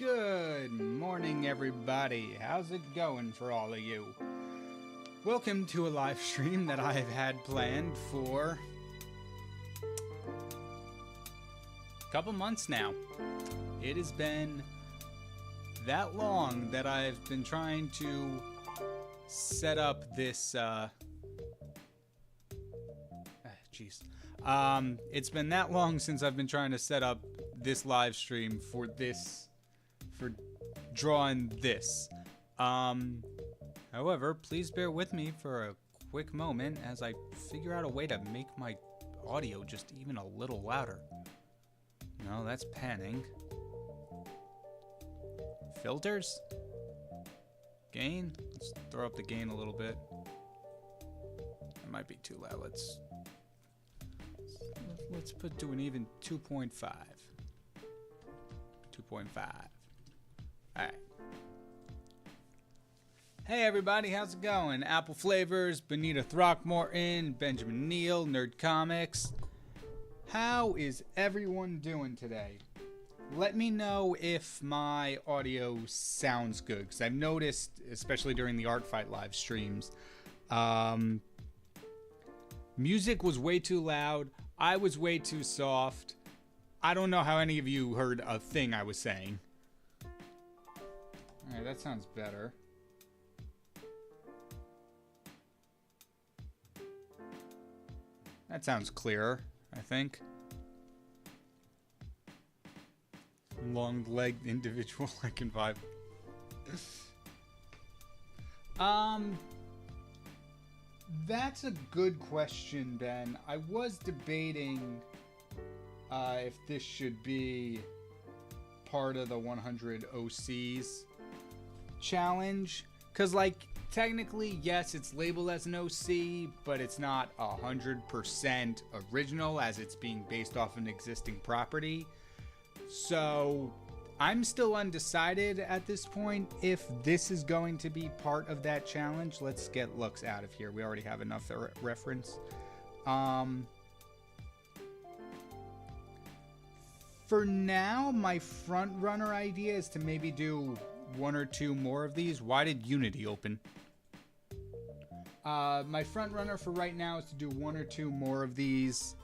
Good morning, everybody. How's it going for all of you? Welcome to a live stream that I've had planned for a couple months now. It has been that long that I've been trying to set up this, it's been that long since I've been trying to set up this live stream for drawing this. However, please bear with me for a quick moment as I figure out a way to make my audio just even a little louder. No, that's panning. Filters? Gain? Let's throw up the gain a little bit. It might be too loud. Let's put to an even 2.5. 2.5. Alright. Hey everybody, how's it going? Apple Flavors, Benita Throckmorton, Benjamin Neal, Nerd Comics. How is everyone doing today? Let me know if my audio sounds good, because I've noticed, especially during the Art Fight live streams, music was way too loud, I was way too soft. I don't know how any of you heard a thing I was saying. Alright, that sounds better. That sounds clearer, I think. Long-legged individual, I can vibe. That's a good question, Ben. I was debating if this should be part of the 100 OCs challenge, because like technically yes, it's labeled as an OC, but it's not 100% original as it's being based off an existing property. So I'm still undecided at this point if this is going to be part of that challenge. Let's get Lux out of here. We already have enough reference. For now, my front runner idea is to maybe do one or two more of these. Why did Unity open? My front runner for right now is to do one or two more of these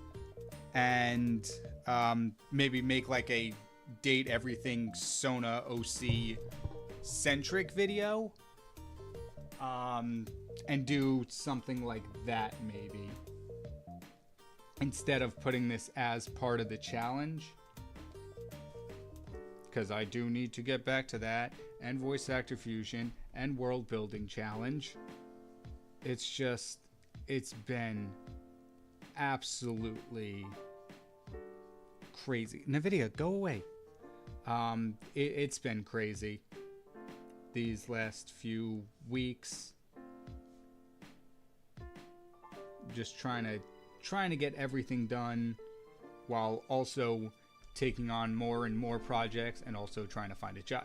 and maybe make like a date everything Sona OC centric video and do something like that maybe instead of putting this as part of the challenge, because I do need to get back to that, and voice actor fusion and world building challenge. It's been absolutely crazy. NVIDIA, go away. It's been crazy these last few weeks. Just trying to get everything done while also taking on more and more projects and also trying to find a job.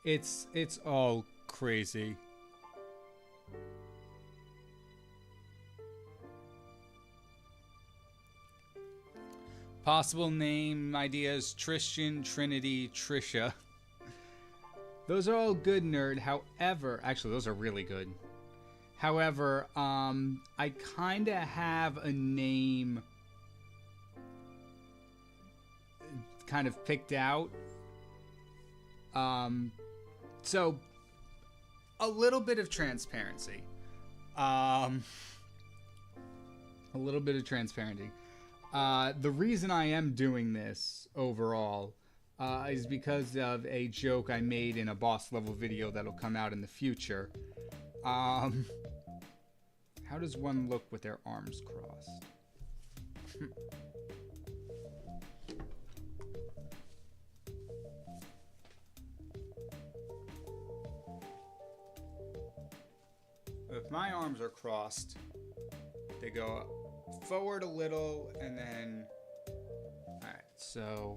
It's all crazy. Possible name ideas: Tristan, Trinity, Trisha. Those are all good, nerd. However, actually those are really good. However, I kind of have a name kind of picked out. So a little bit of transparency. The reason I am doing this overall is because of a joke I made in a boss level video that'll come out in the future. How does one look with their arms crossed? If my arms are crossed, they go forward a little and then... Alright, so...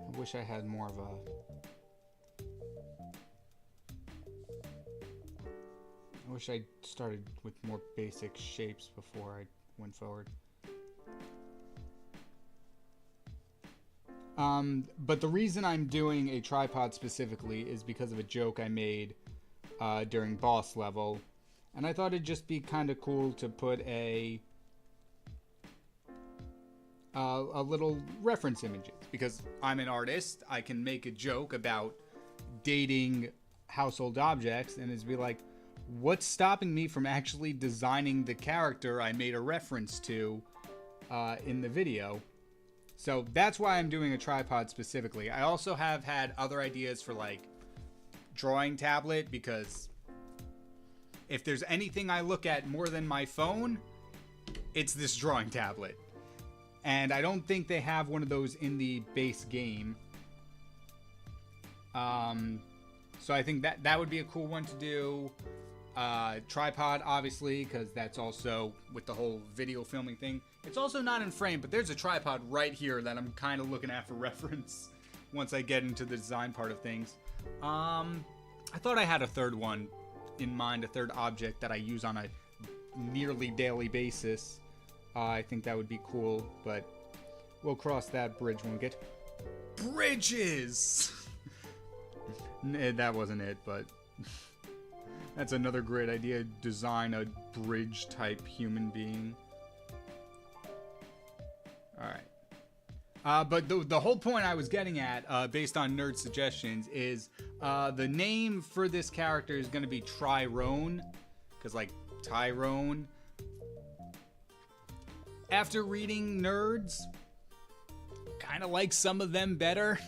I wish I had more of a... I wish I started with more basic shapes before I went forward. But the reason I'm doing a tripod specifically is because of a joke I made during boss level. And I thought it'd just be kind of cool to put a little reference images. Because I'm an artist, I can make a joke about dating household objects and it's be like, what's stopping me from actually designing the character I made a reference to in the video? So that's why I'm doing a tripod specifically. I also have had other ideas for like drawing tablet, because if there's anything I look at more than my phone, it's this drawing tablet. And I don't think they have one of those in the base game. So I think that would be a cool one to do. Tripod, obviously, because that's also with the whole video filming thing. It's also not in frame, but there's a tripod right here that I'm kind of looking at for reference once I get into the design part of things. I thought I had a third one in mind, a third object that I use on a nearly daily basis. I think that would be cool, but we'll cross that bridge when we get bridges. That wasn't it, but that's another great idea. Design a bridge type human being. Alright. But the whole point I was getting at, based on nerd suggestions, is the name for this character is going to be Tyrone. Because, like, Tyrone. After reading Nerds, kind of like some of them better.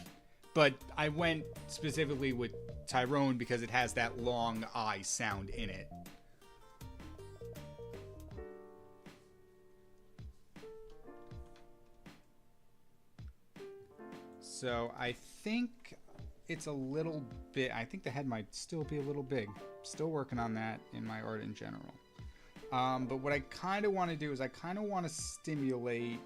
But I went specifically with Tyrone because it has that long I sound in it. So I think it's a little bit, I think the head might still be a little big. Still working on that in my art in general. But what I kind of want to do is I kind of want to simulate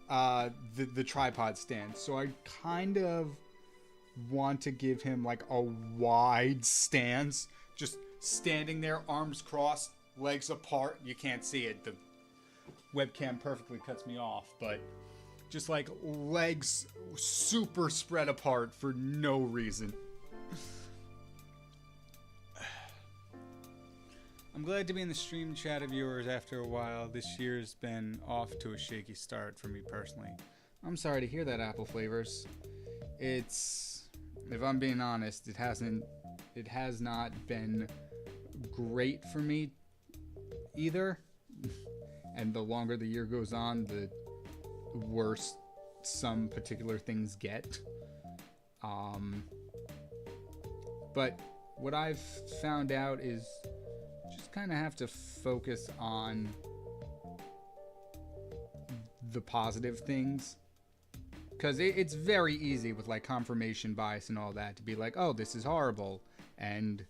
the tripod stand. So I kind of want to give him like a wide stance, just standing there, arms crossed, legs apart. You can't see it. The webcam perfectly cuts me off, but just like legs super spread apart for no reason. I'm glad to be in the stream chat of yours after a while. This year's been off to a shaky start for me personally. I'm sorry to hear that, Apple Flavors. It's, if I'm being honest, it has not been great for me either. And the longer the year goes on, the worse some particular things get. But what I've found out is just kind of have to focus on the positive things, because it's very easy with like confirmation bias and all that to be like, oh, this is horrible, and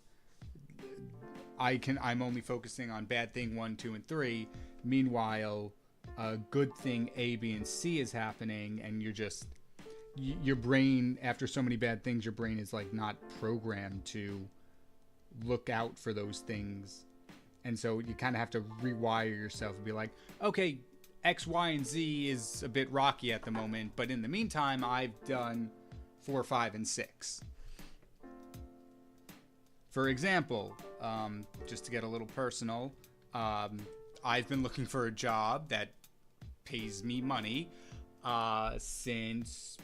I'm only focusing on bad thing 1, 2, and 3. Meanwhile, a good thing A, B, and C is happening, and you're just, your brain, after so many bad things, your brain is like not programmed to look out for those things. And so you kind of have to rewire yourself and be like, okay, X, Y, and Z is a bit rocky at the moment, but in the meantime, I've done 4, 5, and 6. For example, just to get a little personal, I've been looking for a job that pays me money since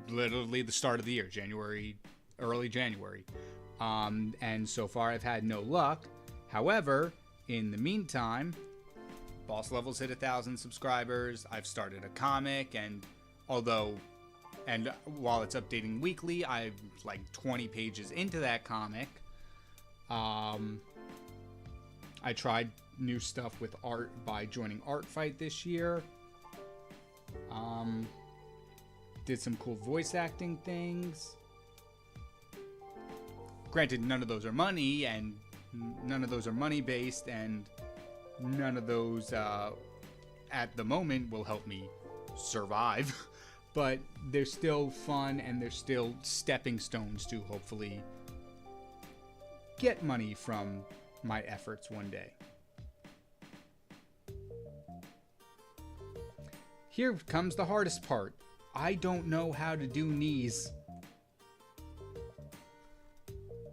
literally the start of the year, early January. And so far I've had no luck. However, in the meantime, Boss Levels hit 1,000 subscribers. I've started a comic, and while it's updating weekly, I'm like 20 pages into that comic. I tried new stuff with art by joining Art Fight this year. Did some cool voice acting things. Granted, none of those are money, and none of those are money based, and none of those at the moment will help me survive. But they're still fun, and they're still stepping stones to hopefully get money from my efforts one day. Here comes the hardest part. I don't know how to do knees.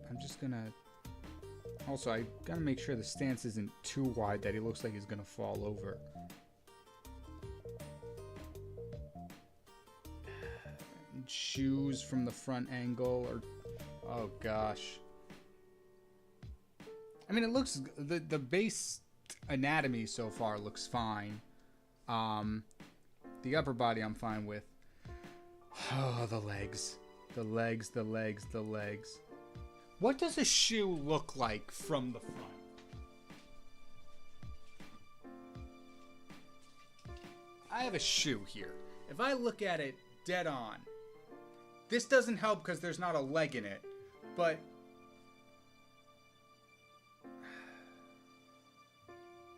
I'm just gonna... Also, I gotta make sure the stance isn't too wide that he looks like he's gonna fall over. Shoes from the front angle, or... Oh, gosh. I mean, it looks... The base anatomy so far looks fine. The upper body I'm fine with. Oh, the legs. The legs, the legs, the legs. What does a shoe look like from the front? I have a shoe here. If I look at it dead on, this doesn't help because there's not a leg in it, but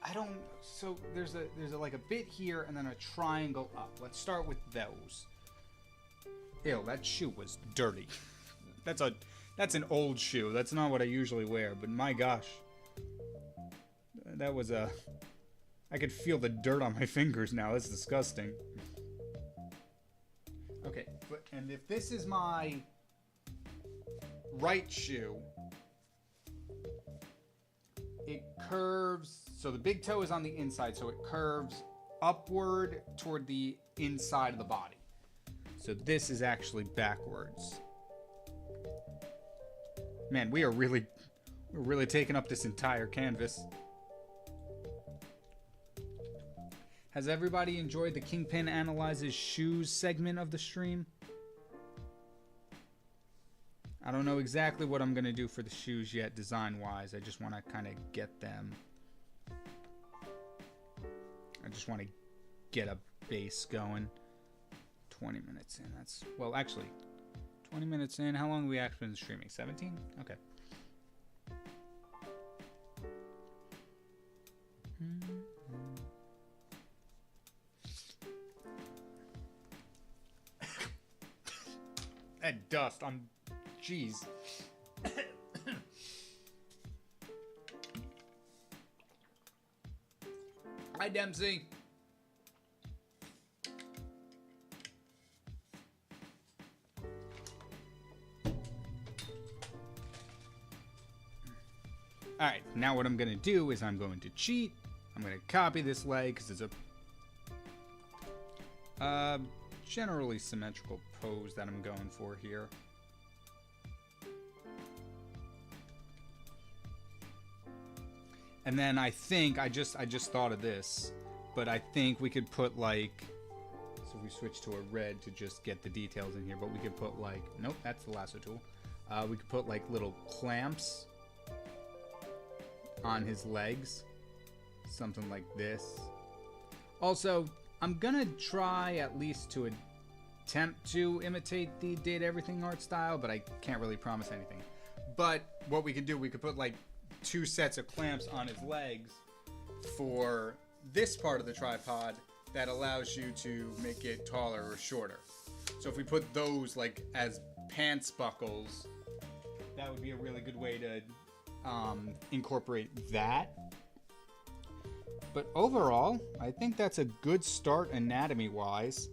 I don't, so there's a like a bit here and then a triangle up. Let's start with those. Ew, that shoe was dirty. That's an old shoe. That's not what I usually wear, but my gosh. That was I could feel the dirt on my fingers now. That's disgusting. Okay, and if this is my right shoe, it curves, so the big toe is on the inside, so it curves upward toward the inside of the body. So this is actually backwards. Man, we're really taking up this entire canvas. Has everybody enjoyed the KyngPin Analyzes Shoes segment of the stream? I don't know exactly what I'm going to do for the shoes yet, design-wise. I just want to kind of get them. I just want to get a base going. 20 minutes in. That's, well, actually, 20 minutes in. How long have we actually been streaming? 17? Okay. That dust on... Jeez. Hi, Dempsey. Alright, now what I'm going to do is I'm going to cheat. I'm going to copy this leg because it's a generally symmetrical pose that I'm going for here. And then I think, I just thought of this, but I think we could put like, so we switch to a red to just get the details in here, but we could put like, nope, that's the lasso tool. We could put like little clamps on his legs, something like this. Also, I'm gonna try at least to attempt to imitate the Date Everything art style, but I can't really promise anything. But what we could do, we could put like 2 sets of clamps on his legs for this part of the tripod that allows you to make it taller or shorter. So if we put those like as pants buckles, that would be a really good way to incorporate that. But overall, I think that's a good start anatomy wise.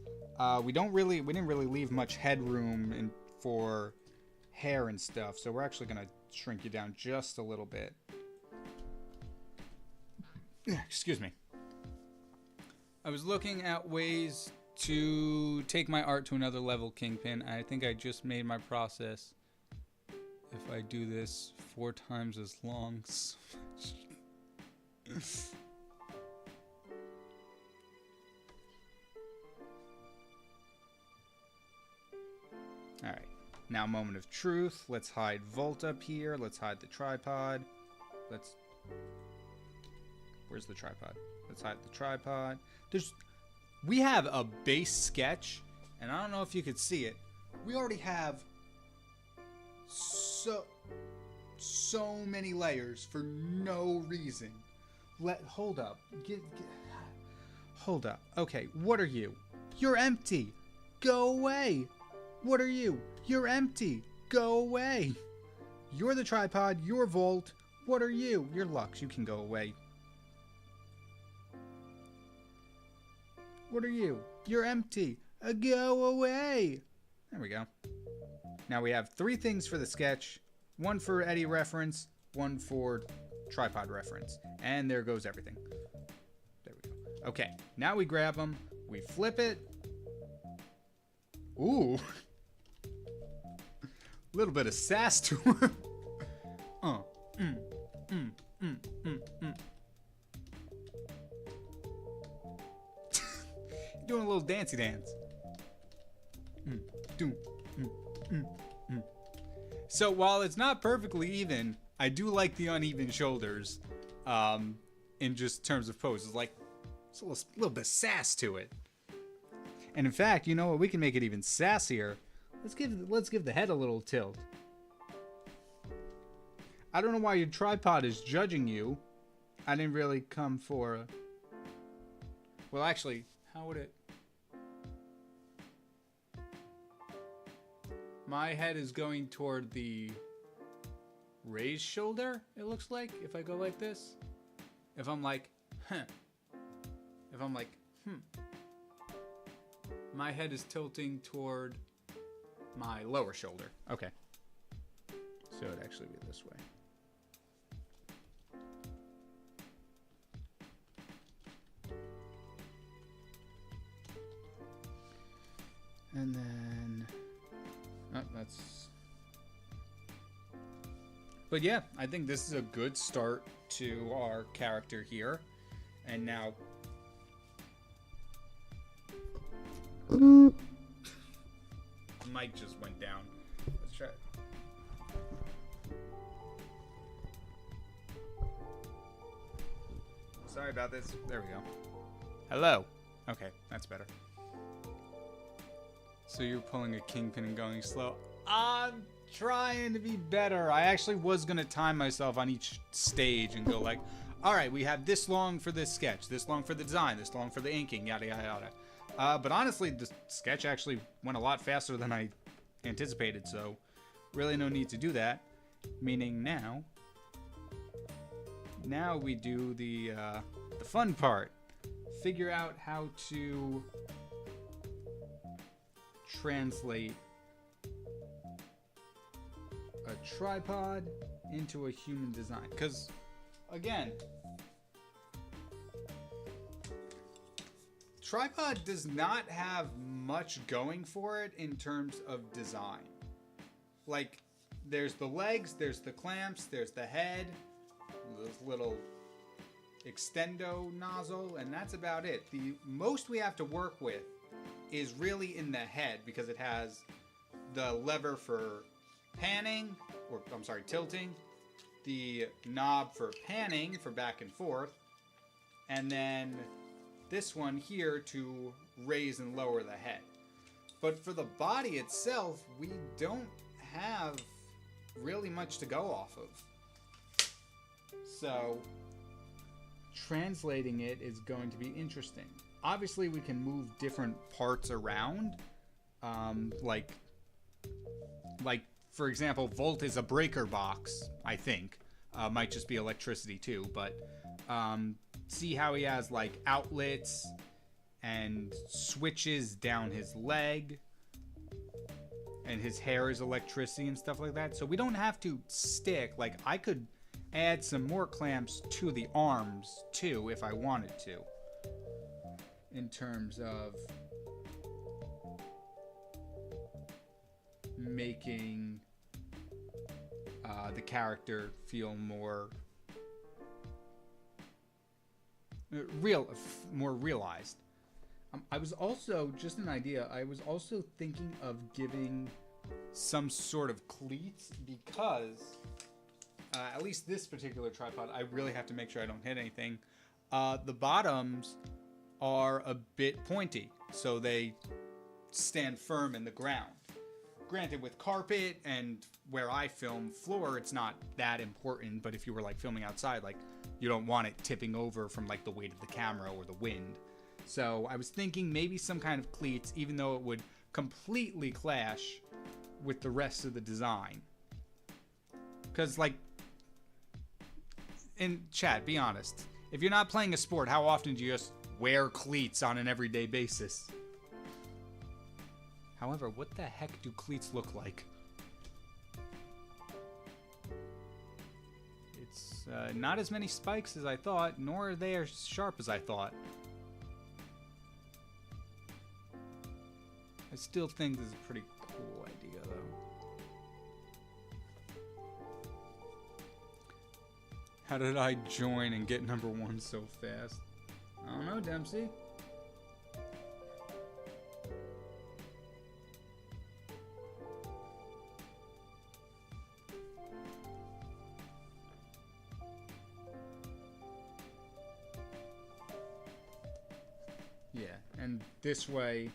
We didn't really leave much headroom for hair and stuff, so we're actually gonna shrink you down just a little bit. Excuse me. I was looking at ways to take my art to another level, KyngPin. I think I just made my process, if I do this 4 times as long. Alright, now moment of truth. Let's hide Volt up here. Let's hide the tripod. Where's the tripod? Let's hide the tripod. We have a base sketch, and I don't know if you could see it. We already have so many layers for no reason. Hold up. Hold up. Okay, what are you? You're empty. Go away. What are you? You're empty. Go away. You're the tripod. You're Volt. What are you? You're Lux. You can go away. What are you? You're empty. Go away. There we go. Now we have 3 things for the sketch. 1 for Eddie reference, 1 for tripod reference. And there goes everything. There we go. Okay, now we grab them. We flip it. Ooh. A little bit of sass to him. Doing a little dancey dance. So while it's not perfectly even, I do like the uneven shoulders in just terms of pose. It's like it's a little bit of sass to it. And in fact, you know what? We can make it even sassier. Let's give the head a little tilt. I don't know why your tripod is judging you. I didn't really come for a... Well, actually, how would it... My head is going toward the raised shoulder, it looks like, if I go like this. If I'm like, huh. If I'm like, my head is tilting toward my lower shoulder. Okay. So it'd actually be this way. And then... Oh, that's... But yeah, I think this is a good start to our character here. And now... Mic just went down. Let's try it. Sorry about this. There we go. Hello. Okay, that's better. So you're pulling a KyngPin and going slow. I'm trying to be better. I actually was going to time myself on each stage and go like, all right, we have this long for this sketch, this long for the design, this long for the inking, yada, yada, yada. But honestly, the sketch actually went a lot faster than I anticipated, so really no need to do that. Meaning now we do the fun part. Figure out how to translate a tripod into a human design. Because, again, tripod does not have much going for it in terms of design. Like, there's the legs, there's the clamps, there's the head, this little extendo nozzle, and that's about it. The most we have to work with is really in the head, because it has the lever for panning, or I'm sorry, tilting, the knob for panning for back and forth, and then this one here to raise and lower the head. But for the body itself, we don't have really much to go off of. So translating it is going to be interesting. Obviously, we can move different parts around. Like, for example, Volt is a breaker box, I think. Might just be electricity too, but see how he has like outlets and switches down his leg, and his hair is electricity and stuff like that. So we don't have to stick, like I could add some more clamps to the arms too if I wanted to, in terms of making the character feel more more realized. I was also, just an idea, I was also thinking of giving some sort of cleats, because at least this particular tripod, I really have to make sure I don't hit anything. The bottoms are a bit pointy, so they stand firm in the ground. Granted, with carpet and where I film floor, it's not that important, but if you were like filming outside, like you don't want it tipping over from like the weight of the camera or the wind. So I was thinking maybe some kind of cleats, even though it would completely clash with the rest of the design. Because, like, in chat, be honest. If you're not playing a sport, how often do you just wear cleats on an everyday basis. However, what the heck do cleats look like? It's not as many spikes as I thought, nor are they as sharp as I thought. I still think this is a pretty cool idea, though. How did I join and get number 1 so fast? I don't know, Dempsey. Yeah, and this way,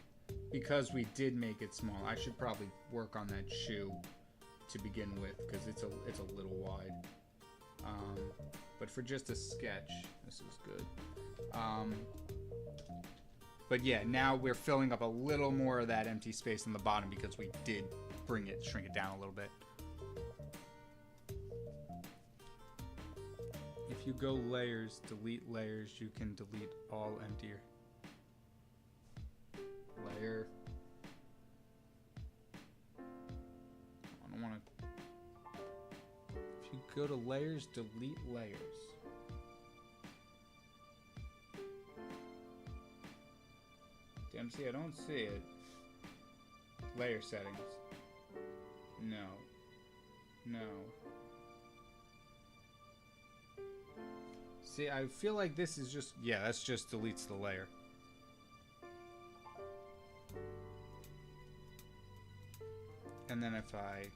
because we did make it small, I should probably work on that shoe to begin with, because it's a little wide. But for just a sketch, this is good. But yeah, now we're filling up a little more of that empty space in the bottom because we did shrink it down a little bit. If you go layers, delete layers, you can delete all empty layer. I don't want to. If you go to layers, delete layers. Dempsey, I don't see it. Layer settings. No. No. See, I feel like this is just... Yeah, that's just deletes the layer. And then if I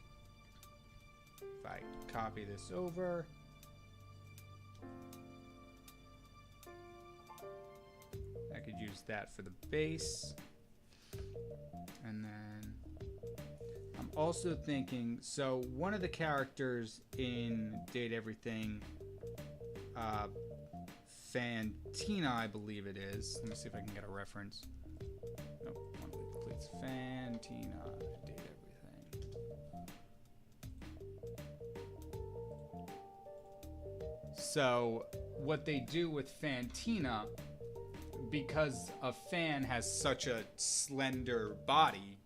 copy this over, I could use that for the base. And then I'm also thinking, so one of the characters in Date Everything, Fantina, I believe it is. Let me see if I can get a reference. Nope, it's Fantina, Date Everything. So what they do with Fantina, because a fan has such a slender body,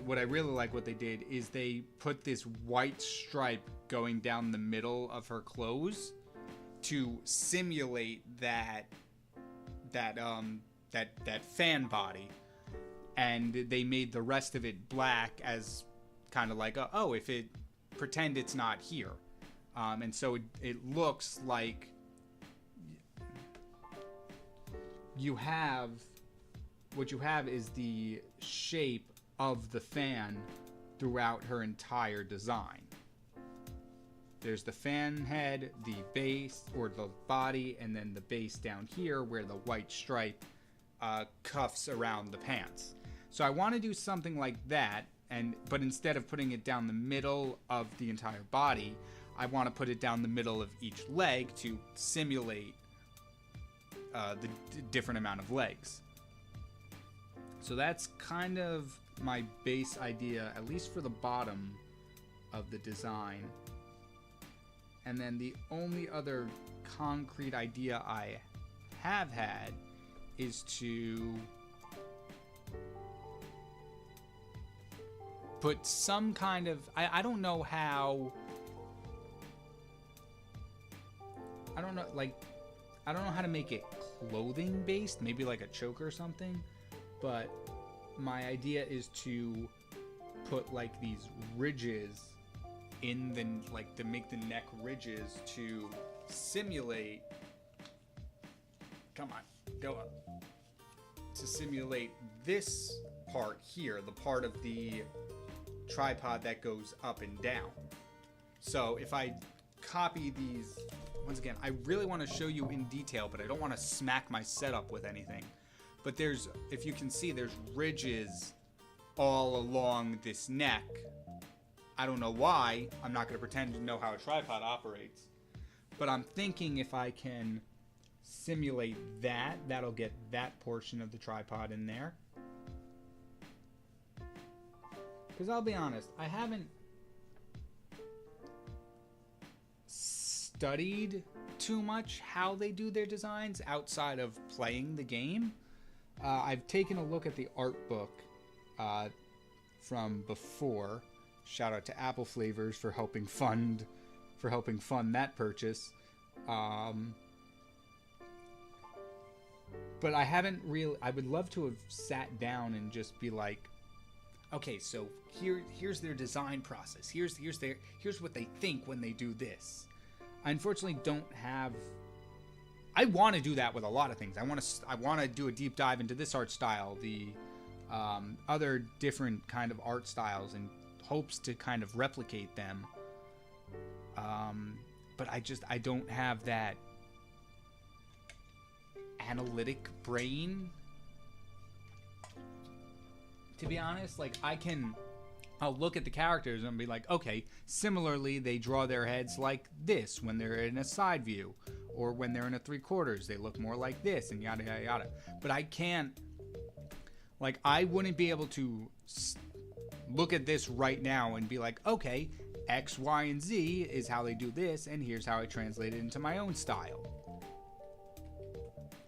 what I really like what they did is they put this white stripe going down the middle of her clothes to simulate that fan body, and they made the rest of it black as kind of like if it pretend it's not here, and so it looks like what you have is the shape of the fan throughout her entire design. There's the fan head, the base, or the body, and then the base down here where the white stripe cuffs around the pants. So I want to do something like that, but instead of putting it down the middle of the entire body, I want to put it down the middle of each leg to simulate the different amount of legs. So that's kind of my base idea, at least for the bottom of the design. And then the only other concrete idea I have had is to put some kind of... I don't know how... I don't know how to make it clothing based, maybe like a choker or something, but my idea is to put like these ridges in to make the neck ridges to simulate, come on, go up, to simulate this part here, the part of the tripod that goes up and down. So if I copy these, once again, I really want to show you in detail, but I don't want to smack my setup with anything. But if you can see, there's ridges all along this neck. I don't know why. I'm not going to pretend to know how a tripod operates. But I'm thinking if I can simulate that, that'll get that portion of the tripod in there. Because I'll be honest, I haven't studied too much how they do their designs outside of playing the game. I've taken a look at the art book from before. Shout out to Apple Flavors for helping fund that purchase. But I haven't really. I would love to have sat down and just be like, okay, so here's their design process. Here's what they think when they do this. I unfortunately don't have. I want to do that with a lot of things. I want to do a deep dive into this art style, the other different kind of art styles, and hopes to kind of replicate them. But I don't have that analytic brain, to be honest. Like, I'll look at the characters and be like, okay, similarly they draw their heads like this when they're in a side view, or when they're in a 3/4 they look more like this, and yada yada yada. But I can't, like, I wouldn't be able to look at this right now and be like, okay, X, Y, and Z is how they do this, and here's how I translate it into my own style.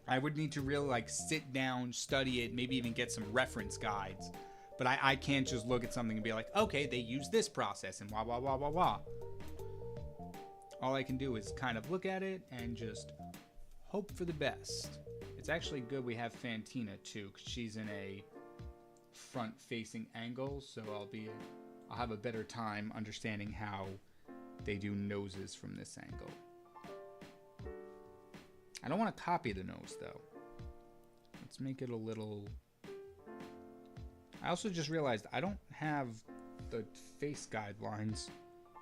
I would need to really, like, sit down, study it, maybe even get some reference guides. But I can't just look at something and be like, okay, they use this process and wah, wah, wah, wah, wah. All I can do is kind of look at it and just hope for the best. It's actually good we have Fantina, too, because she's in a front-facing angle, so I'll have a better time understanding how they do noses from this angle. I don't want to copy the nose, though. Let's make it a little... I also just realized I don't have the face guidelines.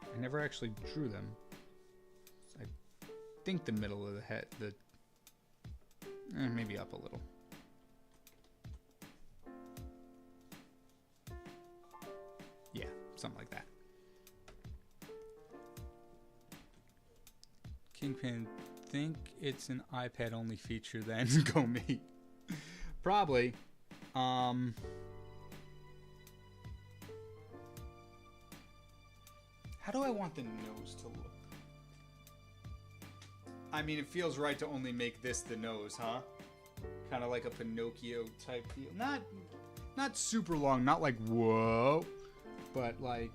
I never actually drew them. I think the middle of the head, maybe up a little. Yeah, something like that. KyngPin, think it's an iPad only feature then. Go me. Probably. How do I want the nose to look? I mean, it feels right to only make this the nose, huh? Kind of like a Pinocchio type feel. Not super long, not like whoa, but like,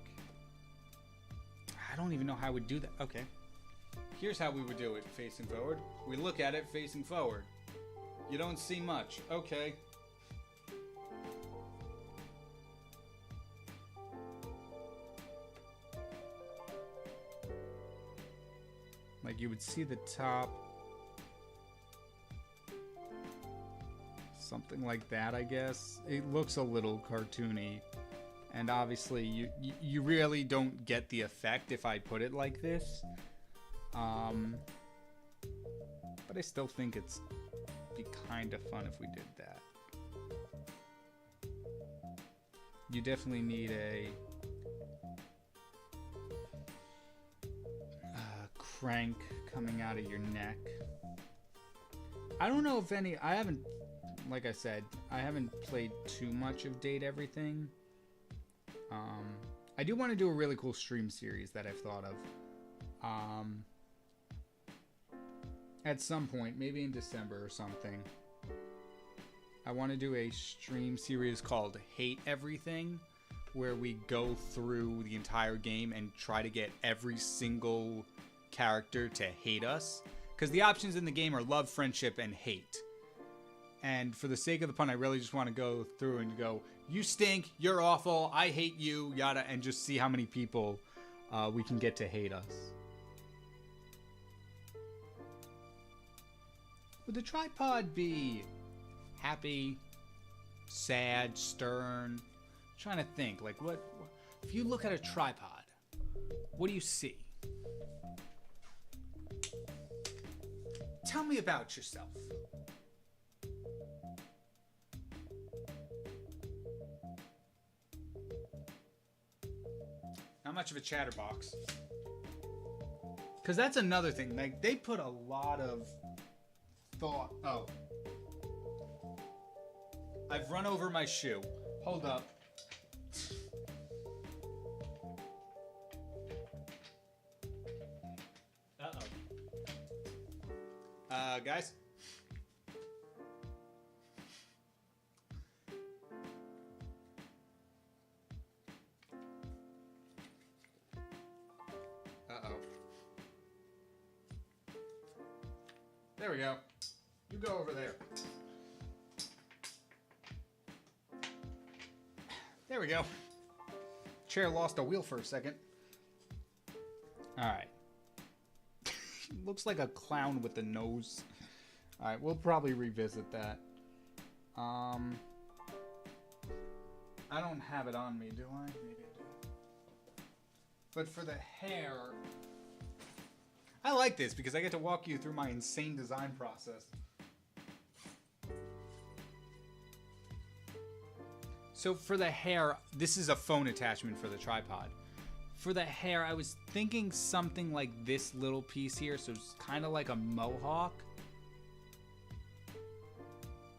I don't even know how I would do that. Okay. Here's how we would do it facing forward. We look at it facing forward. You don't see much. Okay. Like, you would see the top. Something like that, I guess. It looks a little cartoony. And obviously, you really don't get the effect if I put it like this. But I still think it's be kind of fun if we did that. You definitely need a crank coming out of your neck. I don't know if any... I haven't... Like I said, I haven't played too much of Date Everything. I do want to do a really cool stream series that I've thought of. At some point, maybe in December or something. I want to do a stream series called Hate Everything, where we go through the entire game and try to get every single character to hate us. Because the options in the game are love, friendship, and hate. And for the sake of the pun, I really just want to go through and go, you stink, you're awful, I hate you, yada, and just see how many people we can get to hate us. Would the tripod be happy, sad, stern? I'm trying to think, like, what if you look at a tripod, what do you see? Tell me about yourself. Not much of a chatterbox. Because that's another thing. Like, they put a lot of thought. Oh. I've run over my shoe. Hold up. Uh-oh. Guys? Uh-oh. There we go. You go over there. There we go. Chair lost a wheel for a second. Alright. Looks like a clown with a nose. Alright, we'll probably revisit that. I don't have it on me, do I? Maybe I do. But for the hair... I like this because I get to walk you through my insane design process. So for the hair, this is a phone attachment for the tripod. For the hair, I was thinking something like this little piece here, so it's kind of like a mohawk.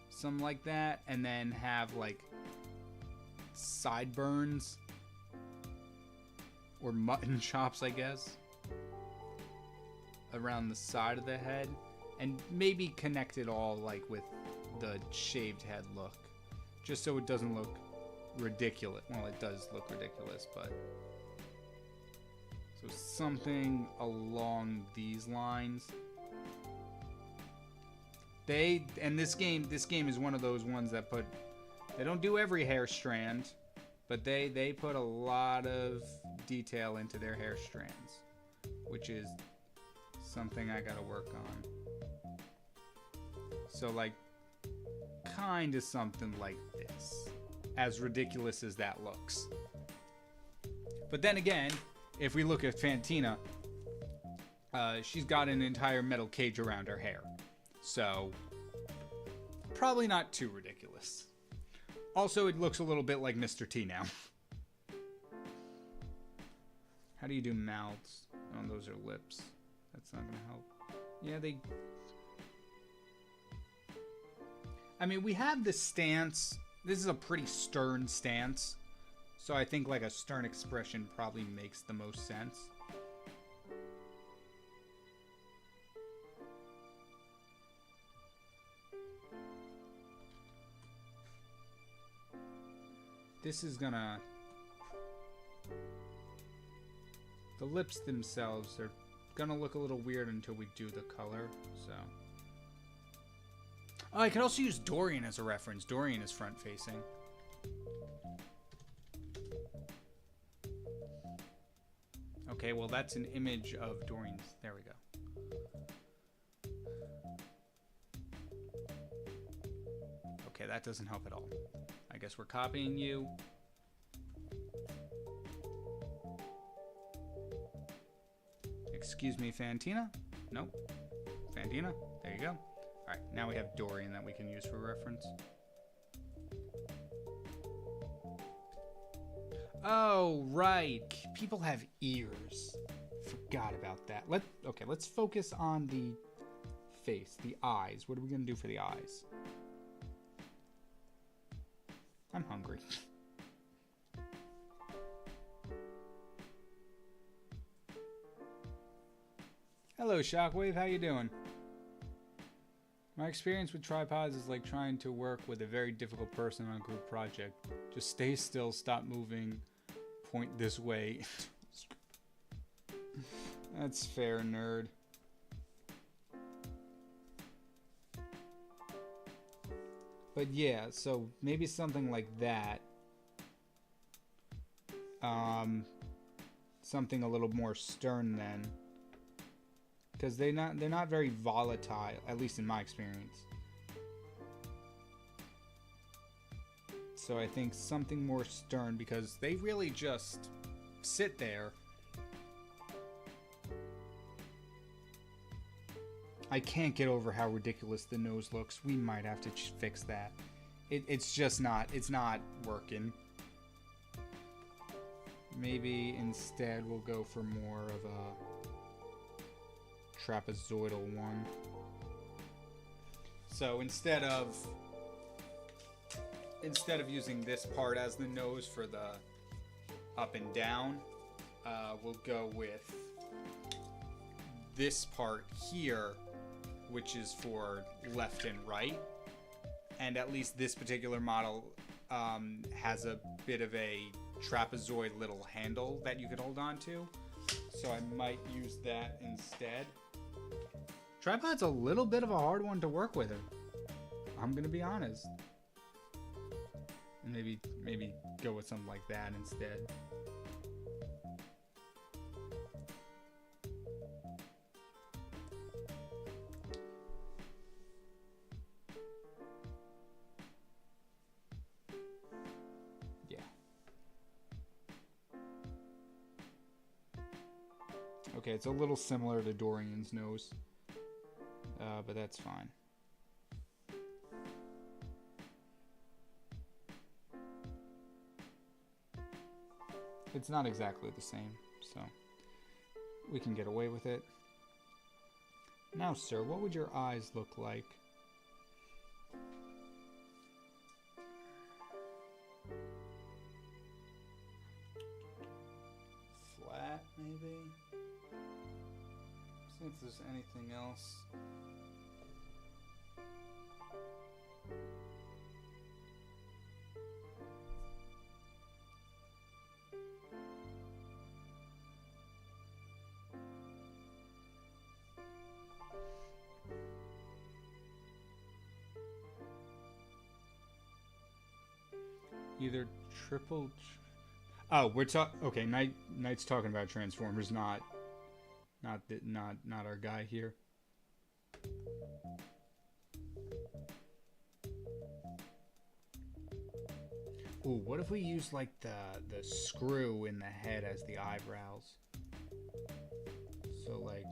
Something like that, and then have like sideburns or mutton chops, I guess, around the side of the head, and maybe connect it all like with the shaved head look, just so it doesn't look ridiculous. Well, it does look ridiculous, but so something along these lines. This game is one of those ones that they don't do every hair strand, but they put a lot of detail into their hair strands, which is something I gotta work on. So like kind of something like this, as ridiculous as that looks. But then again, if we look at Fantina, she's got an entire metal cage around her hair. So, probably not too ridiculous. Also, it looks a little bit like Mr. T now. How do you do mouths? Oh, those are lips. That's not gonna help. Yeah, I mean, we have the stance. This is a pretty stern stance. So I think like a stern expression probably makes the most sense. This is gonna... The lips themselves are gonna look a little weird until we do the color, so... Oh, I could also use Dorian as a reference. Dorian is front-facing. Okay, well that's an image of Dorian's. There we go. Okay, that doesn't help at all. I guess we're copying you. Excuse me, Fantina? Nope. Fantina? There you go. Alright, now we have Dorian that we can use for reference. Oh, right. People have ears. Forgot about that. Let's focus on the face, the eyes. What are we going to do for the eyes? I'm hungry. Hello, Shockwave. How you doing? My experience with tripods is like trying to work with a very difficult person on a group project. Just stay still, stop moving, point this way. That's fair, nerd. But yeah, so maybe something like that. Something a little more stern then. Because they're not very volatile, at least in my experience. So I think something more stern, because they really just sit there. I can't get over how ridiculous the nose looks. We might have to fix that. It's just not, it's not working. Maybe instead we'll go for more of a trapezoidal one. So instead of using this part as the nose for the up and down, we'll go with this part here which is for left and right. And at least this particular model has a bit of a trapezoid little handle that you could hold on to. So I might use that instead. Tripod's a little bit of a hard one to work with. I'm gonna be honest. And maybe go with something like that instead. Yeah. Okay, it's a little similar to Dorian's nose, but that's fine. It's not exactly the same, so we can get away with it. Now, sir, what would your eyes look like? Flat, maybe? See if there's anything else. Either triple. Oh, we're okay. Knight's talking about Transformers, not our guy here. Ooh, what if we use like the screw in the head as the eyebrows? So like.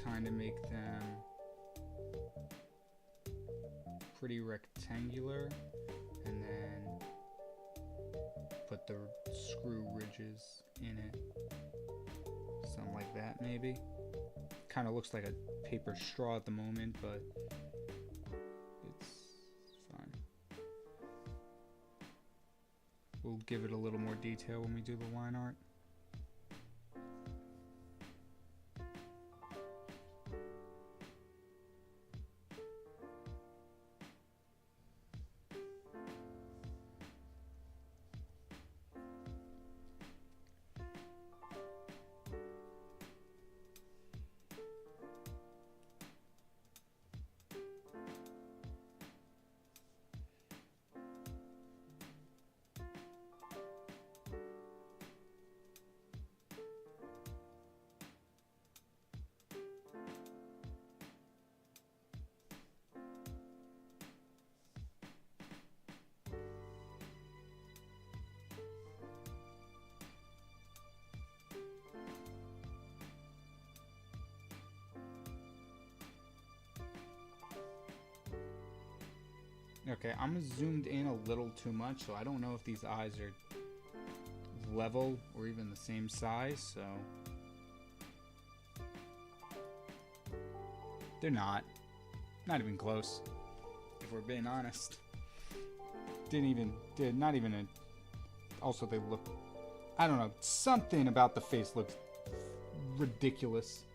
Kind of make them pretty rectangular, and then put the screw ridges in it. Something like that, maybe. Kind of looks like a paper straw at the moment, but it's fine. We'll give it a little more detail when we do the line art. Okay, I'm zoomed in a little too much, so I don't know if these eyes are level or even the same size, so they're not even close, if we're being honest. Also they look, I don't know, something about the face looks ridiculous.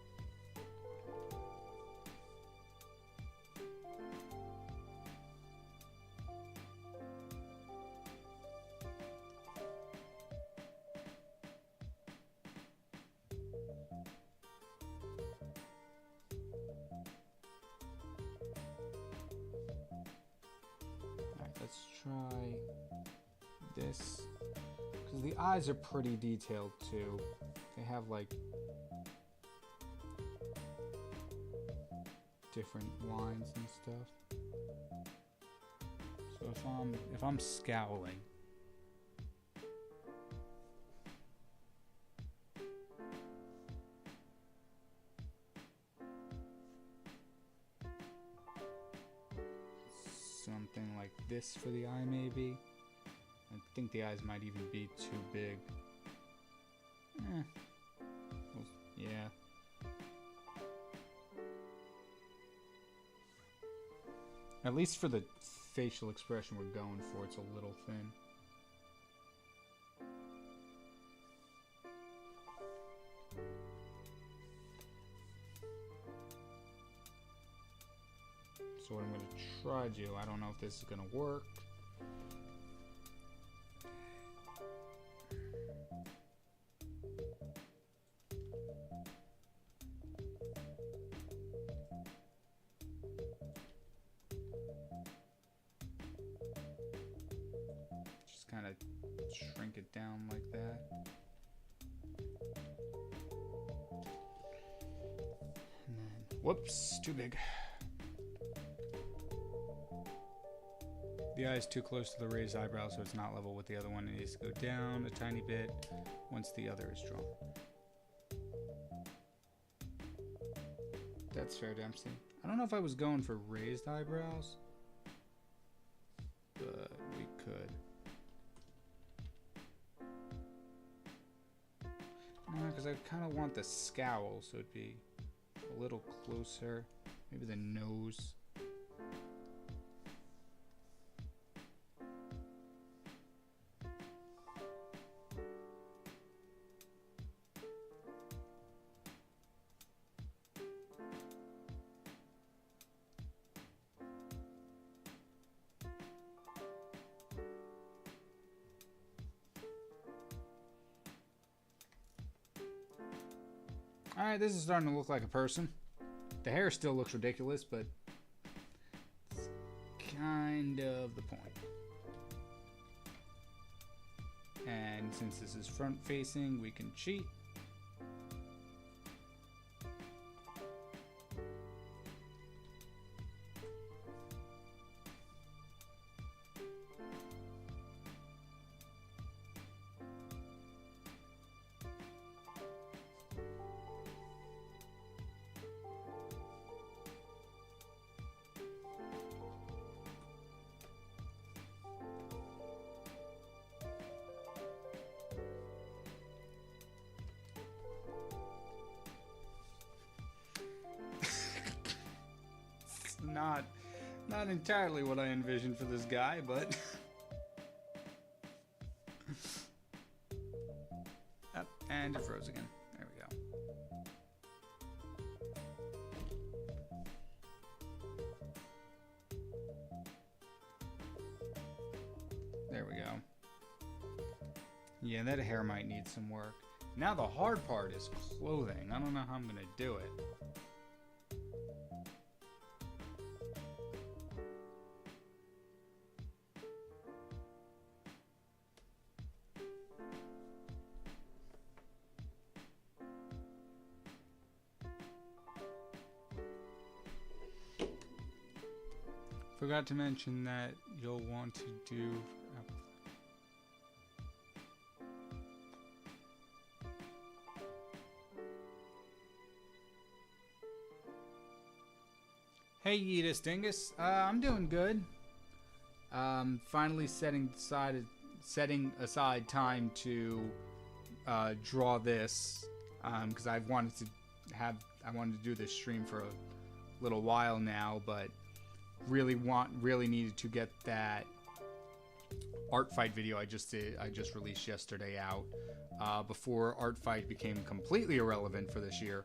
Let's try this, because the eyes are pretty detailed too. They have like different lines and stuff. So if I'm scowling, something like this for the eye, maybe. I think the eyes might even be too big. Well, yeah. At least for the facial expression we're going for, it's a little thin. So what I'm going to try to do, I don't know if this is going to work. Just kind of shrink it down like that. And then, whoops, too big. The eye is too close to the raised eyebrow, so it's not level with the other one. It needs to go down a tiny bit once the other is drawn. That's fair, Dempsey. I don't know if I was going for raised eyebrows, but we could. No, because I kind of want the scowl, so it'd be a little closer. Maybe the nose. Alright, this is starting to look like a person. The hair still looks ridiculous, but it's kind of the point. And since this is front facing, we can cheat. Not entirely what I envisioned for this guy, but and it froze again. There we go. There we go. Yeah, that hair might need some work. Now the hard part is clothing. I don't know how I'm gonna do it. Forgot to mention that you'll want to do Hey Yeetus Dingus, I'm doing good. Finally setting aside time to draw this because I wanted to do this stream for a little while now, but really needed to get that art fight video I just released yesterday out before art fight became completely irrelevant for this year.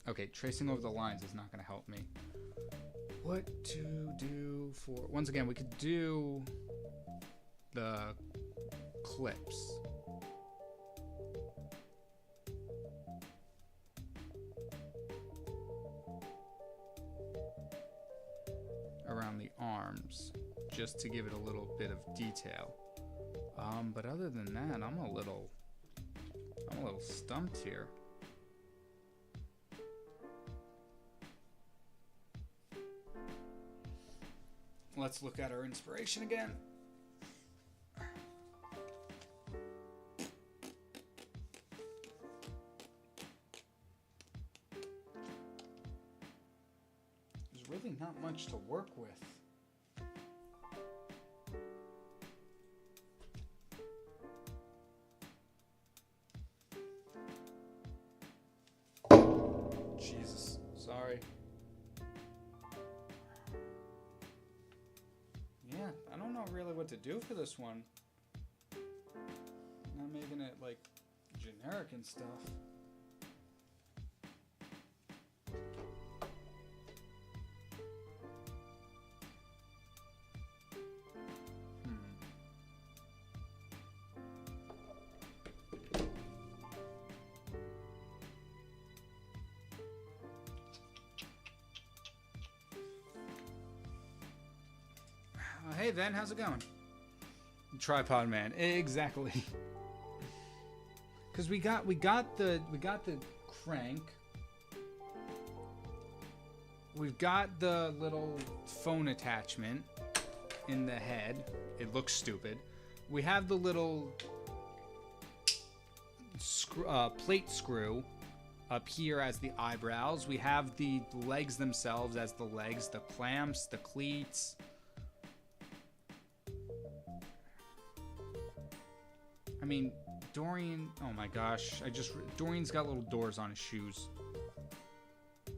Okay, tracing over the lines is not going to help me. What to do for... Once again, we could do the clips. Around the arms, just to give it a little bit of detail. But other than that, I'm a little stumped here. Let's look at our inspiration again. There's really not much to work with. Jesus, sorry. Yeah, I don't know really what to do for this one. Not making it like generic and stuff. Hey, Ven, how's it going? Tripod man, exactly. Because we got the crank. We've got the little phone attachment in the head. It looks stupid. We have the little plate screw up here as the eyebrows. We have the legs themselves as the legs, the clamps, the cleats. I mean, Dorian, oh my gosh, Dorian's got little doors on his shoes.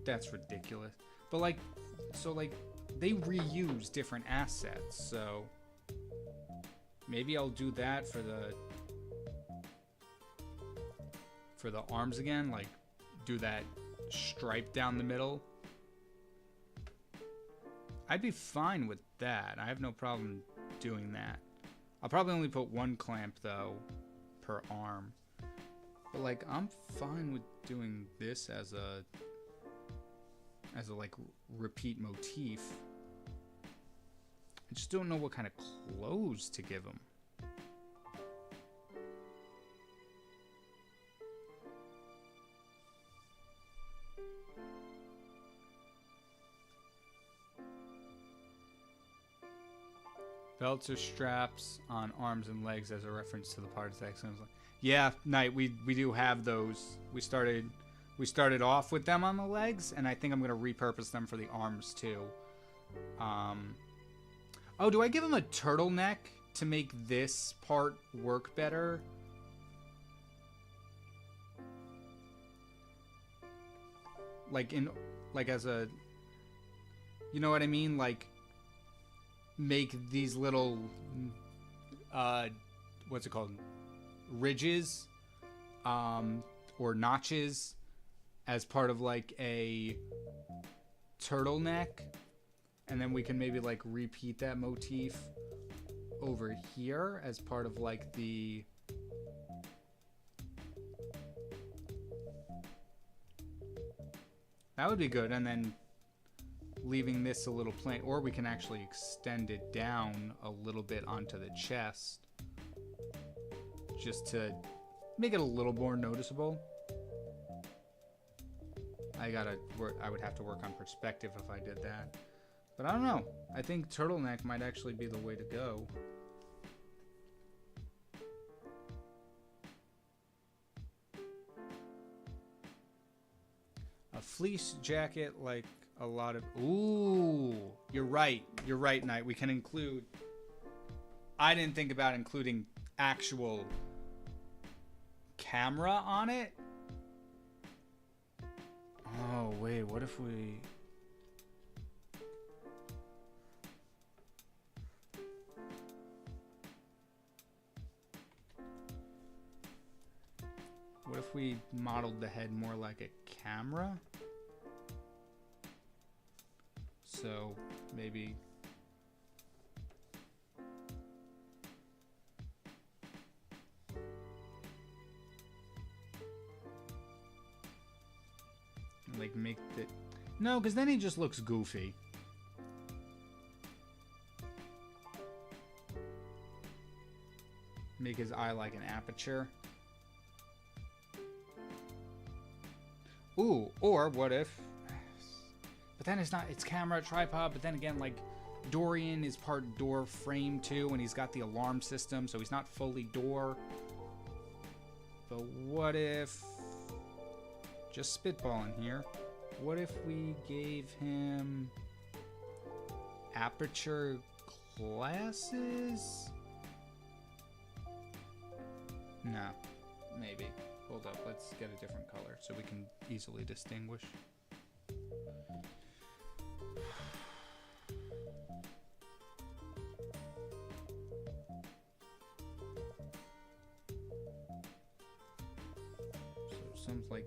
That's ridiculous. But like, so like, they reuse different assets, so maybe I'll do that for the arms again, like do that stripe down the middle. I'd be fine with that. I have no problem doing that. I'll probably only put one clamp though per arm. But like, I'm fine with doing this as a like repeat motif. I just don't know what kind of clothes to give him. Belts or straps on arms and legs as a reference to the parts X. Yeah, Knight, we do have those. We started off with them on the legs, and I think I'm gonna repurpose them for the arms too. Oh, do I give him a turtleneck to make this part work better? Like as a, you know what I mean? Like, make these little, what's it called? Ridges, or notches as part of like a turtleneck. And then we can maybe like repeat that motif over here as part of like the, that would be good. And then leaving this a little plain, or we can actually extend it down a little bit onto the chest just to make it a little more noticeable. I would have to work on perspective if I did that. But I don't know. I think turtleneck might actually be the way to go. A fleece jacket, like a lot of... Ooh, you're right. You're right, Knight. We can include... I didn't think about including actual camera on it. Oh, wait. What if we... What if we modeled the head more like a camera? So maybe like make the, no, because then he just looks goofy. Make his eye like an aperture. Ooh, or what if... But then it's not... It's camera, tripod, but then again, like, Dorian is part door frame, too, and he's got the alarm system, so he's not fully door. But what if... Just spitballing here. What if we gave him... aperture glasses? No. Maybe. Hold up, let's get a different color so we can easily distinguish. So something like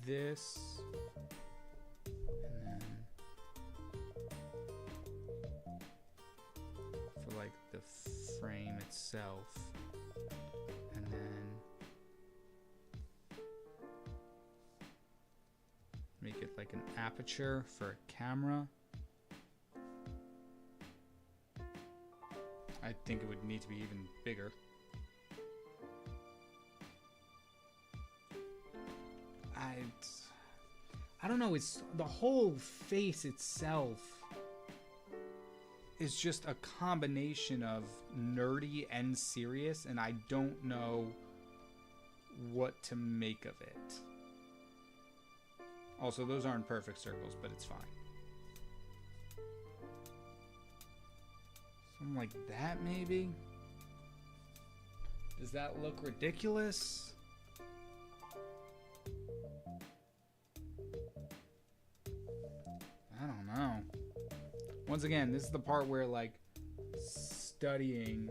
this, and then for like the frame itself, and then make it like an aperture for a camera. I think it would need to be even bigger. I don't know, it's the whole face itself is just a combination of nerdy and serious, and I don't know what to make of it. Also, those aren't perfect circles, but it's fine. Something like that, maybe? Does that look ridiculous? I don't know. Once again, this is the part where, like, studying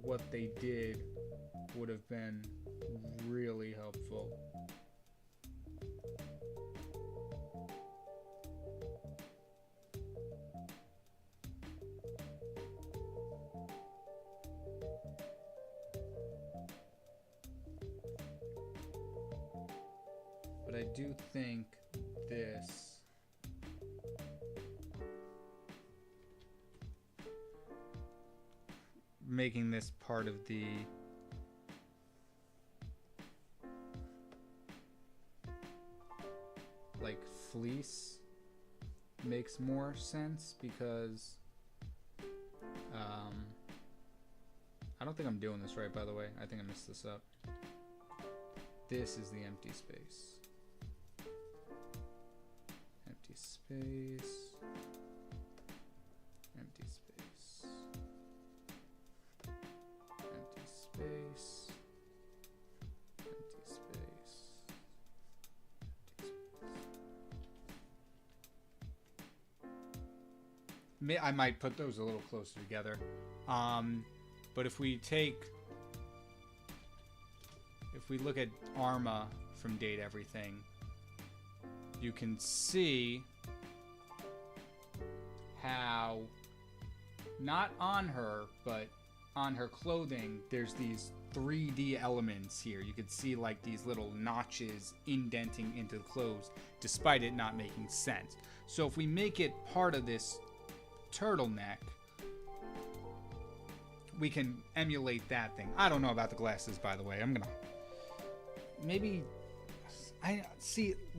what they did would have been really helpful. But I do think this making this part of the like fleece makes more sense because I don't think I'm doing this right, by the way. I think I messed this up. This is the empty space. Empty space. Empty space. Empty space. Empty space. I might put those a little closer together. But if we look at Arma from Date Everything, you can see how not on her, but on her clothing, there's these 3D elements here. You could see like these little notches indenting into the clothes, despite it not making sense. So if we make it part of this turtleneck, we can emulate that thing. I don't know about the glasses, by the way. I'm gonna maybe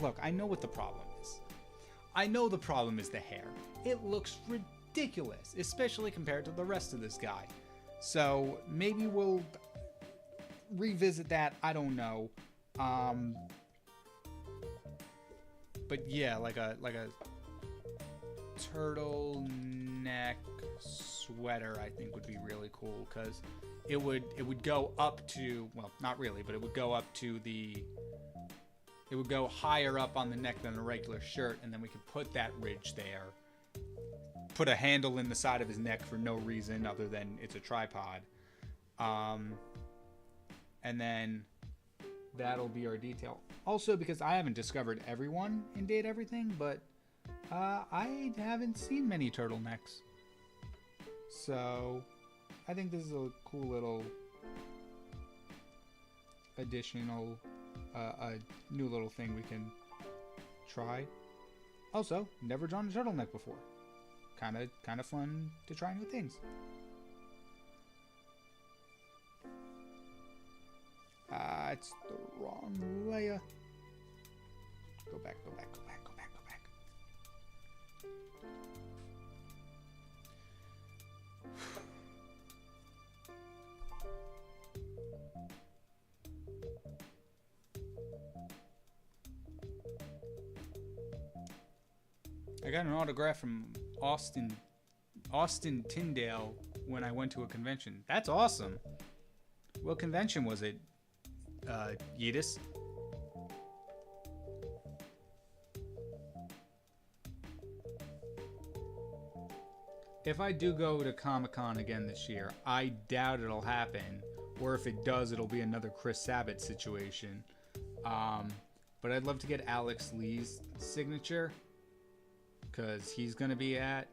look, I know what the problem is. I know the problem is the hair. It looks ridiculous, especially compared to the rest of this guy. So maybe we'll revisit that. I don't know. But yeah, like a turtleneck sweater I think would be really cool, because it would go up to, well, not really, but it would go up to it would go higher up on the neck than a regular shirt, and then we could put that ridge there, put a handle in the side of his neck for no reason other than it's a tripod, and then that'll be our detail. Also, because I haven't discovered everyone in Date Everything, but I haven't seen many turtlenecks. So I think this is a cool little additional, a new little thing we can try. Also, never drawn a turtleneck before. Kind of fun to try new things. It's the wrong layer. Go back. I got an autograph from Austin Tyndale when I went to a convention. That's awesome. What convention was it, Yeetus? If I do go to Comic-Con again this year, I doubt it'll happen. Or if it does, it'll be another Chris Sabat situation. But I'd love to get Alex Lee's signature, because he's going to be at,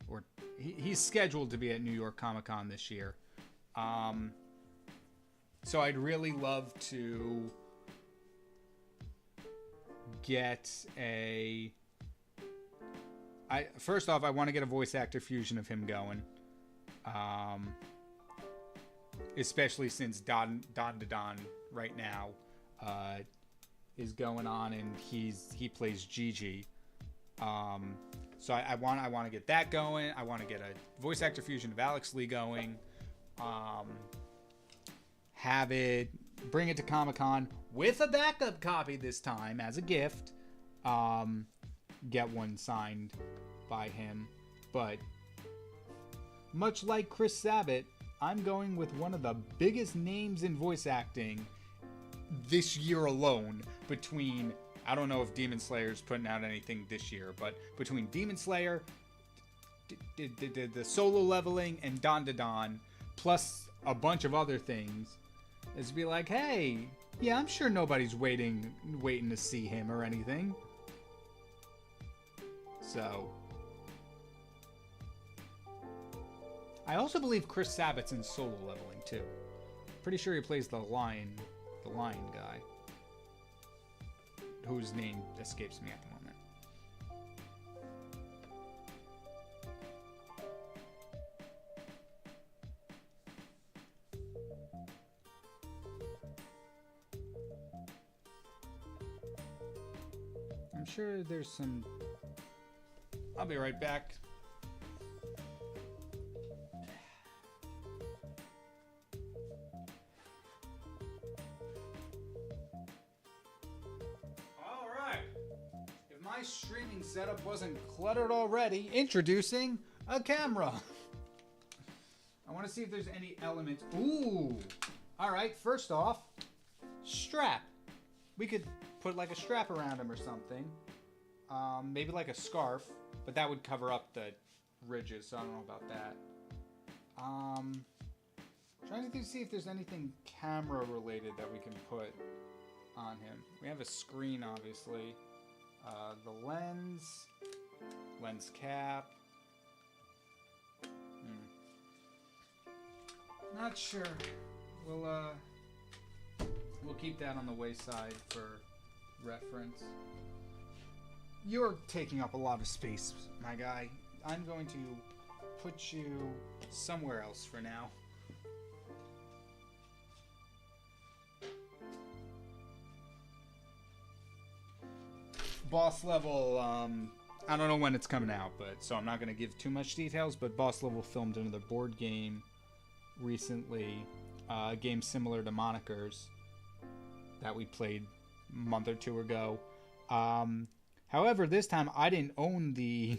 or he's scheduled to be at New York Comic-Con this year. So I'd really love to get First off, I want to get a voice actor fusion of him going. Um, Especially since Don right now is going on and he plays Gigi. So I want to get that going. I want to get a voice actor fusion of Alex Lee going. Have it, bring it to Comic-Con with a backup copy this time as a gift. Get one signed by him. But much like Chris Sabat, I'm going with one of the biggest names in voice acting this year alone. Between, I don't know if Demon Slayer's putting out anything this year, but between Demon Slayer, the Solo Leveling, and Don, plus a bunch of other things, is be like, hey, yeah, I'm sure nobody's waiting to see him or anything. So, I also believe Chris Sabat's in Solo Leveling too. Pretty sure he plays the lion guy, whose name escapes me at the moment. I'm sure there's some. I'll be right back. My streaming setup wasn't cluttered already. Introducing a camera. I want to see if there's any elements. Ooh. All right. First off, strap. We could put like a strap around him or something. Maybe like a scarf, but that would cover up the ridges, so I don't know about that. Trying to see if there's anything camera related that we can put on him. We have a screen, obviously. The lens cap. Not sure. We'll keep that on the wayside for reference. You're taking up a lot of space, my guy. I'm going to put you somewhere else for now. Boss level, I don't know when it's coming out, but so I'm not going to give too much details, but Boss Level filmed another board game recently, a game similar to Monikers that we played a month or two ago. However, this time I didn't own the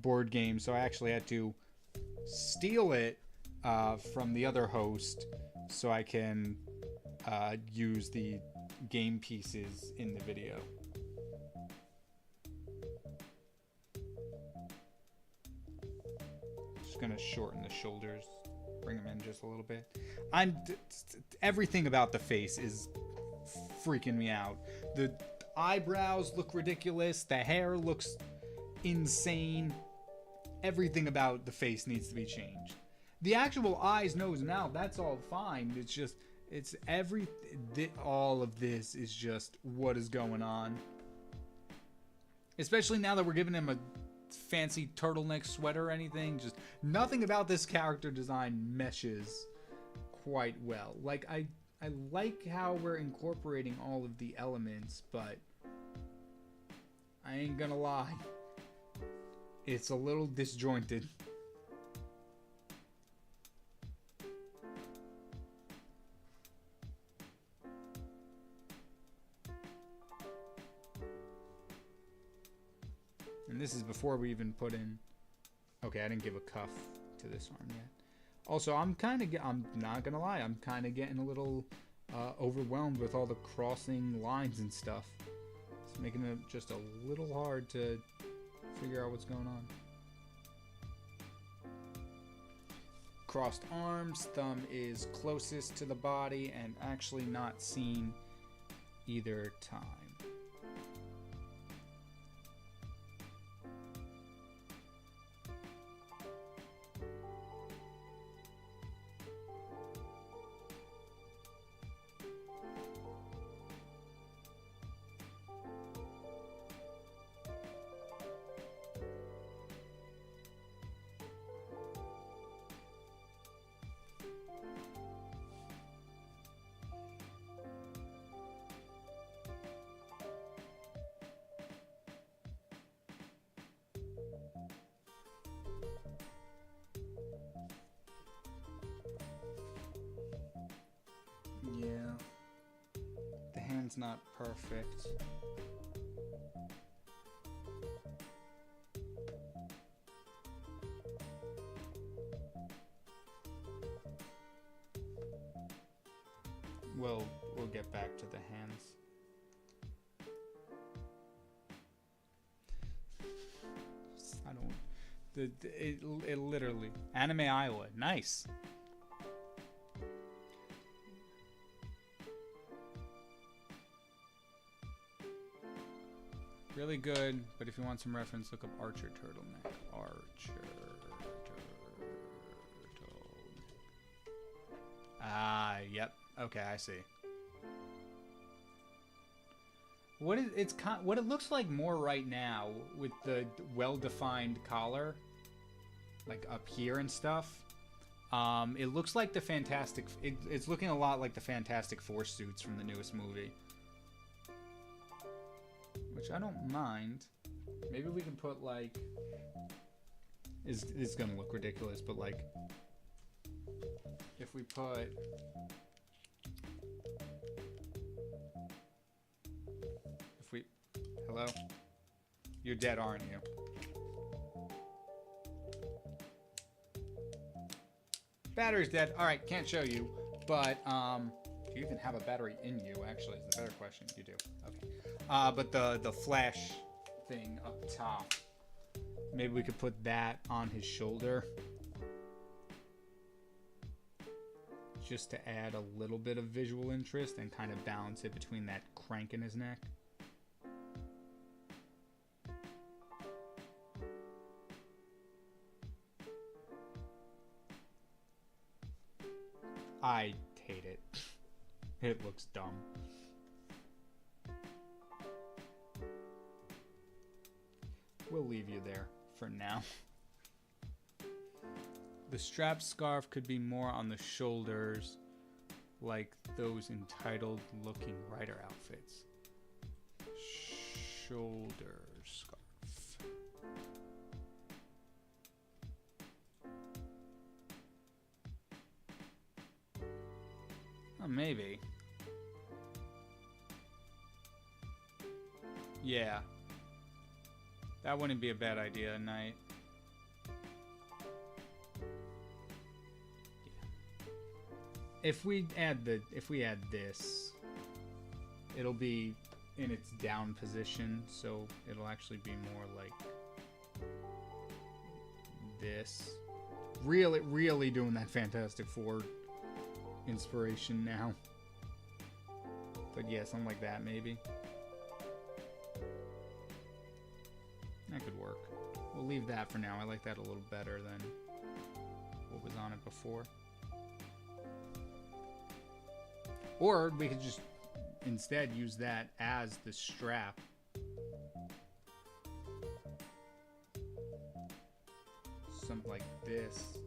board game, so I actually had to steal it from the other host so I can use the game pieces in the video. Gonna shorten the shoulders, bring them in just a little bit. Everything about the face is freaking me out. The eyebrows look ridiculous, the hair looks insane. Everything about the face needs to be changed. The actual eyes, nose, mouth, that's all fine. It's just, all of this is just what is going on. Especially now that we're giving him a fancy turtleneck sweater or anything. Just nothing about this character design meshes quite well. Like, I like how we're incorporating all of the elements, but I ain't gonna lie, it's a little disjointed. And this is before we even put in... Okay, I didn't give a cuff to this arm yet. Also, I'm not gonna lie, I'm kind of getting a little overwhelmed with all the crossing lines and stuff. It's making it just a little hard to figure out what's going on. Crossed arms, thumb is closest to the body and actually not seen either time. that's not perfect. We'll get back to the hands. I don't. It literally Anime Iowa. Nice. Really good, but if you want some reference, look up Archer turtleneck. Archer turtleneck. Ah, yep. Okay, I see. What it looks like more right now with the well-defined collar, like up here and stuff. It looks like the Fantastic. It's looking a lot like the Fantastic Four suits from the newest movie, which I don't mind. Maybe we can put like. It's gonna look ridiculous, but like, if we put. Hello? You're dead, aren't you? Battery's dead. Alright, can't show you. But, do you even have a battery in you, actually, is the better question. You do. Okay. But the flash thing up top. Maybe we could put that on his shoulder. Just to add a little bit of visual interest and kind of balance it between that crank in his neck. I hate it. It looks dumb. We'll leave you there for now. The strap scarf could be more on the shoulders, like those entitled looking writer outfits. Shoulder scarf. Maybe. Yeah. That wouldn't be a bad idea at night. Yeah. If we add this, it'll be in its down position, so it'll actually be more like this. Really doing that Fantastic Four inspiration now. But yeah, something like that maybe. That could work. We'll leave that for now. I like that a little better than what was on it before. Or we could just instead use that as the strap. Something like this.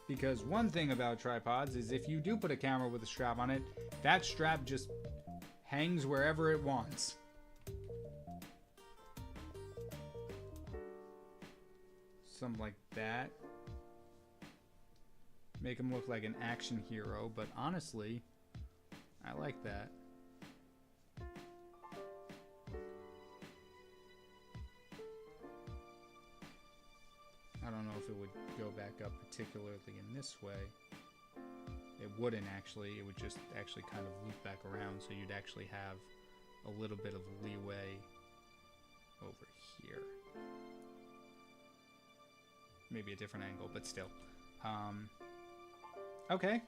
Because one thing about tripods is if you do put a camera with a strap on it, that strap just hangs wherever it wants. Something like that. Make him look like an action hero, but honestly, I like that. I don't know if it would go back up particularly in this way. It wouldn't actually. It would just actually kind of loop back around, so you'd actually have a little bit of leeway over here. Maybe a different angle, but still. Okay.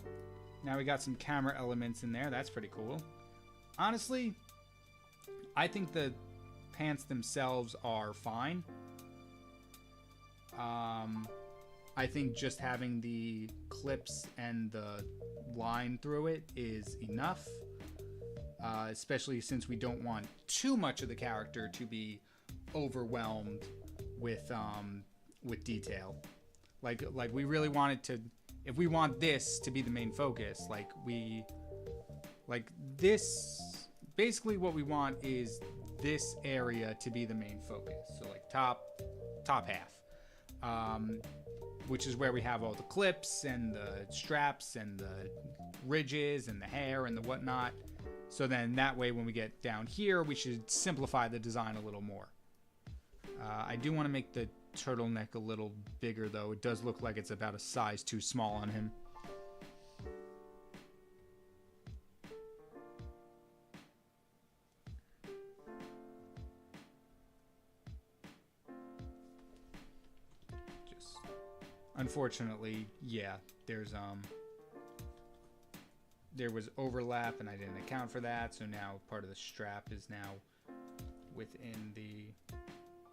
Now we got some camera elements in there. That's pretty cool. Honestly, I think the pants themselves are fine. I think just having the clips and the line through it is enough, especially since we don't want too much of the character to be overwhelmed with detail. Like we really want it to, if we want this to be the main focus, this, basically what we want is this area to be the main focus. So like top half. which is where we have all the clips and the straps and the ridges and the hair and the whatnot. So then that way when we get down here, we should simplify the design a little more. I do want to make the turtleneck a little bigger, though. It does look like it's about a size too small on him. Just unfortunately, yeah, there was overlap and I didn't account for that, so now part of the strap is now within the,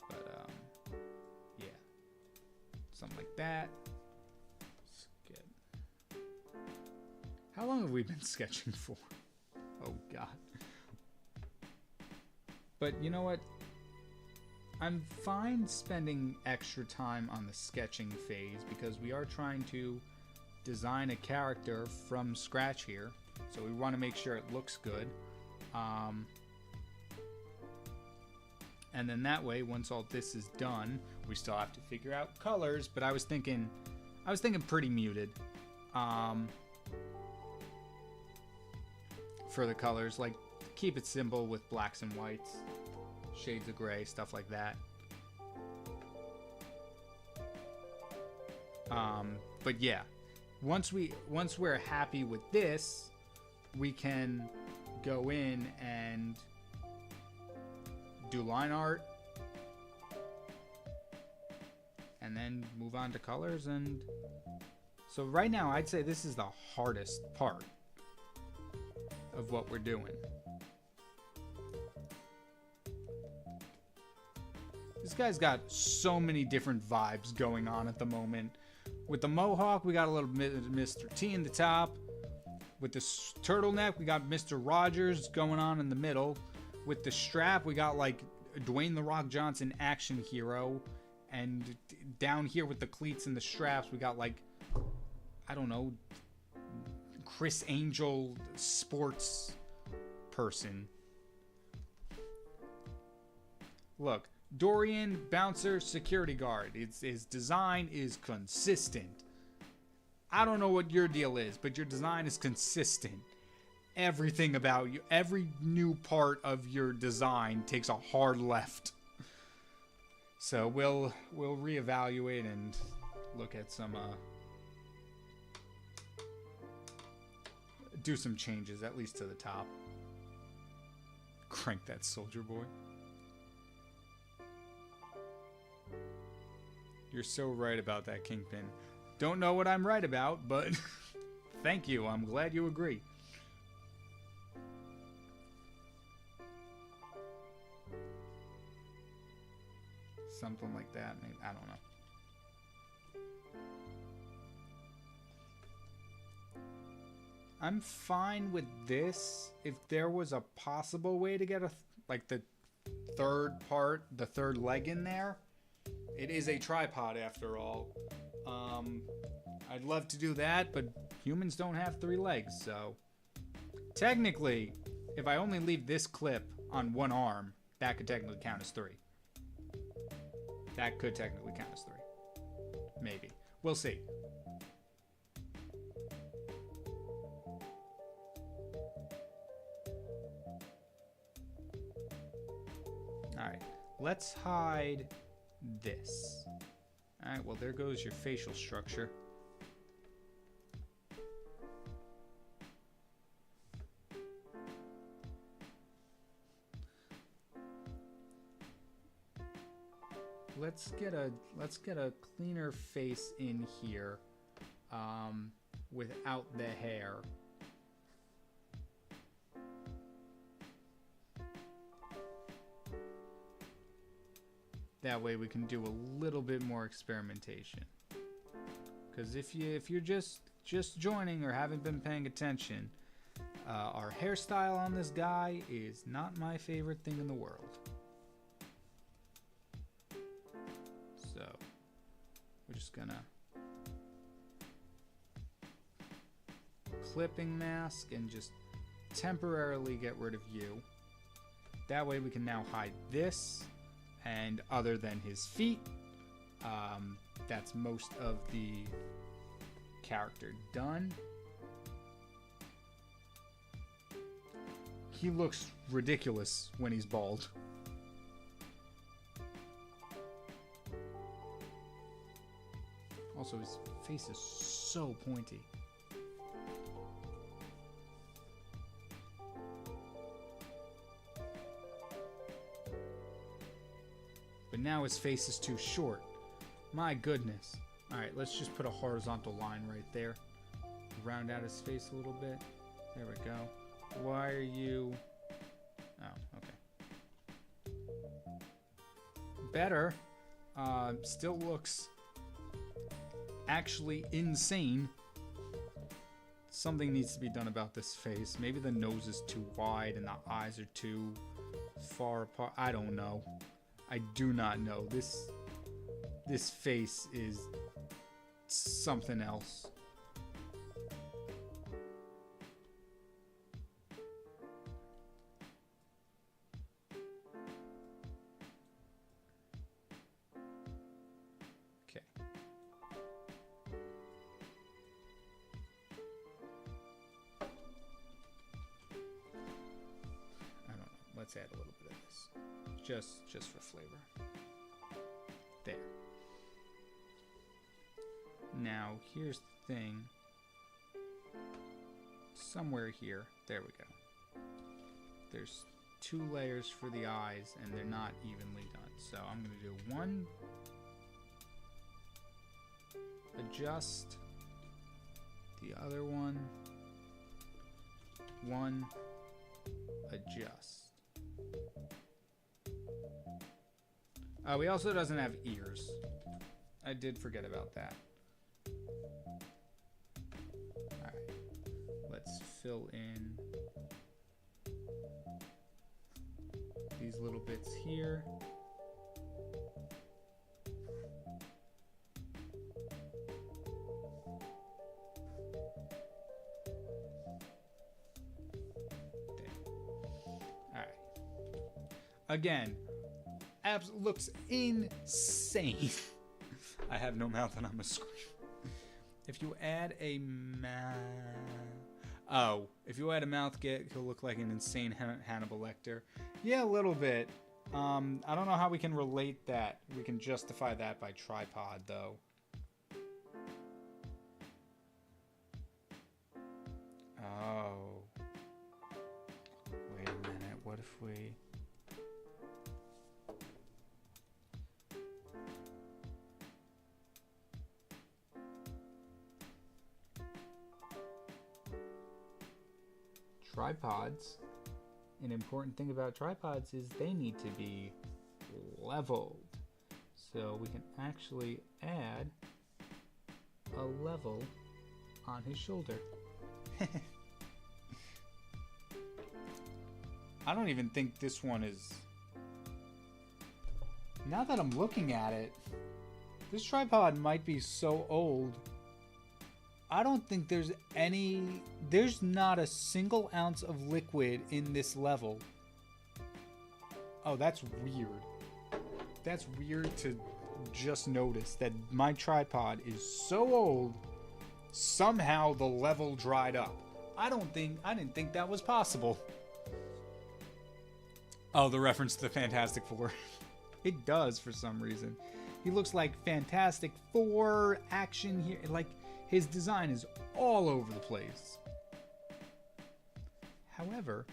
but yeah, something like that. Let's get, how long have we been sketching for? Oh god. But you know what, I'm fine spending extra time on the sketching phase because we are trying to design a character from scratch here, so we want to make sure it looks good, and then that way once all this is done, we still have to figure out colors, but I was thinking pretty muted for the colors, like keep it simple with blacks and whites, shades of gray, stuff like that. But yeah, once we're happy with this, we can go in and do line art and then move on to colors. And so right now I'd say this is the hardest part of what we're doing. This guy's got so many different vibes going on at the moment. With the mohawk, we got a little Mr. T in the top. With the turtleneck, we got Mr. Rogers going on in the middle. With the strap, we got like Dwayne The Rock Johnson action hero. And down here with the cleats and the straps, we got like, I don't know, Chris Angel sports person. Look, Dorian, bouncer, security guard. His design is consistent. I don't know what your deal is, but your design is consistent. Everything about you, every new part of your design takes a hard left. So we'll reevaluate and look at some do some changes, at least to the top. Crank that soldier boy. You're so right about that, KyngPin. Don't know what I'm right about, but thank you. I'm glad you agree. Something like that, maybe. I don't know. I'm fine with this if there was a possible way to get like the third part, the third leg in there. It is a tripod after all. I'd love to do that, but humans don't have 3 legs, so technically, if I only leave this clip on one arm, that could technically count as 3. That could technically count as 3. Maybe. We'll see. Alright, let's hide this. Alright, well there goes your facial structure. Let's get a cleaner face in here, without the hair. That way we can do a little bit more experimentation. Because if you're just joining or haven't been paying attention, our hairstyle on this guy is not my favorite thing in the world. So we're just gonna clipping mask and just temporarily get rid of you. That way we can now hide this. And other than his feet, that's most of the character done. He looks ridiculous when he's bald. Also, his face is so pointy. But now his face is too short. My goodness. Alright, let's just put a horizontal line right there. Round out his face a little bit. There we go. Why are you... Oh, okay. Better. Still looks actually insane. Something needs to be done about this face. Maybe the nose is too wide and the eyes are too far apart. I don't know. I do not know. This face is something else. Okay. I don't know. Let's add a little bit of this. Just for flavor. There. Now, here's the thing. Somewhere here. There we go. There's 2 layers for the eyes, and they're not evenly done. So I'm going to do one. Adjust. The other one. One. Adjust. He also doesn't have ears. I did forget about that. Alright. Let's fill in these little bits here. There. Alright. Again. Looks insane. I have no mouth and I'm a scream. If you add a if you add a mouth, he'll look like an insane Hannibal Lecter. Yeah, a little bit. I don't know how we can relate that. We can justify that by tripod, though. Oh. Wait a minute. What if we... Tripods, an important thing about tripods is they need to be leveled. So we can actually add a level on his shoulder. I don't even think this one is... Now that I'm looking at it, this tripod might be so old. I don't think there's not a single ounce of liquid in this level. Oh, that's weird. That's weird to just notice that my tripod is so old, somehow the level dried up. I didn't think that was possible. Oh, the reference to the Fantastic Four. It does for some reason. He looks like Fantastic Four action here, like his design is all over the place. However,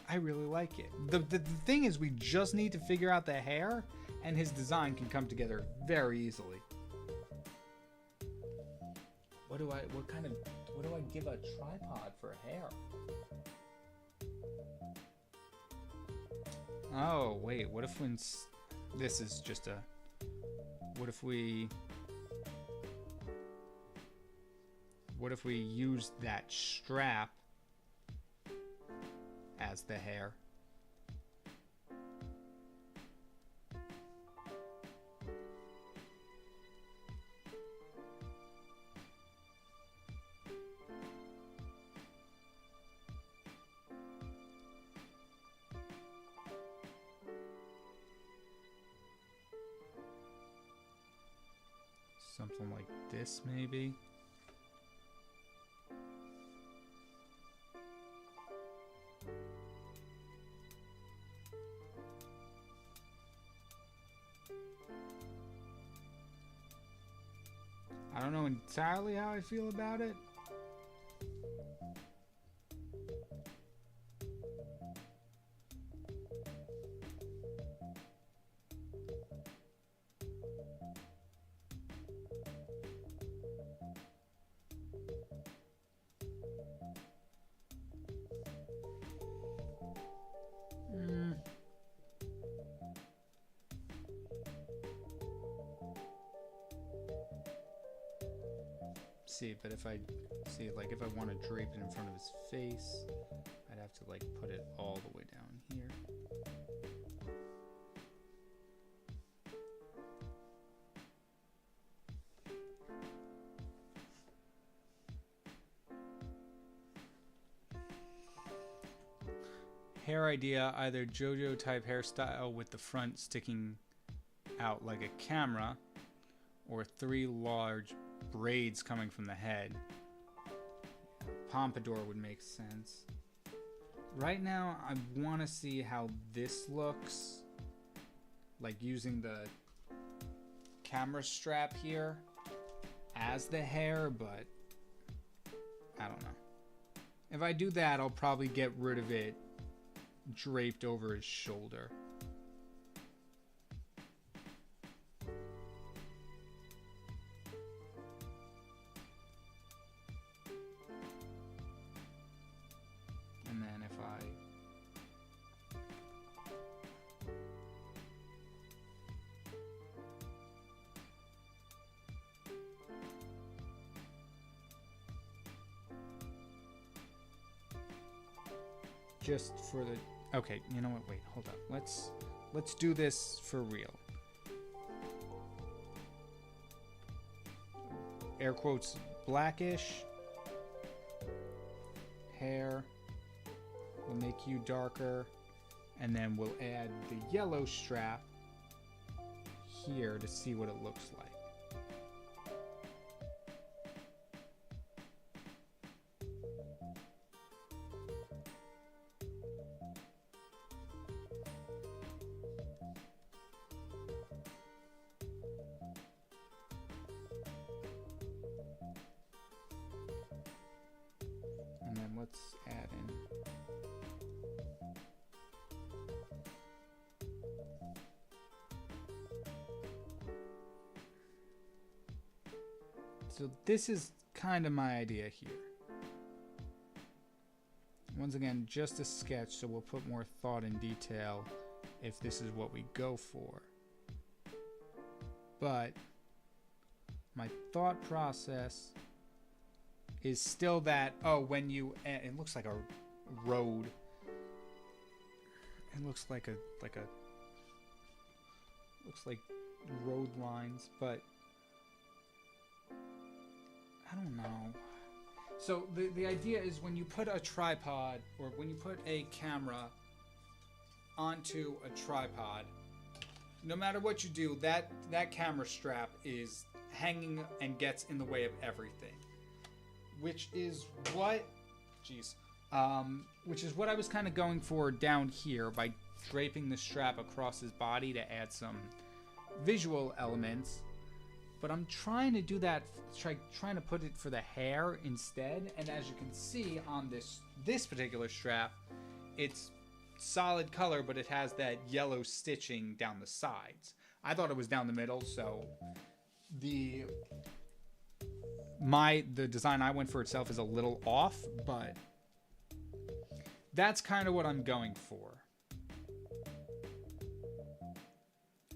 I really like it. The thing is, we just need to figure out the hair, and his design can come together very easily. What do I give a tripod for hair? Oh, wait, what if when this is just a... What if we use that strap as the hair? something like this, maybe. I don't know entirely how I feel about it. See, but if I see, like, if I want to drape it in front of his face, I'd have to like put it all the way down here. Hair idea, either JoJo type hairstyle with the front sticking out like a camera, or 3 large braids coming from the head. Pompadour would make sense. Right now, I want to see how this looks, like using the camera strap here as the hair, but I don't know. If I do that, I'll probably get rid of it draped over his shoulder. And then if I just for the okay, you know what? Wait, hold up. Let's do this for real. Air quotes blackish hair. We'll make you darker, and then we'll add the yellow strap here to see what it looks like. And then let's add in so this is kind of my idea here. Once again, just a sketch, so we'll put more thought and detail if this is what we go for. But my thought process is still that, oh, when you, it looks like a road. It looks like looks like road lines, but I don't know. So the idea is when you put a tripod, or when you put a camera onto a tripod, no matter what you do, that camera strap is hanging and gets in the way of everything. Which is what, which is what I was kind of going for down here by draping the strap across his body to add some visual elements. But I'm trying to do that, trying to put it for the hair instead. And as you can see on this particular strap, it's solid color, but it has that yellow stitching down the sides. I thought it was down the middle, so the design I went for itself is a little off, but that's kind of what I'm going for.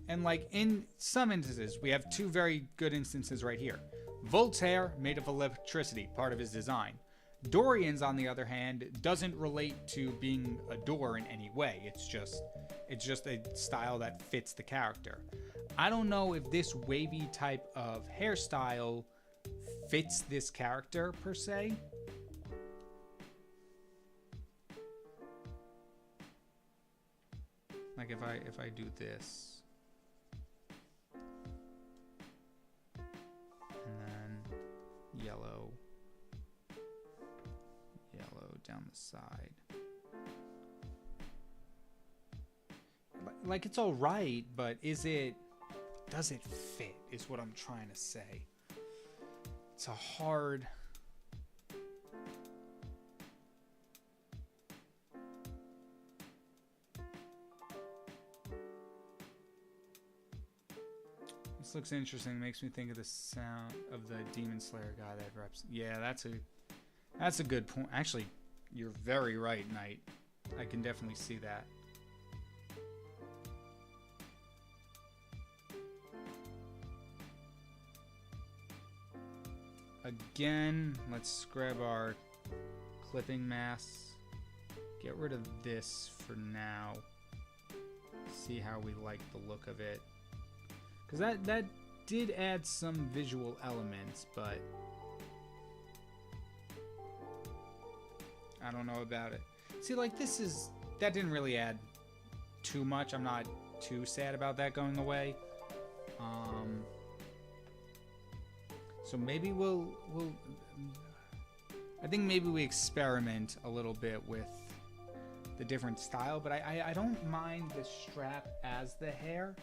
And like in some instances, we have 2 very good instances right here. Volt's hair, made of electricity, part of his design. Dorian's, on the other hand, doesn't relate to being a door in any way. It's just a style that fits the character. I don't know if this wavy type of hairstyle fits this character per se. Like if I do this. down the side. Like, it's all right, but does it fit is what I'm trying to say. It's a hard... This looks interesting. Makes me think of the sound of the Demon Slayer guy that reps. Yeah, that's a good point. Actually, you're very right, Knight. I can definitely see that. Again, let's grab our clipping mask. Get rid of this for now. See how we like the look of it. Because that did add some visual elements, but I don't know about it. See, like, that didn't really add too much. I'm not too sad about that going away. So maybe I think maybe we experiment a little bit with the different style, but I don't mind the strap as the hair.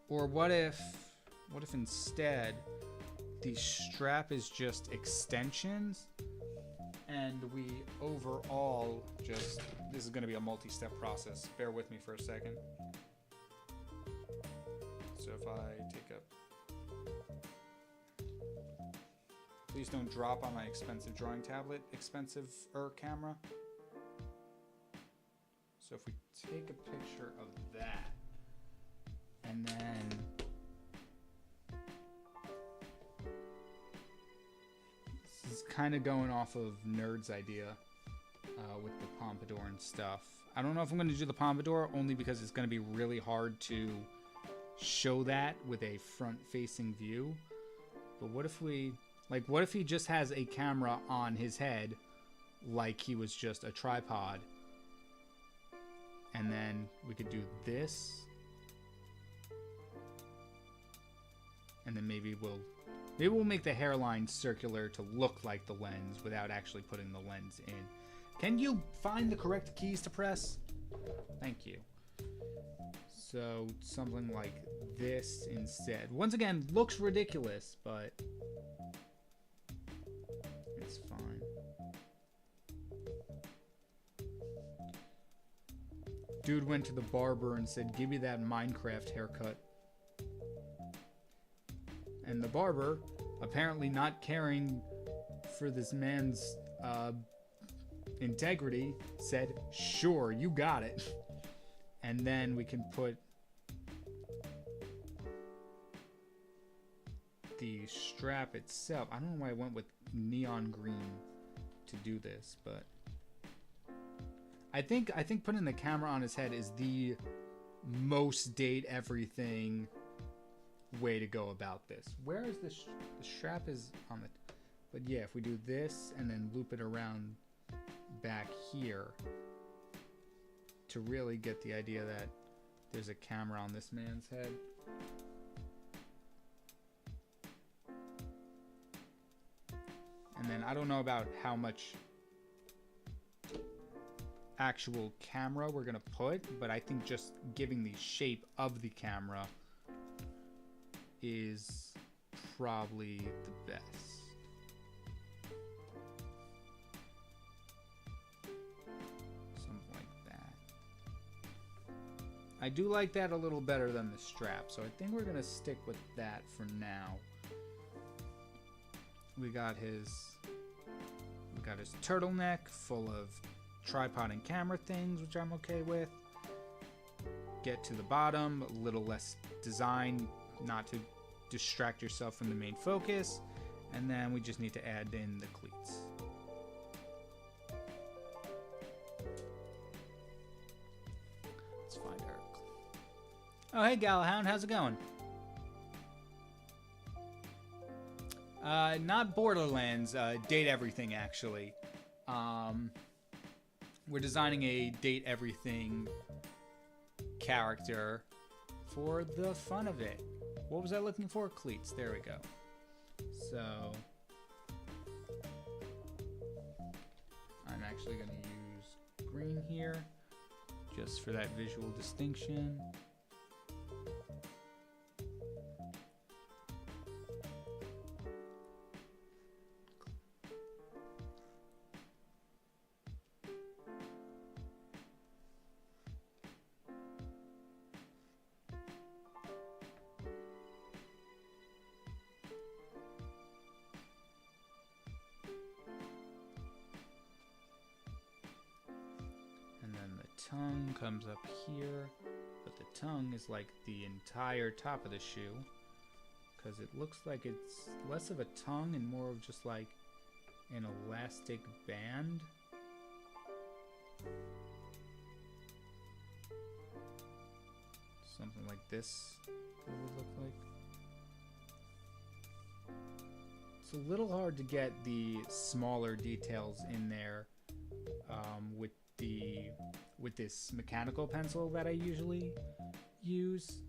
Or what if instead the strap is just extensions and we overall just, this is going to be a multi-step process. Bear with me for a second. So if I take please don't drop on my expensive drawing tablet, camera. So if we take a picture of that, and then this is kind of going off of Nerd's idea with the pompadour and stuff. I don't know if I'm going to do the pompadour, only because it's going to be really hard to show that with a front-facing view. But what if he just has a camera on his head like he was just a tripod, and then we could do this. And then maybe we'll make the hairline circular to look like the lens without actually putting the lens in. Can you find the correct keys to press? Thank you. So something like this instead. Once again, looks ridiculous, but it's fine. Dude went to the barber and said, "Give me that Minecraft haircut." And the barber, apparently not caring for this man's integrity, said, "Sure, you got it." And then we can put the strap itself. I don't know why I went with neon green to do this, but I think putting the camera on his head is the most date everything way to go about this. Where is the strap is on the, but yeah, if we do this and then loop it around back here to really get the idea that there's a camera on this man's head. And then I don't know about how much actual camera we're gonna put, but I think just giving the shape of the camera is probably the best. Something like that. I do like that a little better than the strap, so I think we're gonna stick with that for now. We got his turtleneck full of tripod and camera things, which I'm okay with. Get to the bottom, a little less design, not to distract yourself from the main focus, and then we just need to add in the cleats. Let's find Eric. Oh, hey Galahound, how's it going? Not Borderlands, Date Everything actually. We're designing a Date Everything character for the fun of it. What was I looking for? Cleats. There we go. So actually going to use green here just for that visual distinction. Tongue comes up here, but the tongue is like the entire top of the shoe, because it looks like it's less of a tongue and more of just like an elastic band. Something like this it would look like. It's a little hard to get the smaller details in there with this mechanical pencil that I usually use.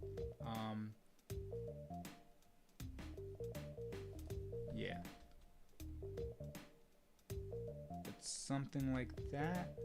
Yeah. It's something like that.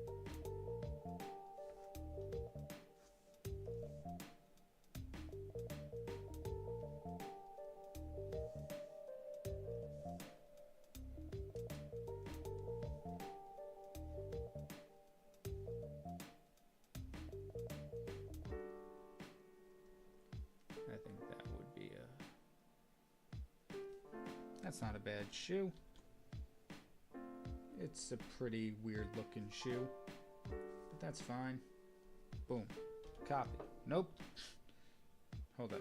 That's not a bad shoe. It's a pretty weird looking shoe, but that's fine. Boom. Copy. Nope. Hold up.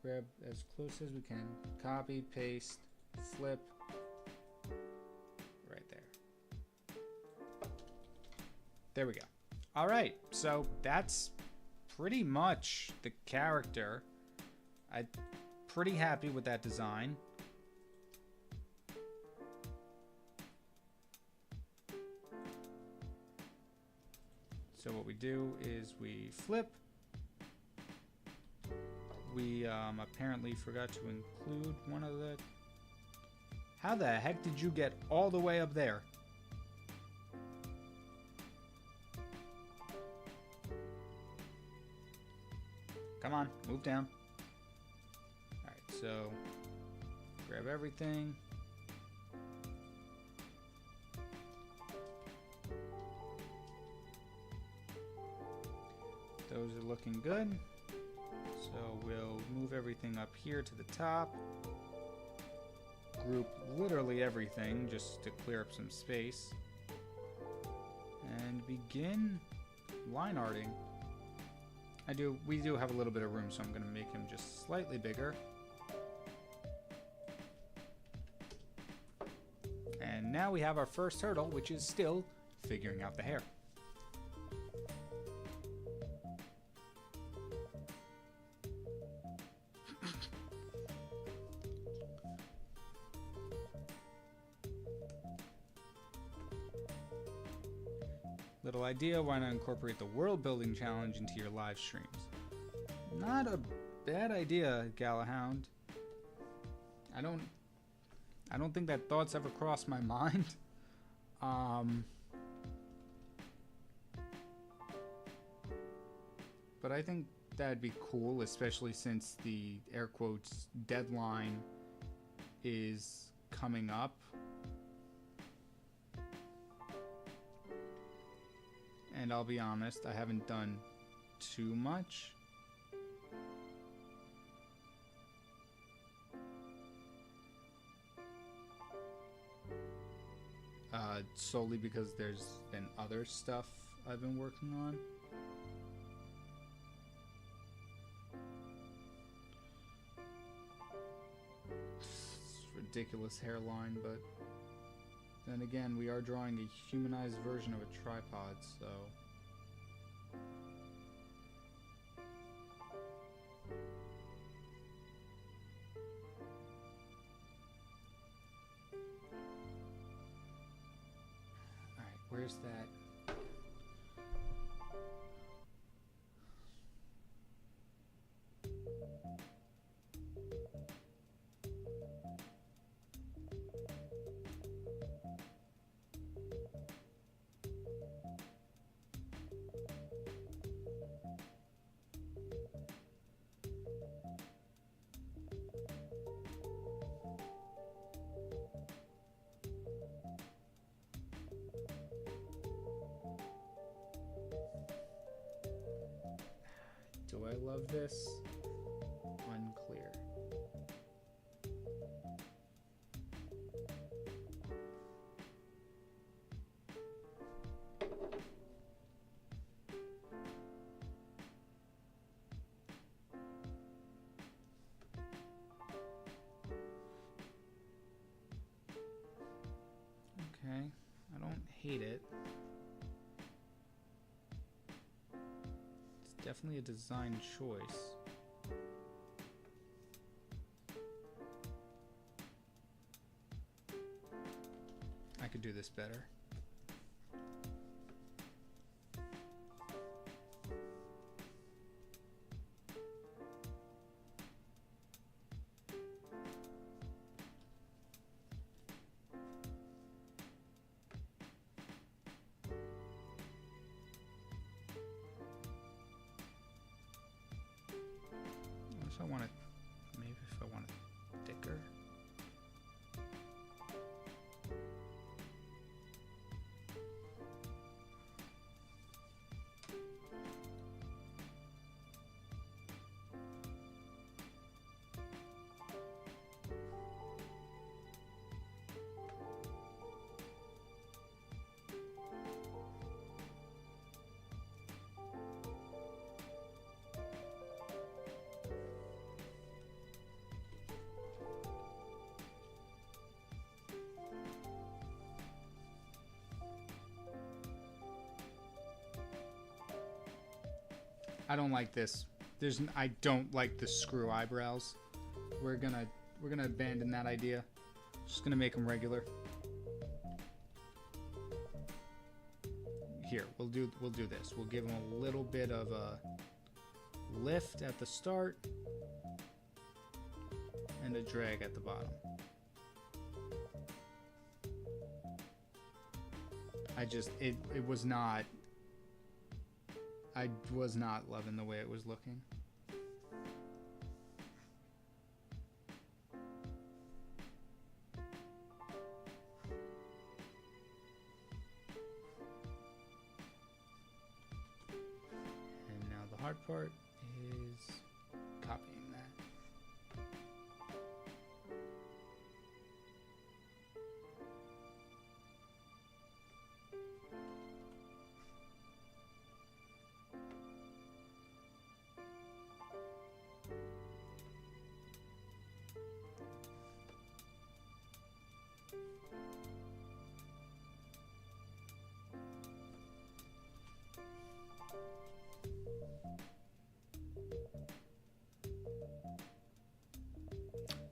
Grab as close as we can. Copy, paste, flip. Right there. There we go. All right, so that's pretty much the character. I'm pretty happy with that design. So what we do is we flip. We apparently forgot to include one of the... How the heck did you get all the way up there? Come on, move down. Alright, so grab everything. Those are looking good. So we'll move everything up here to the top. Group literally everything just to clear up some space. And begin line arting. We do have a little bit of room, so I'm going to make him just slightly bigger. And now we have our first hurdle, which is still figuring out the hair. Little idea, why not incorporate the world building challenge into your live streams? Not a bad idea, Galahound. I don't think that thought's ever crossed my mind. But I think that'd be cool, especially since the air quotes deadline is coming up. And I'll be honest, I haven't done too much. Solely because there's been other stuff I've been working on. It's a ridiculous hairline, but then again, we are drawing a humanized version of a tripod, so... Alright, where's that? of this? Unclear. Okay, I don't hate it. It's definitely a design choice. I could do this better. I want it, maybe if I want it thicker. I don't like this. I don't like the screw eyebrows. We're gonna abandon that idea. Just gonna make them regular. Here, we'll do this. We'll give them a little bit of a lift at the start and a drag at the bottom. It was not. I was not loving the way it was looking. And now the hard part is copying that.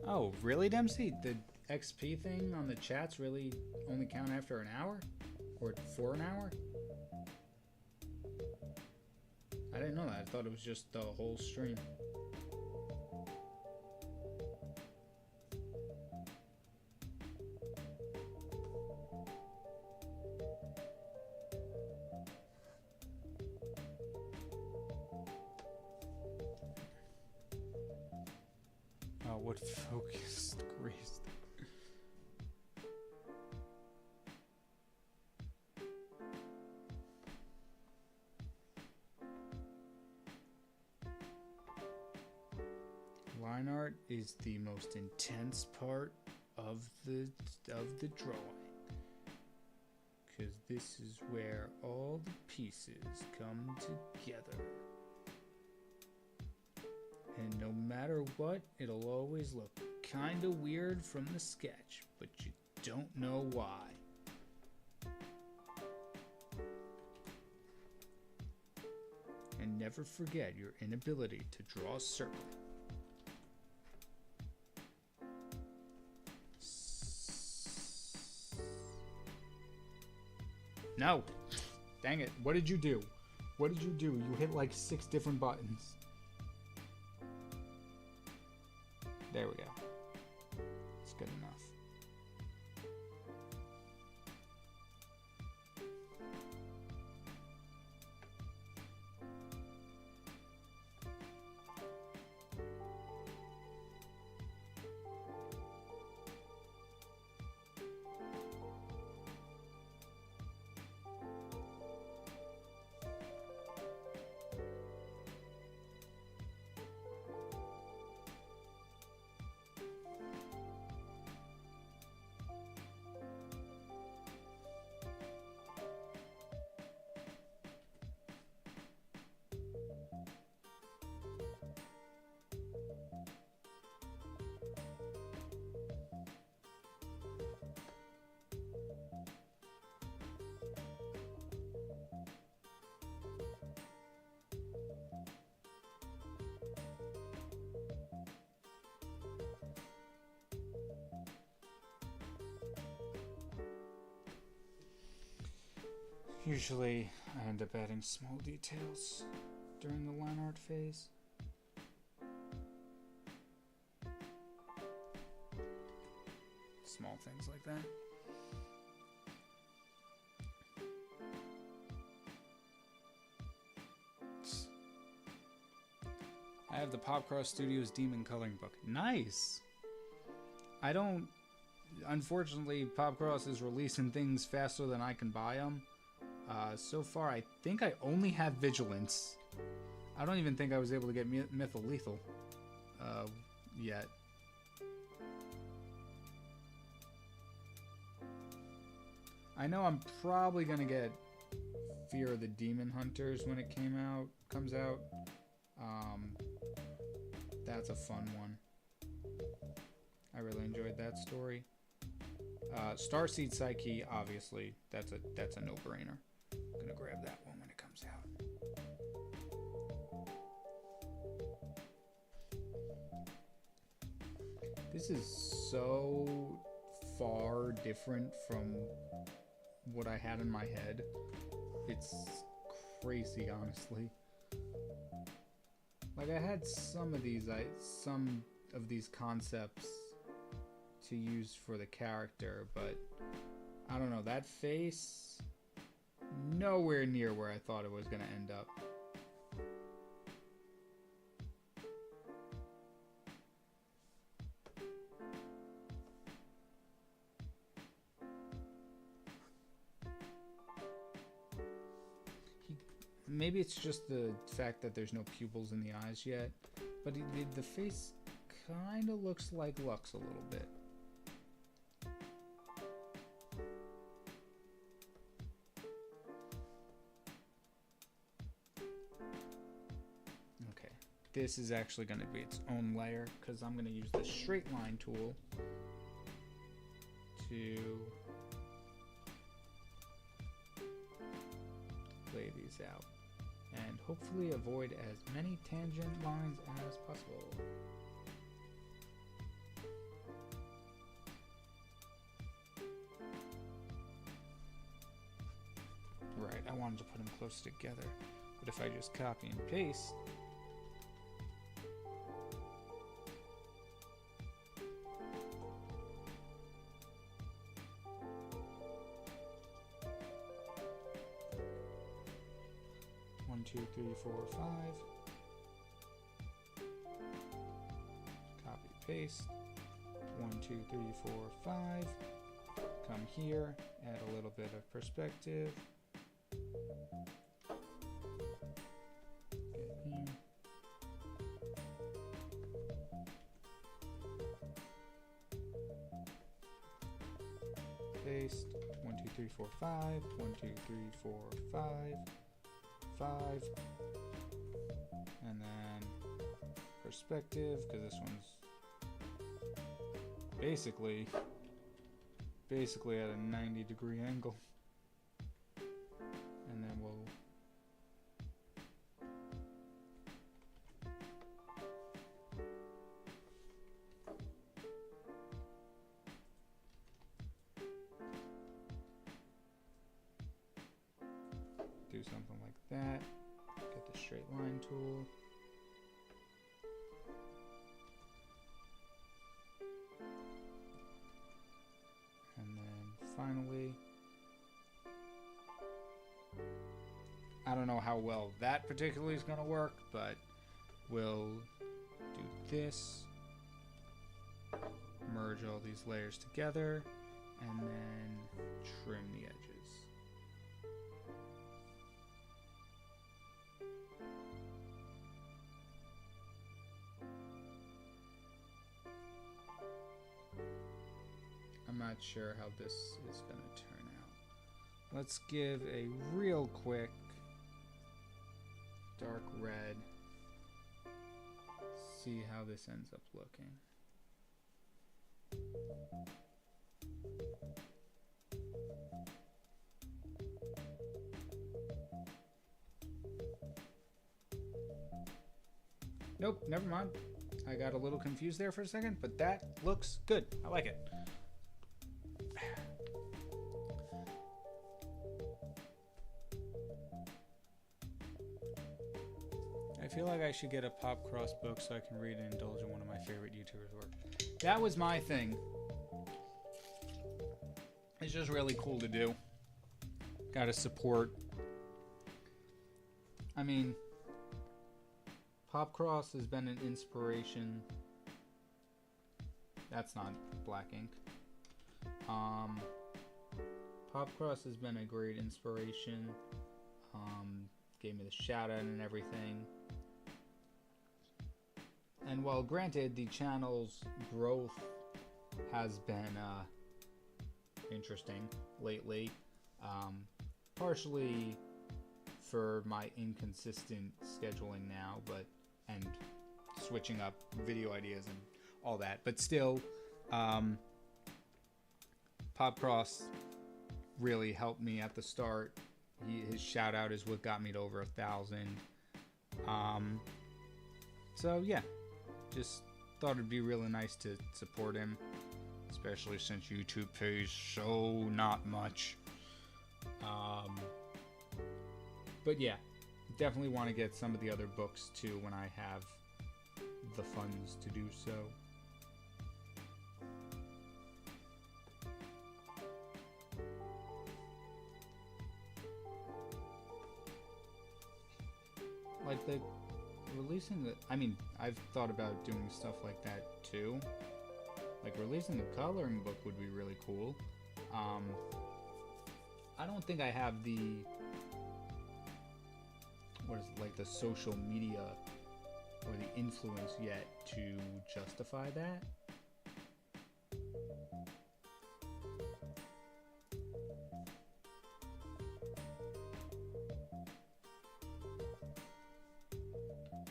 Oh, really, Dempsey? The XP thing on the chats really only count after an hour? Or for an hour? I didn't know that. I thought it was just the whole stream. Oh, what focused grease. Line art is the most intense part of the drawing, because this is where all the pieces come together. And no matter what, it'll always look kinda weird from the sketch, but you don't know why. And never forget your inability to draw a circle. No! Dang it, what did you do? What did you do? You hit like 6 different buttons. There we go. It's good enough. Usually I end up adding small details during the line art phase. Small things like that. I have the Popcross Studios Demon Coloring Book. Nice! I don't... Unfortunately, Popcross is releasing things faster than I can buy them. So far, I think I only have Vigilance. I don't even think I was able to get Mythal Lethal yet. I know I'm probably gonna get Fear of the Demon Hunters when it comes out. That's a fun one. I really enjoyed that story. Starseed Psyche, obviously, that's a no-brainer. I'm gonna grab that one when it comes out. This is so far different from what I had in my head. It's crazy, honestly. Like, I had some of these concepts to use for the character, but I don't know, that face, nowhere near where I thought it was gonna end up. Maybe it's just the fact that there's no pupils in the eyes yet, but the face kind of looks like Lux a little bit. Okay, this is actually going to be its own layer because I'm going to use the straight line tool to lay these out and hopefully avoid as many tangent lines as possible. Right, I wanted to put them close together, but if I just copy and paste, one, two, three, four, five. Copy, paste. 1, 2, 3, 4, 5. Come here, add a little bit of perspective. Get here. Paste. 1, 2, 3, 4, 5. 1, 2, 3, 4, 5. 5, and then perspective, because this one's basically at a 90-degree angle, and then we'll do something like that. Get the straight line tool. And then finally, I don't know how well that particularly is going to work, but we'll do this, merge all these layers together, and then trim the edges. I'm not sure how this is going to turn out. Let's give a real quick dark red. See how this ends up looking. Nope, never mind. I got a little confused there for a second, but that looks good. I like it. feel like I should get a Pop Cross book so I can read and indulge in one of my favorite YouTubers' work. That was my thing. It's just really cool to do. Gotta support. I mean, Pop Cross has been an inspiration. That's not black ink. Pop Cross has been a great inspiration. Gave me the shout out and everything. And while granted the channel's growth has been interesting lately, partially for my inconsistent scheduling now, and switching up video ideas and all that, but still, Pop Cross really helped me at the start. His shout out is what got me to over 1,000. So yeah, just thought it'd be really nice to support him, especially since YouTube pays so not much. But yeah, definitely want to get some of the other books too when I have the funds to do so. Like releasing the, I mean, I've thought about doing stuff like that too. Like releasing a coloring book would be really cool. I don't think I have the, what is it, like the social media or the influence yet to justify that.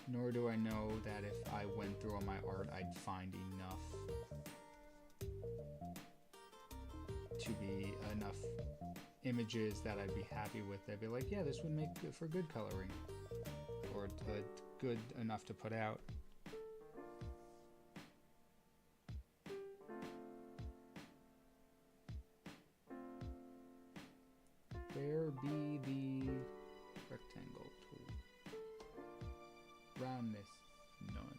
Nor do I know that if I went through all my art, I'd find enough to be enough images that I'd be happy with. I'd be like, yeah, this would make good for good coloring, or good enough to put out. Where be the rectangle tool? Roundness, none.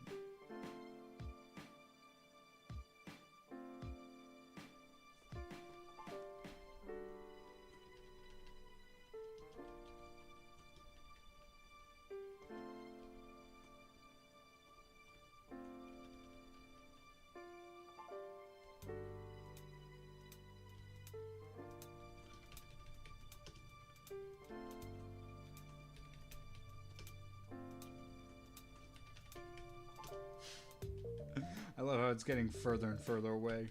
I love how it's getting further and further away.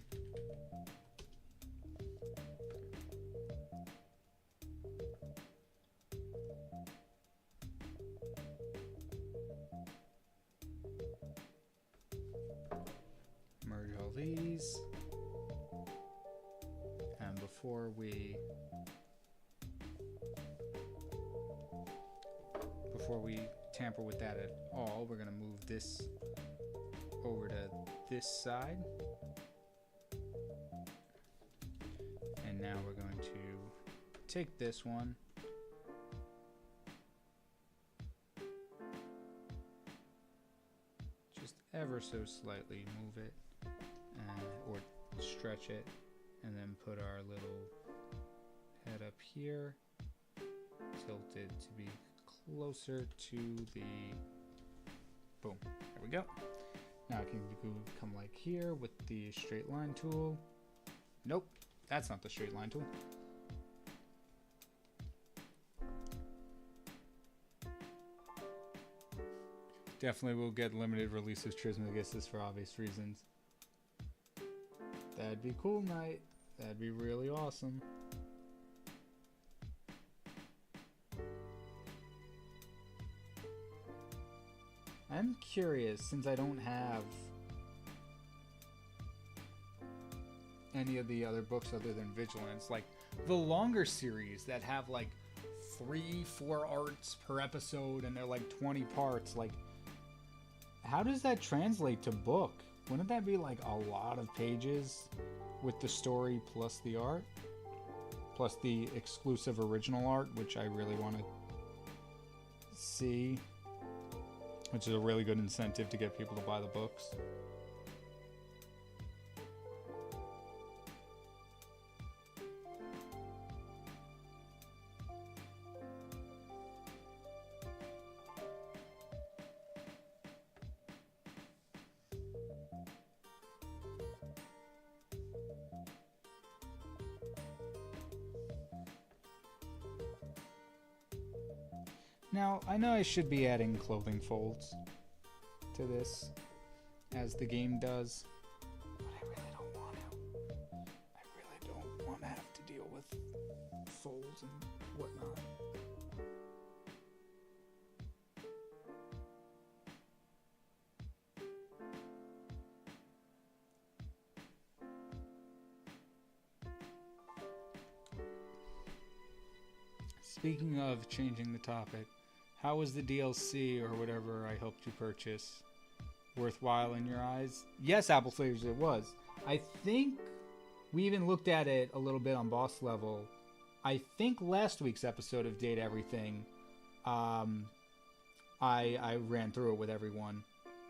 Merge all these. And before we tamper with that at all, we're going to move this over to this side, and now we're going to take this one just ever so slightly, move it or stretch it, and then put our little head up here, tilted to be closer to the, boom, there we go. Now I can come like here with the straight line tool. Nope, that's not the straight line tool. Definitely will get limited release of Trismegistus for obvious reasons. That'd be cool, Knight. That'd be really awesome. I'm curious, since I don't have any of the other books other than Vigilance, like the longer series that have like 3-4 arts per episode and they're like 20 parts, like how does that translate to book? Wouldn't that be like a lot of pages with the story plus the art? Plus the exclusive original art, which I really want to see. which is a really good incentive to get people to buy the books. Now, I know I should be adding clothing folds to this, as the game does, but I really don't want to. I really don't want to have to deal with folds and whatnot. Speaking of changing the topic, how was the DLC or whatever I hoped to purchase worthwhile in your eyes? Yes, Apple Flavors, it was. I think we even looked at it a little bit on boss level. I think last week's episode of Date Everything, I ran through it with everyone,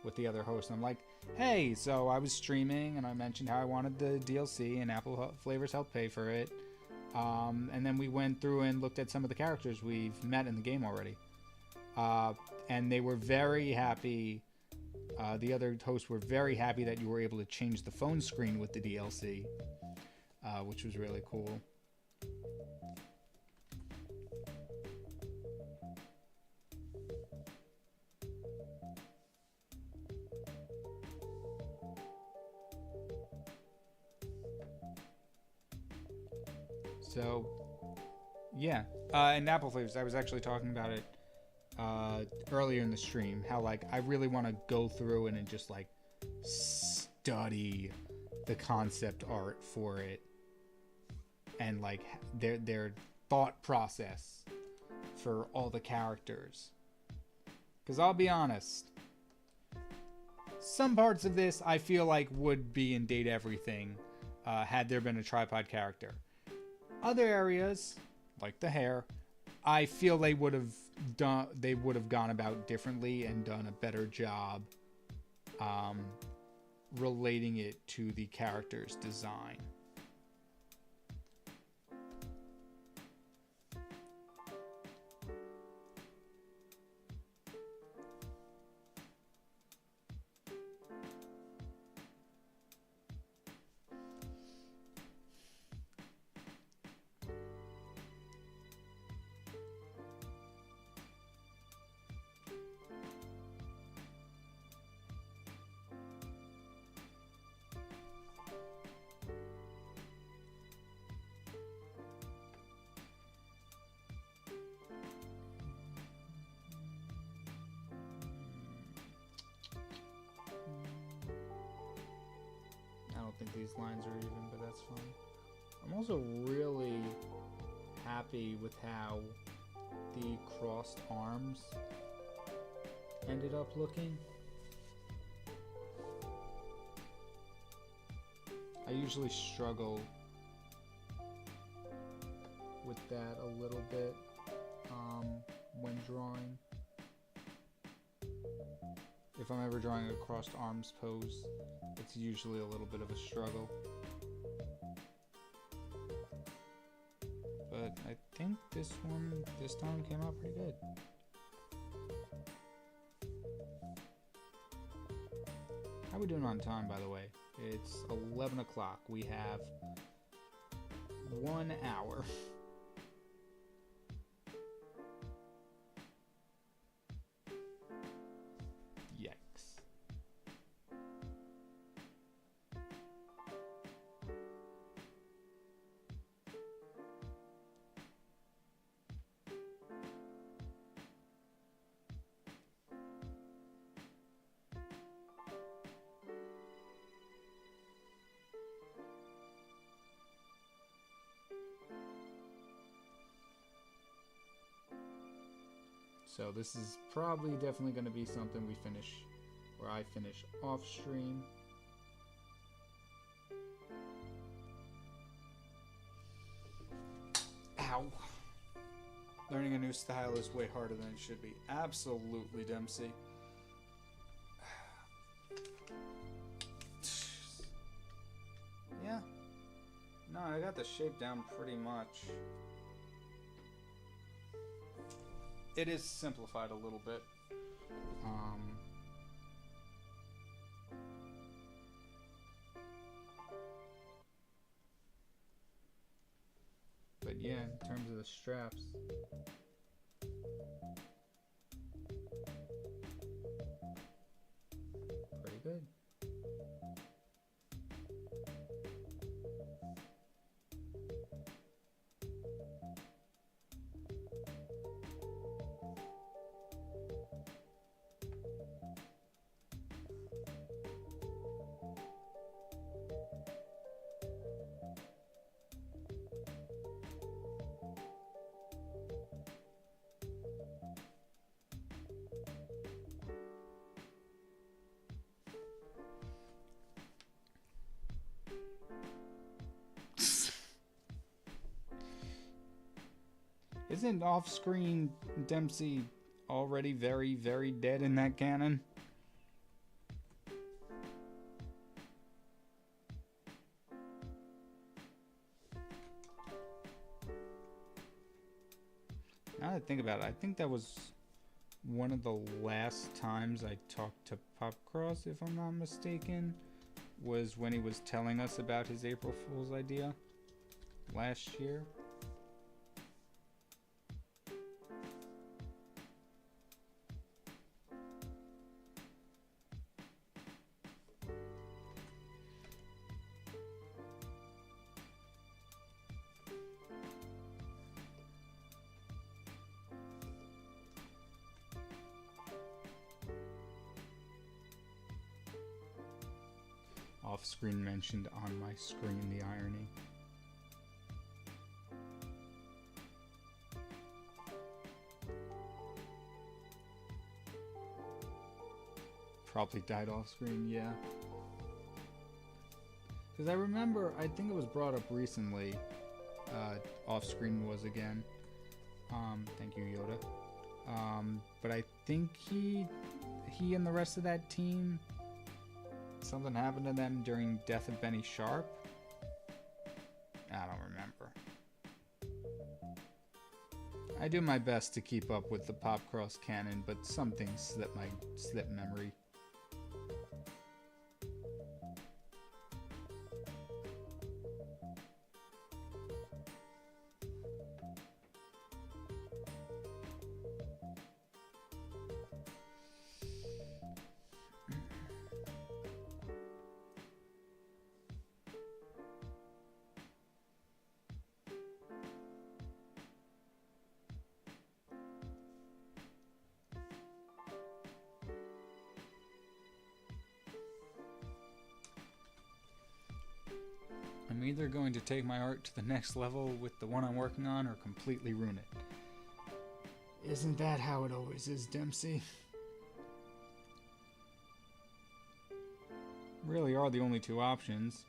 with the other host. And I'm like, hey, so I was streaming and I mentioned how I wanted the DLC and Apple Flavors helped pay for it. And then we went through and looked at some of the characters we've met in the game already. And they were very happy. The other hosts were very happy that you were able to change the phone screen with the DLC, which was really cool. So, yeah. And Apple Flavors, I was actually talking about it earlier in the stream, how like I really want to go through it and just like study the concept art for it and like their thought process for all the characters. Because I'll be honest, some parts of this I feel like would be in Date Everything had there been a tripod character. Other areas, like the hair, I feel they would have gone about differently and done a better job relating it to the character's design. I don't think these lines are even, but that's fine. I'm also really happy with how the crossed arms ended up looking. I usually struggle with that a little bit when drawing. If I'm ever drawing a crossed arms pose, it's usually a little bit of a struggle. But I think this time came out pretty good. How are we doing on time, by the way? It's 11 o'clock. We have 1 hour. Yikes. So this is probably definitely going to be something we finish, or I finish off stream. Ow. Learning a new style is way harder than it should be. Absolutely, Dempsey. I got the shape down pretty much. It is simplified a little bit. But yeah, in terms of the straps, pretty good. Isn't off-screen Dempsey already very, very dead in that canon? Now that I think about it, I think that was one of the last times I talked to Popcross, if I'm not mistaken, was when he was telling us about his April Fool's idea last year. Off-screen mentioned, on my screen, the irony. Probably died off-screen, yeah. Because I remember, I think it was brought up recently, off-screen was again. Thank you, Yoda. But I think he and the rest of that team, something happened to them during Death of Benny Sharp. I don't remember. I do my best to keep up with the Popcross canon, but some things slip memory. I'm either going to take my art to the next level with the one I'm working on or completely ruin it. Isn't that how it always is, Dempsey? Really are the only two options.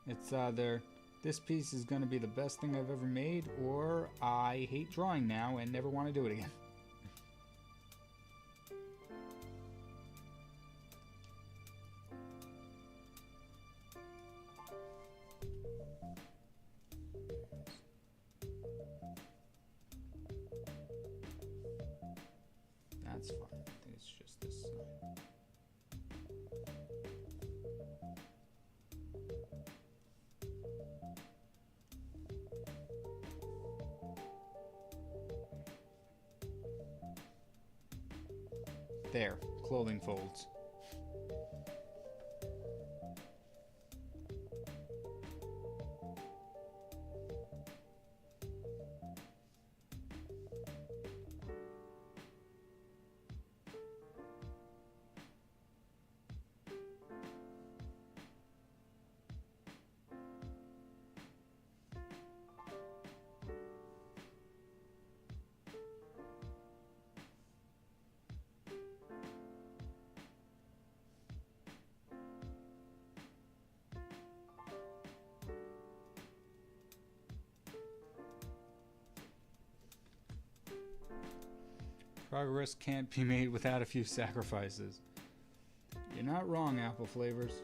It's either this piece is going to be the best thing I've ever made, or I hate drawing now and never want to do it again. That's fine. I think it's just this side. There, clothing folds. Progress can't be made without a few sacrifices. You're not wrong, Apple Flavors.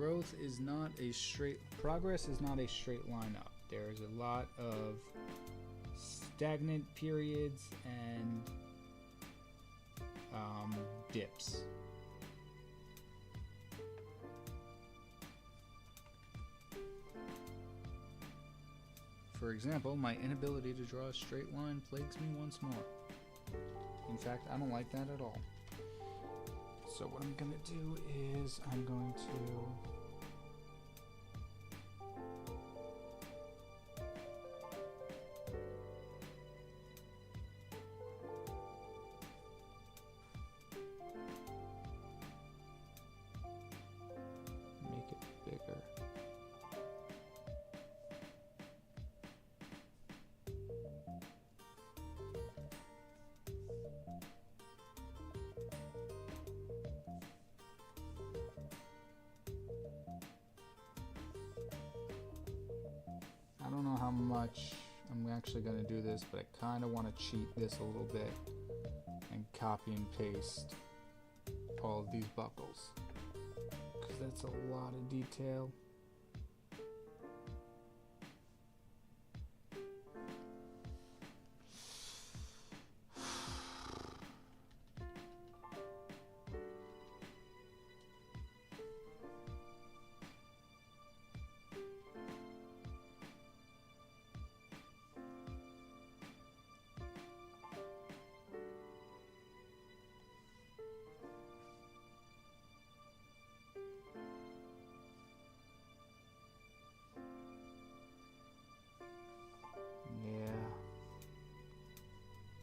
progress is not a straight line up. There's a lot of stagnant periods and dips. For example, my inability to draw a straight line plagues me once more. In fact, I don't like that at all. So what I'm going to do is I'm going to make it bigger. I don't know how much I'm actually going to do this, but I kind of want to cheat this a little bit and copy and paste all of these buckles, because that's a lot of detail.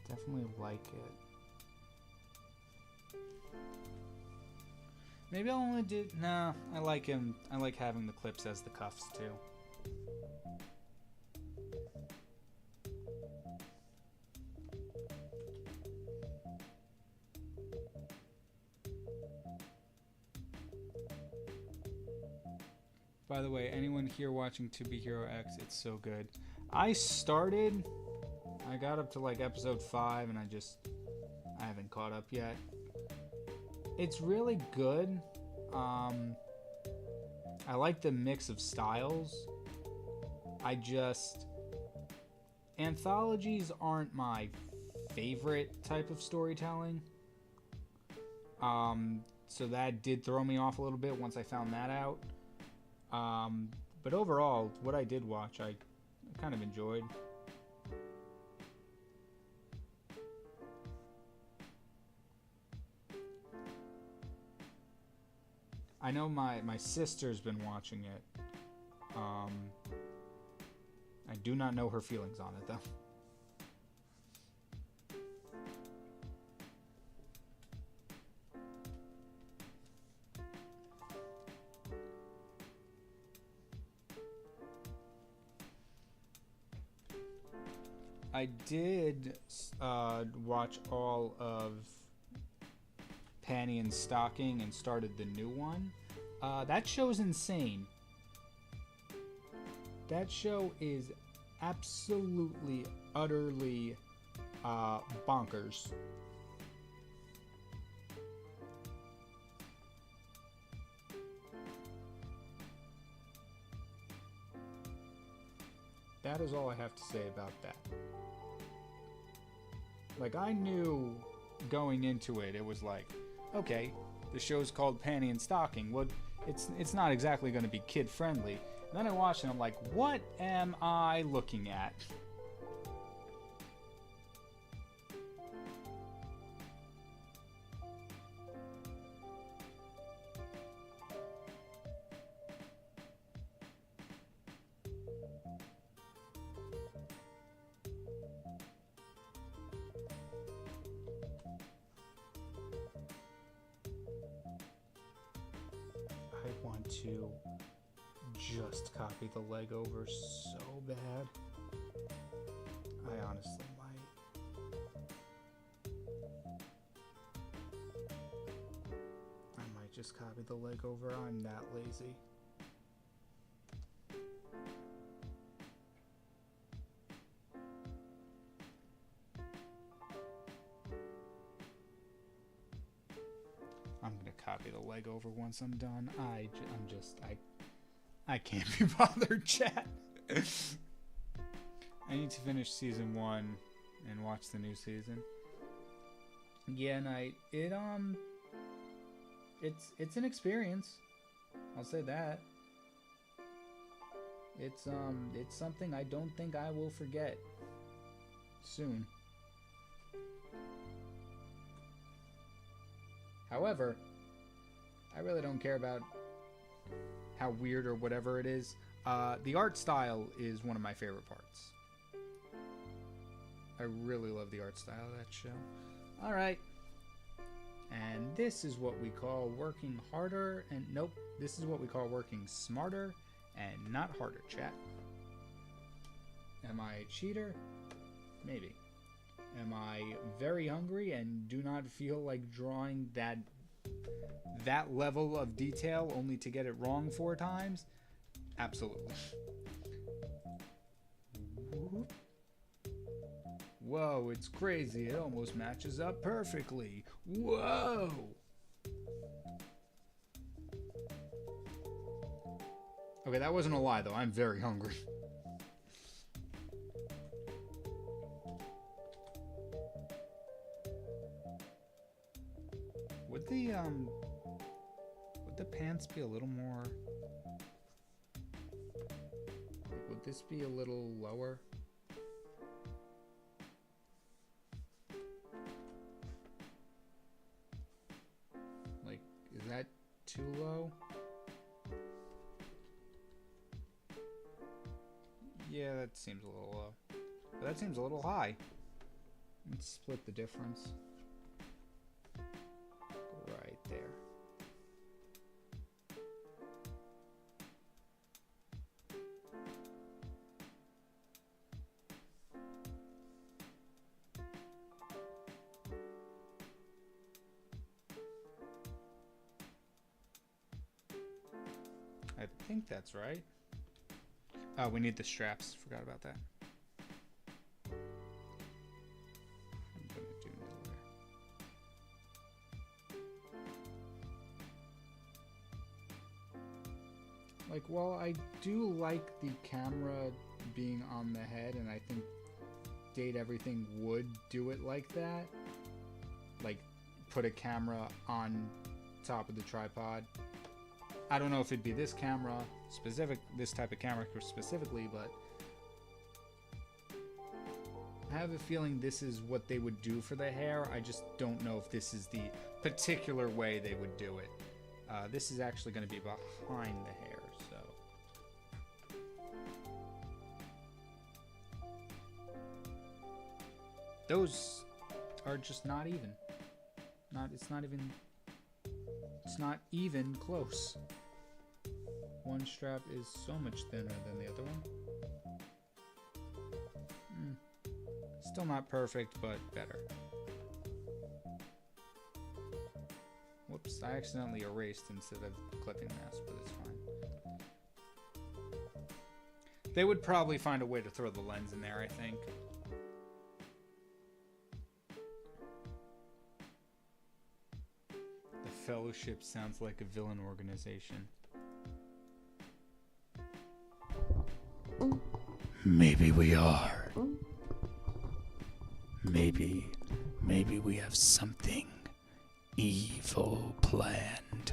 Definitely like it. Maybe I'll only do... Nah, I like him. I like having the clips as the cuffs, too. By the way, anyone here watching To Be Hero X, it's so good. I got up to like episode 5 and I haven't caught up yet. It's really good. I like the mix of styles. Anthologies aren't my favorite type of storytelling. So that did throw me off a little bit once I found that out. But overall, what I did watch, I kind of enjoyed. I know my sister's been watching it. I do not know her feelings on it, though. I did watch all of Panty and Stocking and started the new one. That show's insane. That show is absolutely, utterly bonkers. That is all I have to say about that. Like, I knew going into it, it was like, okay, the show's called Panty and Stocking. Well, it's not exactly going to be kid friendly. And then I watched it and I'm like, what am I looking at? I want to just copy the leg over so bad. I honestly might. I might just copy the leg over. I'm that lazy. I'm gonna copy the leg over once I'm done. I can't be bothered, chat. I need to finish season 1 and watch the new season. Yeah, and it's an experience. I'll say that. It's something I don't think I will forget soon. However, I really don't care about how weird or whatever it is. The art style is one of my favorite parts. I really love the art style of that show. Alright. And this is what we call working harder and... Nope. This is what we call working smarter and not harder, chat. Am I a cheater? Maybe. Am I very hungry and do not feel like drawing that level of detail only to get it wrong 4 times? Absolutely. Whoa, it's crazy. It almost matches up perfectly. Whoa! Okay, that wasn't a lie, though. I'm very hungry. Would the pants be a little more... Like, would this be a little lower? Like, is that too low? Yeah, that seems a little low. But that seems a little high. Let's split the difference. Right there. I think that's right. Oh, we need the straps. Forgot about that. I'm gonna do nowhere. Like, while I do like the camera being on the head, and I think Date Everything would do it like that, like put a camera on top of the tripod. I don't know if it'd be this camera this type of camera specifically, but I have a feeling this is what they would do for the hair. I just don't know if this is the particular way they would do it. This is actually going to be behind the hair, so. Those are just not even. It's not even close. One strap is so much thinner than the other one. Still not perfect, but better. Whoops, I accidentally erased instead of clipping mask, but it's fine. They would probably find a way to throw the lens in there, I think. The Fellowship sounds like a villain organization. Maybe we are. Maybe we have something evil planned.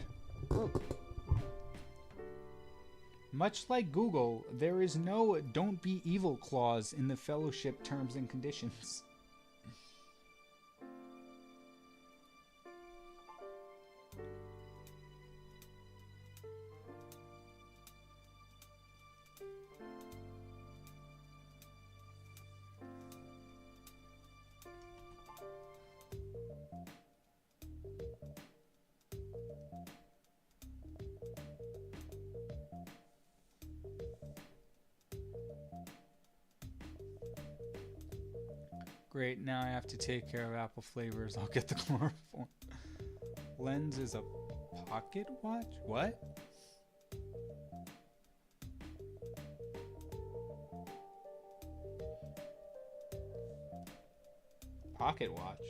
Much like Google, there is no "don't be evil" clause in the Fellowship terms and conditions. Great, now I have to take care of apple flavors. I'll get the chloroform. Lens is a pocket watch? What? Pocket watch?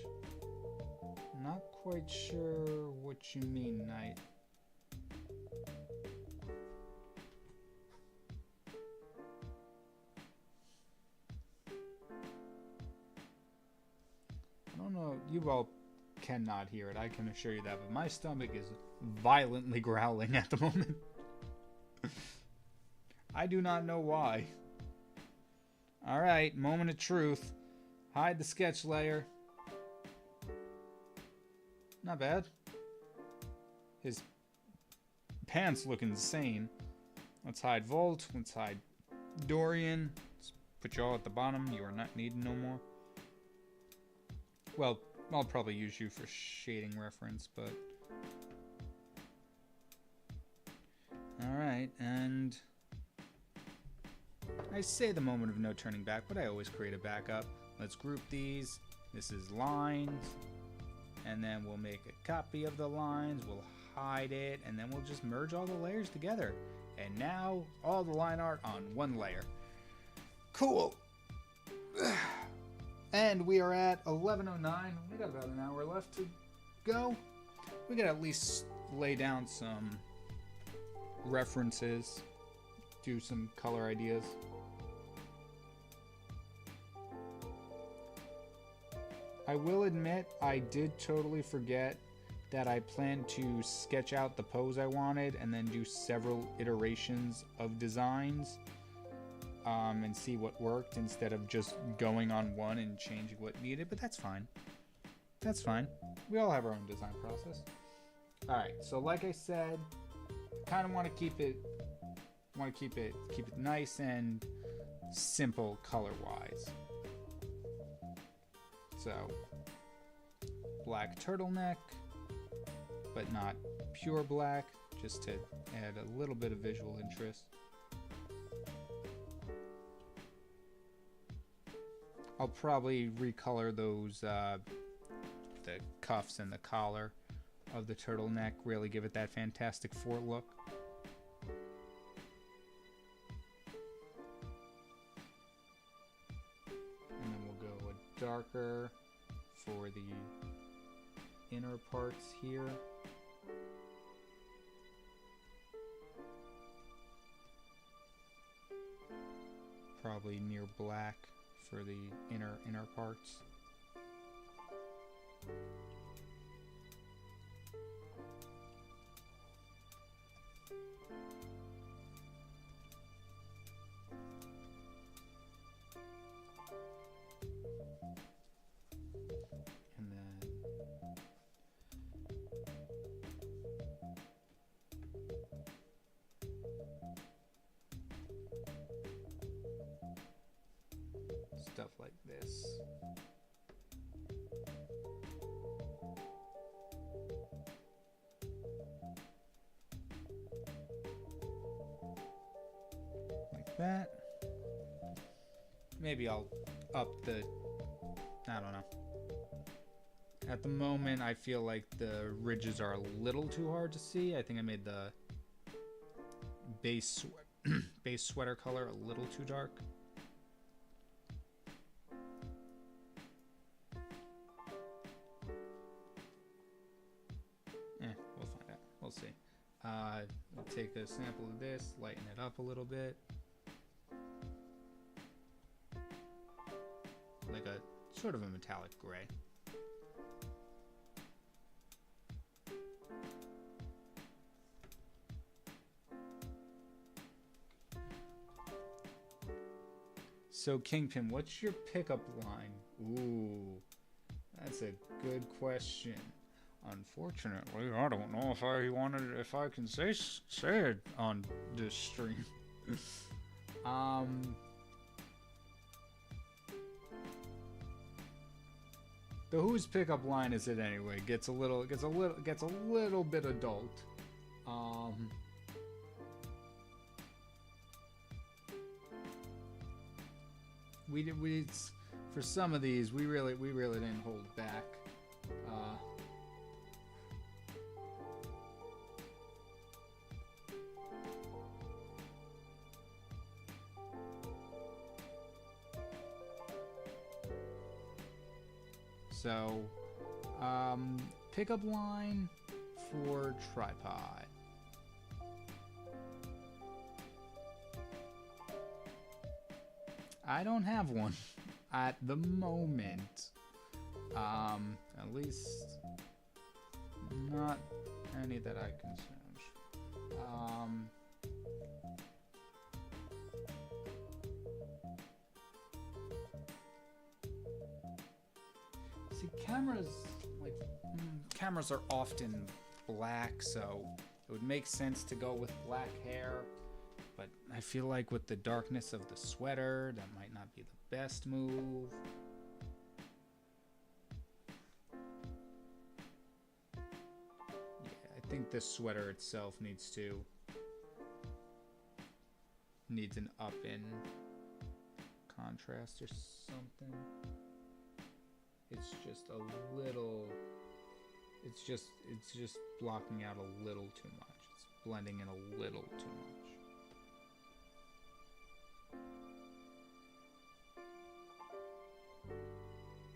Not quite sure what you mean, Knight. I don't know. You all cannot hear it, I can assure you that, but my stomach is violently growling at the moment. I do not know why. Alright, moment of truth. Hide the sketch layer. Not bad. His pants look insane. Let's hide Volt. Let's hide Dorian. Let's put you all at the bottom. You are not needed no more. Well, I'll probably use you for shading reference, but... Alright, and... I say the moment of no turning back, but I always create a backup. Let's group these. This is lines. And then we'll make a copy of the lines. We'll hide it, and then we'll just merge all the layers together. And now, all the line art on one layer. Cool! And we are at 11:09. We got about an hour left to go. We gotta at least lay down some references, do some color ideas. I will admit, I did totally forget that I planned to sketch out the pose I wanted and then do several iterations of designs and see what worked instead of just going on one and changing what needed, but that's fine. That's fine. We all have our own design process. Alright, so like I said, kind of want to keep it nice and simple color-wise. So, black turtleneck, but not pure black, just to add a little bit of visual interest. I'll probably recolor those, the cuffs and the collar of the turtleneck, really give it that Fantastic Four look. And then we'll go a darker for the inner parts here. Probably near black for the inner parts. And then stuff like this. Like that. Maybe I'll up the, I don't know. At the moment, I feel like the ridges are a little too hard to see. I think I made the base sweater color a little too dark. We'll find out. We'll see. I'll take a sample of this, lighten it up a little bit. Like a sort of a metallic gray. So KyngPin, what's your pickup line? Ooh, that's a good question. Unfortunately, I don't know if I can say it on this stream. The whose pickup line is it anyway? Gets a little bit adult. We for some of these we really didn't hold back. So Pickup line for tripod. I don't have one at the moment. At least not any that I can search. See, cameras are often black, so it would make sense to go with black hair. But I feel like with the darkness of the sweater, that might not be the best move. Yeah, I think the sweater itself needs an up in contrast or something. It's just a little, it's just blocking out a little too much. It's blending in a little too much.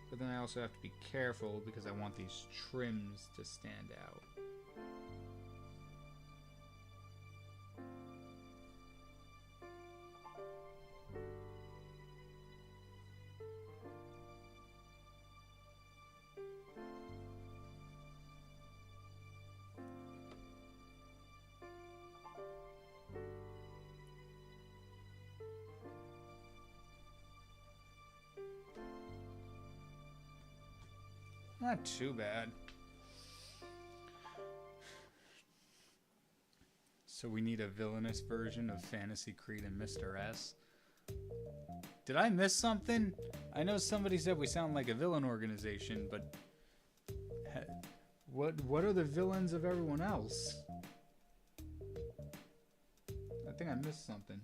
But then I also have to be careful because I want these trims to stand out. Not too bad. So we need a villainous version of Fantasy Creed and Mr. S. Did I miss something? I know somebody said we sound like a villain organization, but what are the villains of everyone else? I think I missed something.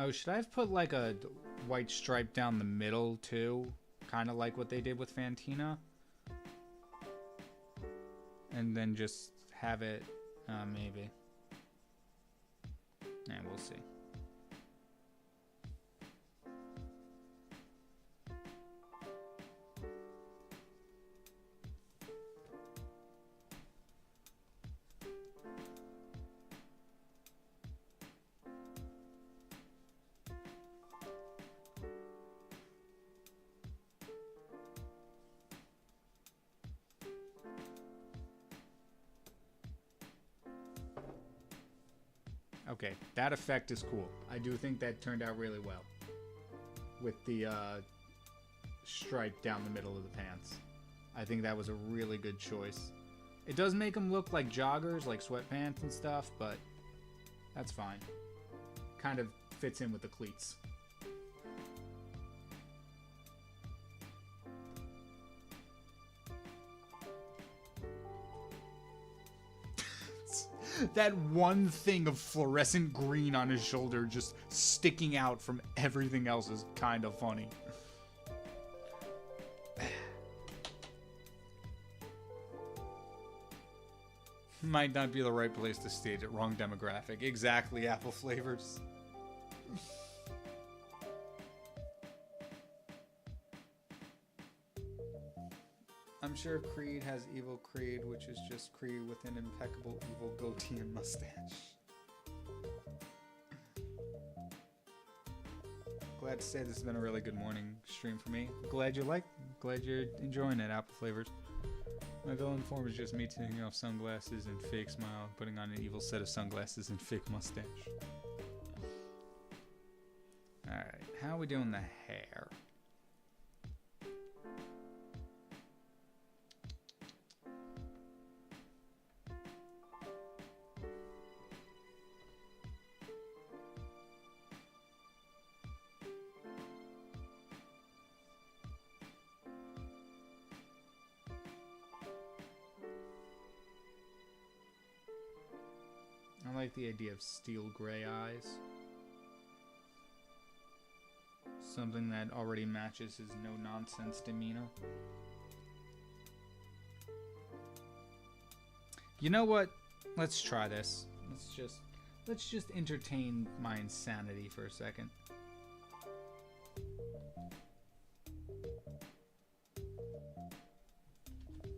Oh, should I have put like a white stripe down the middle too? Kind of like what they did with Fantina? And then just have it, maybe. And we'll see. Okay, that effect is cool. I do think that turned out really well. With the stripe down the middle of the pants. I think that was a really good choice. It does make them look like joggers, like sweatpants and stuff, but that's fine. Kind of fits in with the cleats. That one thing of fluorescent green on his shoulder just sticking out from everything else is kind of funny. Might not be the right place to stage it. Wrong demographic. Exactly, apple flavors. I'm sure Creed has Evil Creed, which is just Creed with an impeccable evil goatee and mustache. Glad to say this has been a really good morning stream for me. Glad you're enjoying it, apple flavors. My villain form is just me taking off sunglasses and fake smile, putting on an evil set of sunglasses and fake mustache. Alright, how are we doing the hair? I like the idea of steel gray eyes. Something that already matches his no-nonsense demeanor. You know what? Let's try this. Let's just entertain my insanity for a second.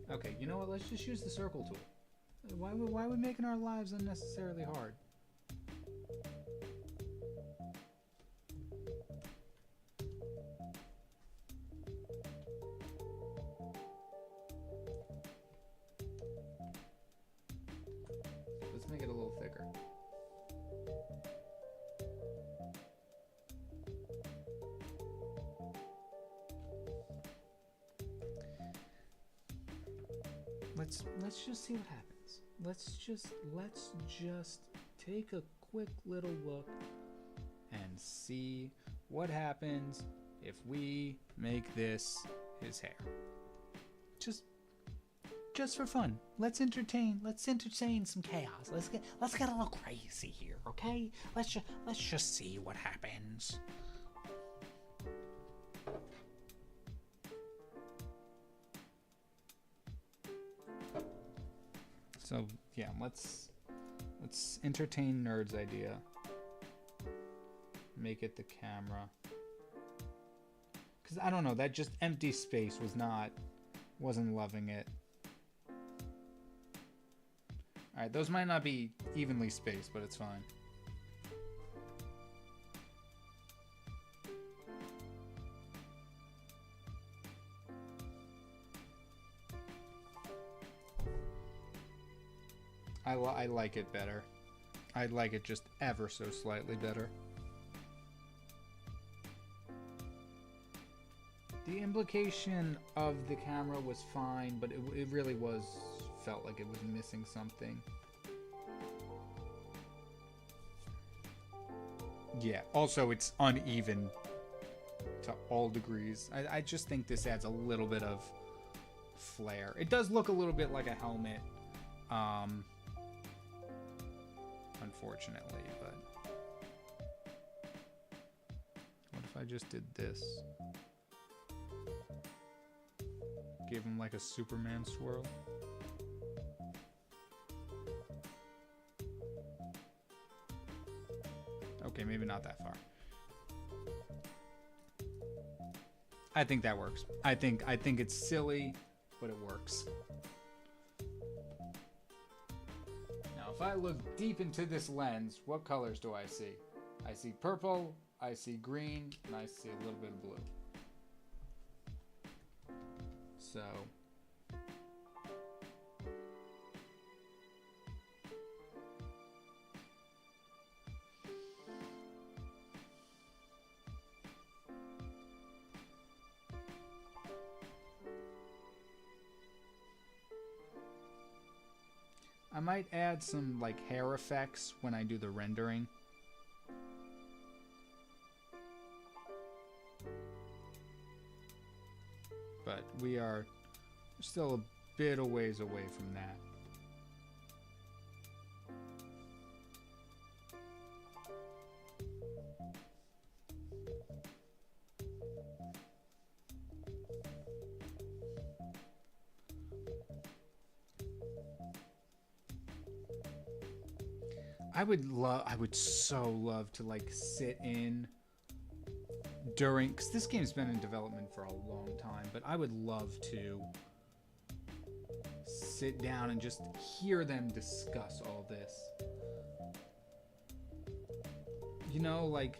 Okay, you know what? Let's just use the circle tool. Why are we making our lives unnecessarily hard? Let's make it a little thicker. Let's just see what happens. Let's just take a quick little look and see what happens if we make this his hair. Just for fun. Let's entertain some chaos. Let's get a little crazy here, okay? Let's just see what happens. So yeah, let's entertain Nerd's idea. Make it the camera. Cause I don't know, that just empty space wasn't loving it. Alright, those might not be evenly spaced, but it's fine. I like it better. I like it just ever so slightly better. The implication of the camera was fine, but it really felt like it was missing something. Yeah, also it's uneven to all degrees. I just think this adds a little bit of flair. It does look a little bit like a helmet. Unfortunately, but what if I just did this? Give him like a Superman swirl. Okay, maybe not that far. I think that works. I think it's silly, but it works. If I look deep into this lens, what colors do I see? I see purple, I see green, and I see a little bit of blue. So I might add some like hair effects when I do the rendering. But we are still a bit a ways away from that. I would so love to like sit in during, because this game's been in development for a long time, but I would love to sit down and just hear them discuss all this. You know, like,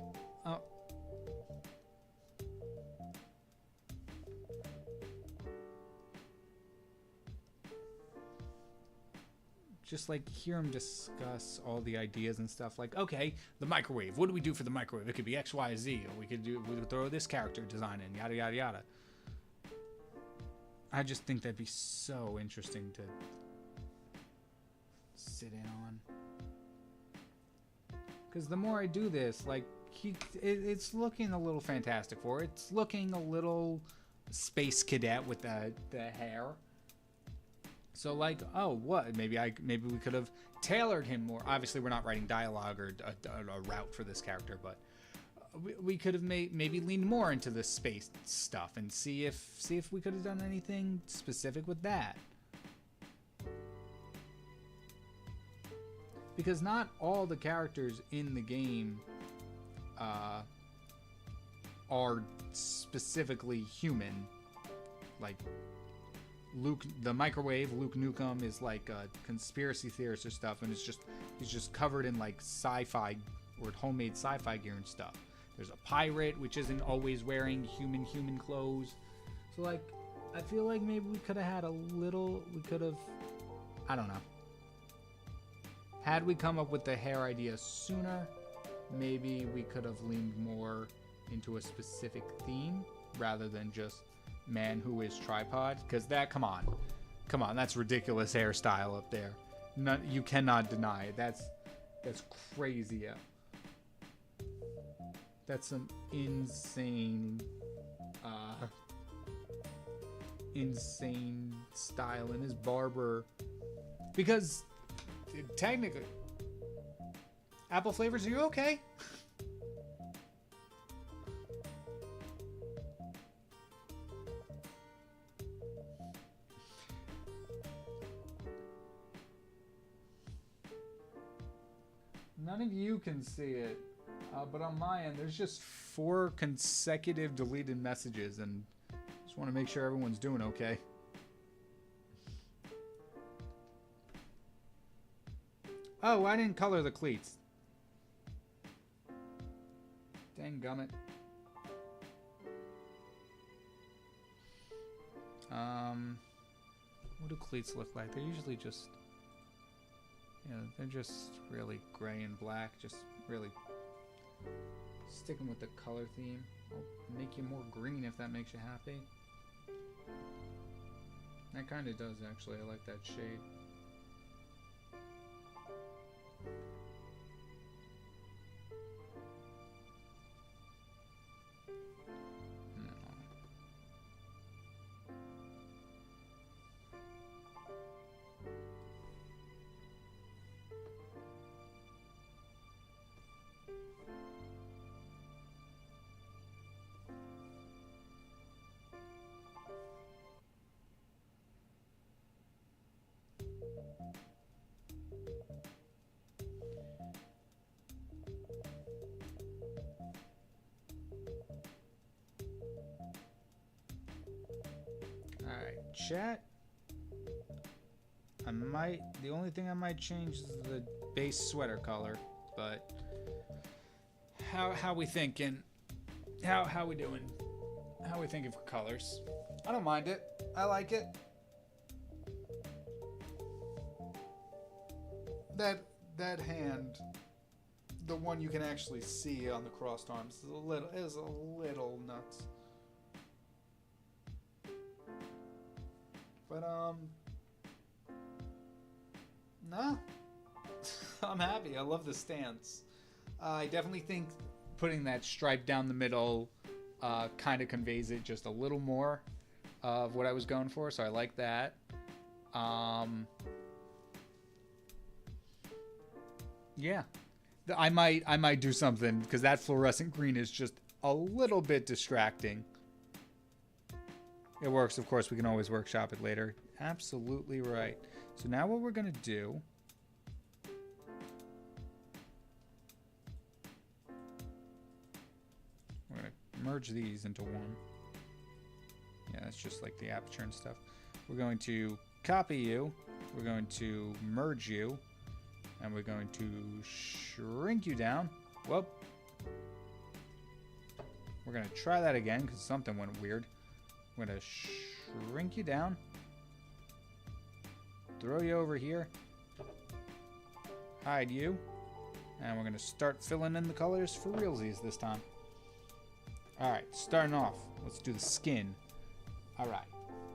just like hear them discuss all the ideas and stuff. Like, okay, the microwave. What do we do for the microwave? It could be X, Y, Z. Or we could throw this character design in. Yada yada yada. I just think that'd be so interesting to sit in on. Because the more I do this, like, it's looking a little Fantastic Four. It's looking a little Space Cadet with the hair. So like, oh, what? Maybe we could have tailored him more. Obviously, we're not writing dialogue or a route for this character, but we could have maybe leaned more into the space stuff and see if we could have done anything specific with that. Because not all the characters in the game are specifically human. Like Luke, the microwave, Luke Nukem is like a conspiracy theorist or stuff, and he's just covered in like sci-fi or homemade sci-fi gear and stuff. There's a pirate, which isn't always wearing human clothes. So like, I feel like maybe we could have had I don't know. Had we come up with the hair idea sooner, maybe we could have leaned more into a specific theme rather than just man who is tripod. Because that, come on, that's ridiculous hairstyle up there. You cannot deny it. That's crazy. That's some insane style in his barber. Because technically, apple flavors, are you okay? None of you can see it, but on my end, there's just 4 consecutive deleted messages, and just want to make sure everyone's doing okay. Oh, I didn't color the cleats. Dang gummit. What do cleats look like? They're usually just, they're just really gray and black, just really sticking with the color theme. I'll make you more green if that makes you happy. That kind of does, actually. I like that shade. Alright, chat. The only thing I might change is the base sweater color, but how we thinking? How we doing? How we thinking for colors? I don't mind it. I like it. That hand, the one you can actually see on the crossed arms, is a little nuts. But no, I'm happy. I love the stance. I definitely think putting that stripe down the middle kind of conveys it just a little more of what I was going for, so I like that. Yeah, I might do something, because that fluorescent green is just a little bit distracting. It works, of course. We can always workshop it later. Absolutely right. So now what we're going to do... We're going to merge these into one. Yeah, that's just like the aperture and stuff. We're going to copy you. We're going to merge you. And we're going to shrink you down. Whoop. We're going to try that again because something went weird. I'm going to shrink you down. Throw you over here. Hide you. And we're going to start filling in the colors for realsies this time. Alright, starting off. Let's do the skin. Alright.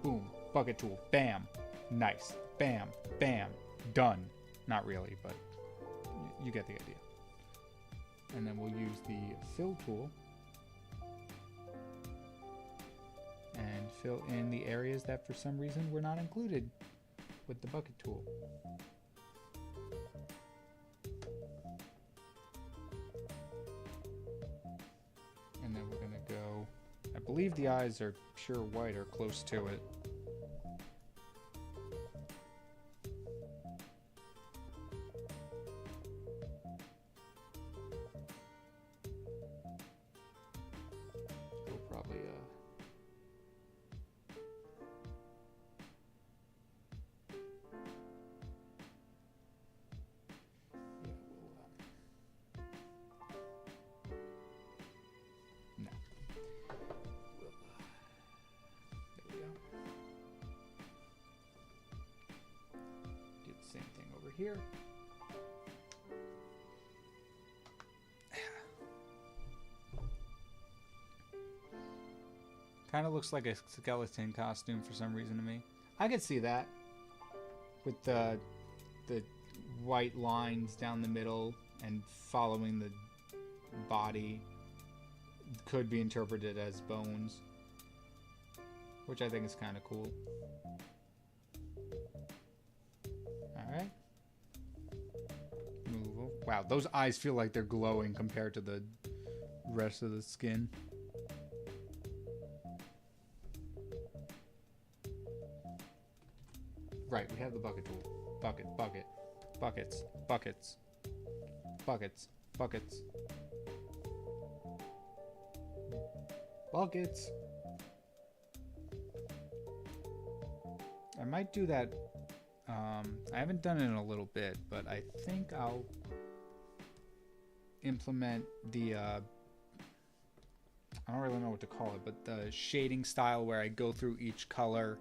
Boom. Bucket tool. Bam. Nice. Bam. Bam. Done. Not really, but you get the idea. And then we'll use the fill tool and fill in the areas that for some reason were not included with the bucket tool. believe the eyes are pure white or close to it. We'll probably, no. There we go. Do the same thing over here. Kind of looks like a skeleton costume for some reason to me. I could see that with the white lines down the middle and following the body could be interpreted as bones, which I think is kind of cool. All right. Move over. Wow, those eyes feel like they're glowing compared to the rest of the skin. Right, we have the bucket tool. Bucket, bucket, buckets, buckets, buckets, buckets, buckets. I might do that. I haven't done it in a little bit, but I think I'll implement the, I don't really know what to call it, but the shading style where I go through each color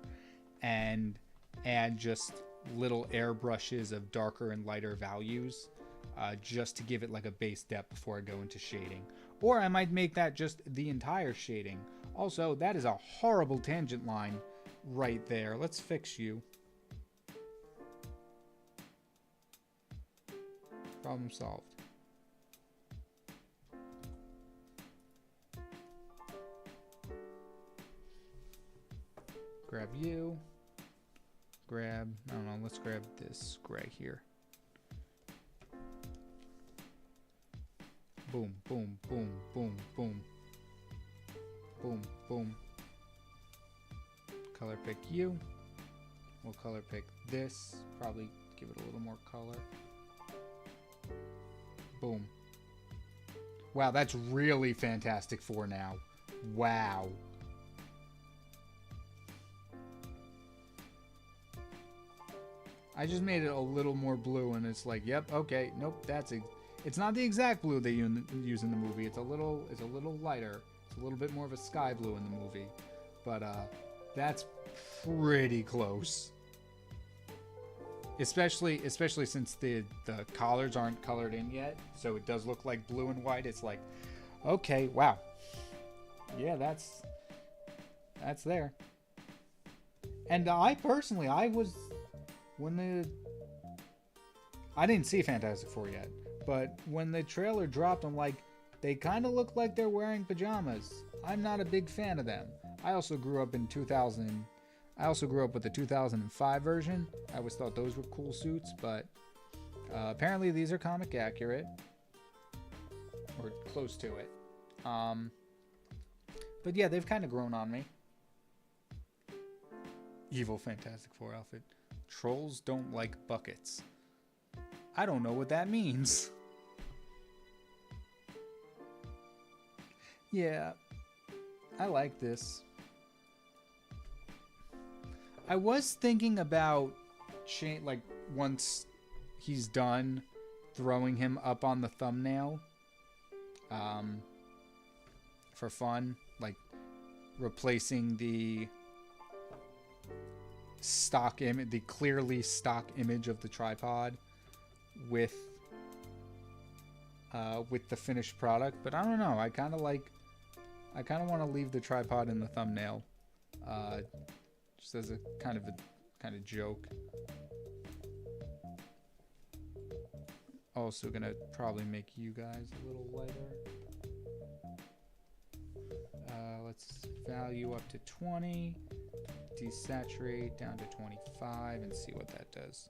and add just little airbrushes of darker and lighter values just to give it like a base depth before I go into shading. Or I might make that just the entire shading. Also, that is a horrible tangent line right there. Let's fix you. Problem solved. Grab you. Grab, I don't know, let's grab this gray here. Boom, boom, boom, boom, boom. Boom, boom. Color pick you. We'll color pick this. Probably give it a little more color. Boom. Wow, that's really Fantastic Four now. Wow. I just made it a little more blue, and it's like, yep, okay, nope, it's not the exact blue they use in the movie. It's a little lighter. It's a little bit more of a sky blue in the movie, but that's pretty close. Especially since the collars aren't colored in yet, so it does look like blue and white. It's like, okay, wow, yeah, that's there. And I personally, I didn't see Fantastic Four yet, but when the trailer dropped, I'm like, they kind of look like they're wearing pajamas. I'm not a big fan of them. I also grew up in 2000. I also grew up with the 2005 version. I always thought those were cool suits, but apparently these are comic accurate, or close to it. But yeah, they've kind of grown on me. Evil Fantastic Four outfit. Trolls don't like buckets. I don't know what that means. Yeah, I like this. I was thinking about like once he's done, throwing him up on the thumbnail for fun, like replacing the stock image, the clearly stock image of the tripod with the finished product. But I don't know, I kind of want to leave the tripod in the thumbnail just as a kind of joke. Also gonna probably make you guys a little lighter. Let's value up to 20, desaturate down to 25, and see what that does.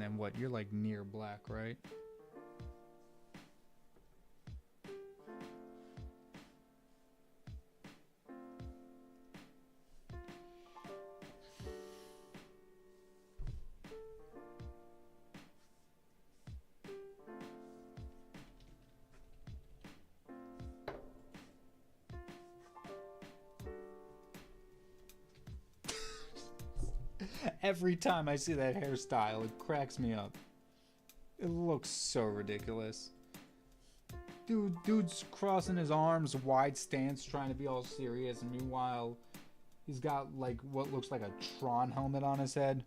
And then what? You're like near black, right? Every time I see that hairstyle, it cracks me up. It looks so ridiculous. Dude's crossing his arms, wide stance, trying to be all serious, and meanwhile, he's got like what looks like a Tron helmet on his head.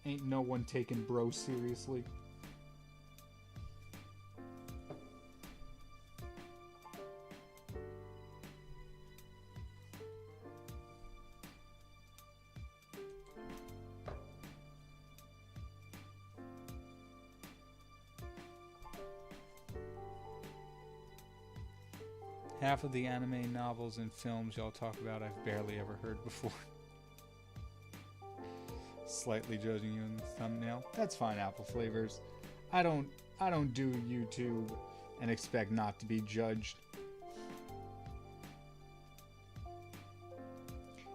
Ain't no one taking bro seriously. Half of the anime novels and films y'all talk about I've barely ever heard before. Slightly judging you in the thumbnail. That's fine, Apple Flavors. I don't do YouTube and expect not to be judged.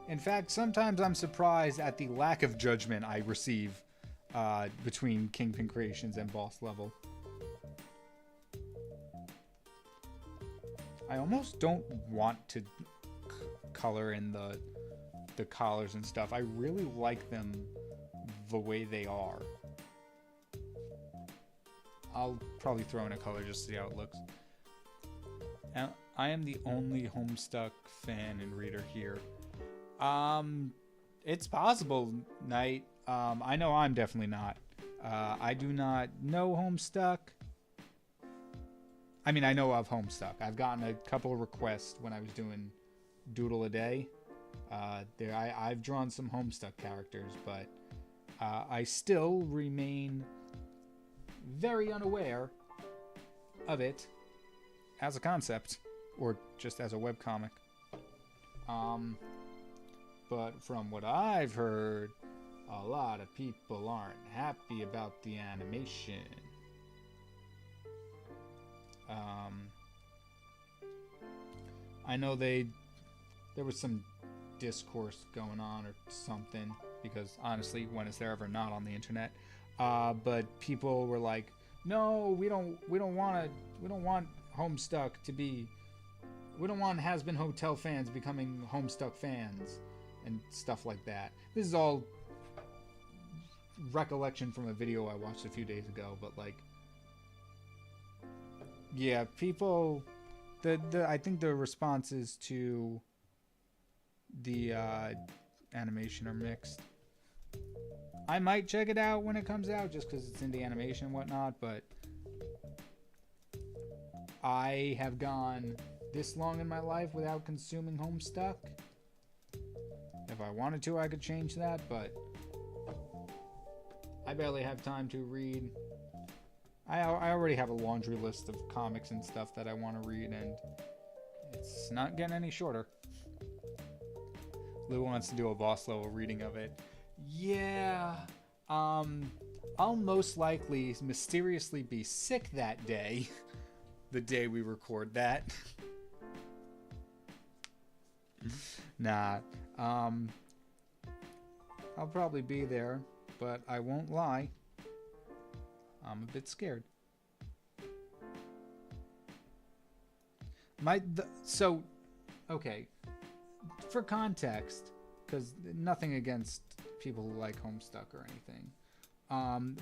In fact, sometimes I'm surprised at the lack of judgment I receive between KyngPin Creations and Boss Level. I almost don't want to color in the collars and stuff. I really like them the way they are. I'll probably throw in a color just to see how it looks. Now, I am the only Homestuck fan and reader here. It's possible, Knight. I know I'm definitely not. I do not know Homestuck. I mean, I know of Homestuck. I've gotten a couple of requests when I was doing Doodle a Day. I've drawn some Homestuck characters, but I still remain very unaware of it as a concept, or just as a webcomic. But from what I've heard, a lot of people aren't happy about the animation. I know there was some discourse going on or something, because honestly, when is there ever not on the internet? But people were like, no, we don't want Homestuck to be, we don't want Has Been Hotel fans becoming Homestuck fans and stuff like that. This is all recollection from a video I watched a few days ago, but like, yeah, people, I think the responses to the animation are mixed. I might check it out when it comes out just because it's indie animation and whatnot, but I have gone this long in my life without consuming Homestuck. If I wanted to, I could change that, but I barely have time to read. I already have a laundry list of comics and stuff that I want to read, and it's not getting any shorter. Lou wants to do a boss level reading of it. Yeah, I'll most likely mysteriously be sick that day, the day we record that. Nah, I'll probably be there, but I won't lie. I'm a bit scared. Okay, for context, because nothing against people who like Homestuck or anything,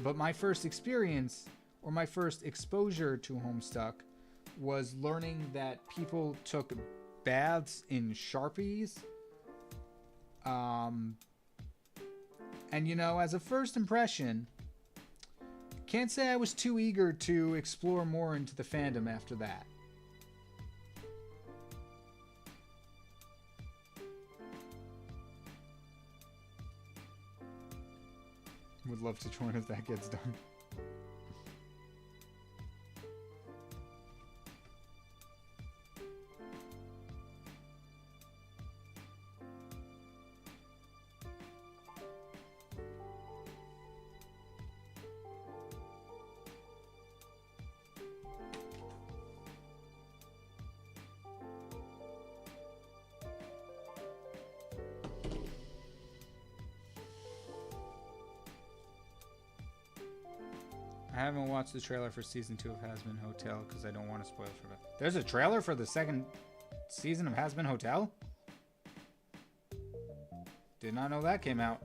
but my first experience, or my first exposure to Homestuck, was learning that people took baths in Sharpies. And you know, as a first impression, can't say I was too eager to explore more into the fandom after that. Would love to join if that gets done. haven't watched the trailer for season 2 of Hazbin Hotel because I don't want to spoil for it. There's a trailer for the second season of Hazbin Hotel? Did not know that came out.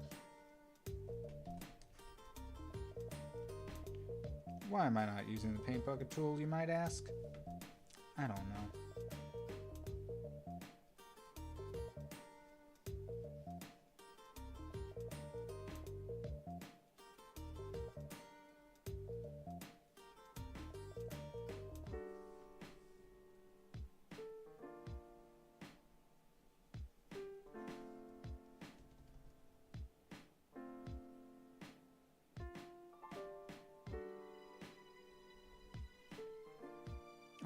Why am I not using the paint bucket tool, you might ask? I don't know.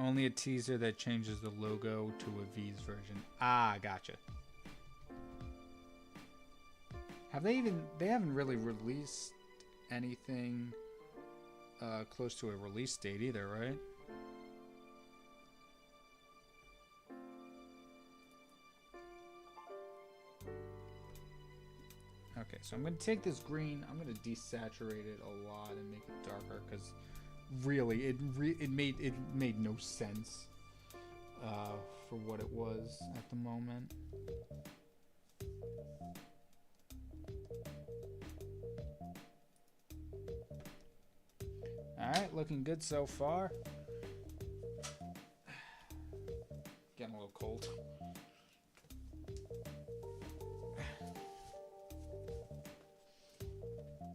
Only a teaser that changes the logo to a V's version. Ah, gotcha. They haven't really released anything close to a release date either, right? Okay, so I'm going to take this green, I'm going to desaturate it a lot and make it darker because really, it made no sense for what it was at the moment. All right, looking good so far. Getting a little cold.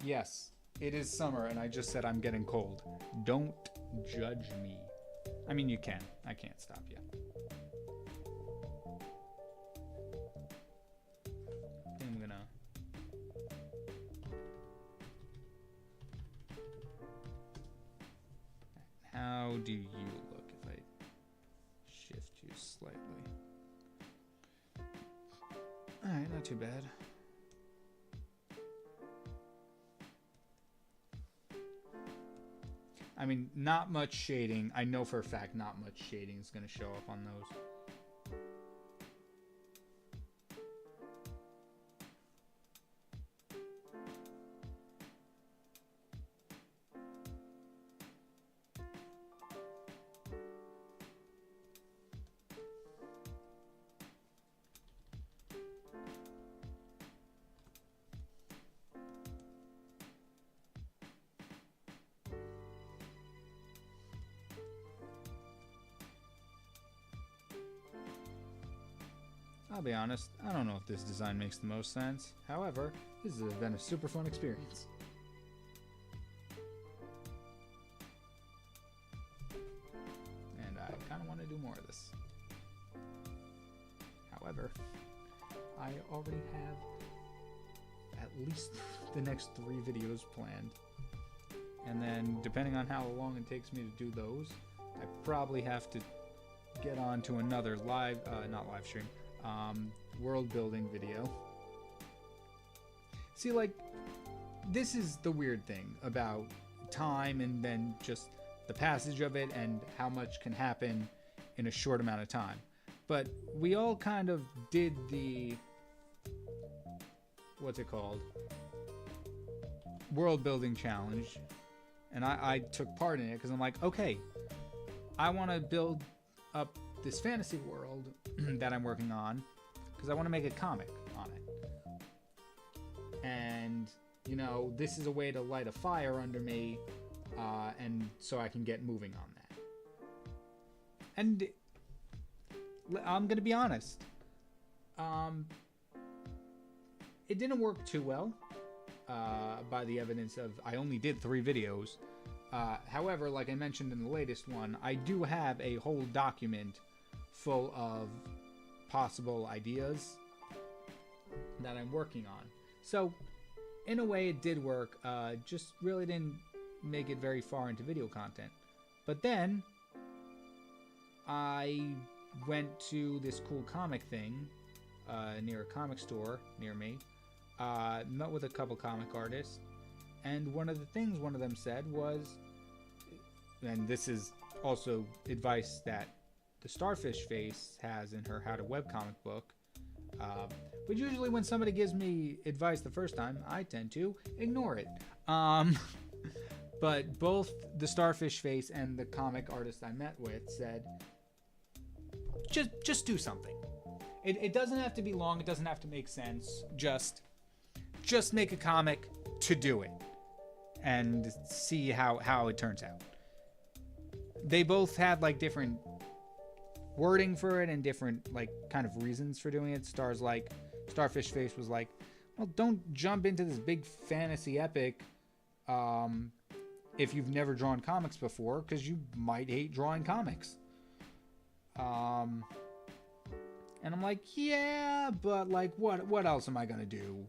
Yes, it is summer, and I just said I'm getting cold. Don't judge me. I mean, you can. I can't stop you. I'm gonna... How do you look if I shift you slightly? Alright, not too bad. I mean, not much shading. I know for a fact not much shading is going to show up on those. I'll be honest, I don't know if this design makes the most sense. However, this has been a super fun experience. And I kind of want to do more of this. However, I already have at least the next 3 videos planned. And then, depending on how long it takes me to do those, I probably have to get on to another live, not live stream, world building video. See, like, this is the weird thing about time and then just the passage of it and how much can happen in a short amount of time. But we all kind of did the, what's it called? World building challenge. And I took part in it because I'm like, okay, I want to build up this fantasy world that I'm working on because I want to make a comic on it. And, you know, this is a way to light a fire under me and so I can get moving on that. And I'm going to be honest. It didn't work too well by the evidence of I only did 3 videos. However, like I mentioned in the latest one, I do have a whole document full of possible ideas that I'm working on. So, in a way, it did work. Just really didn't make it very far into video content. But then, I went to this cool comic thing near a comic store near me. Met with a couple comic artists. And one of the things one of them said was, and this is also advice that the Starfish Face has in her How to Webcomic book, but usually when somebody gives me advice the first time, I tend to ignore it. But both the Starfish Face and the comic artist I met with said, just do something. It doesn't have to be long. It doesn't have to make sense. Just make a comic to do it and see how it turns out. They both had like different wording for it and different like kind of reasons for doing it. Starfish Face was like, well, don't jump into this big fantasy epic if you've never drawn comics before, because you might hate drawing comics. And I'm like, yeah, but like, what else am I gonna do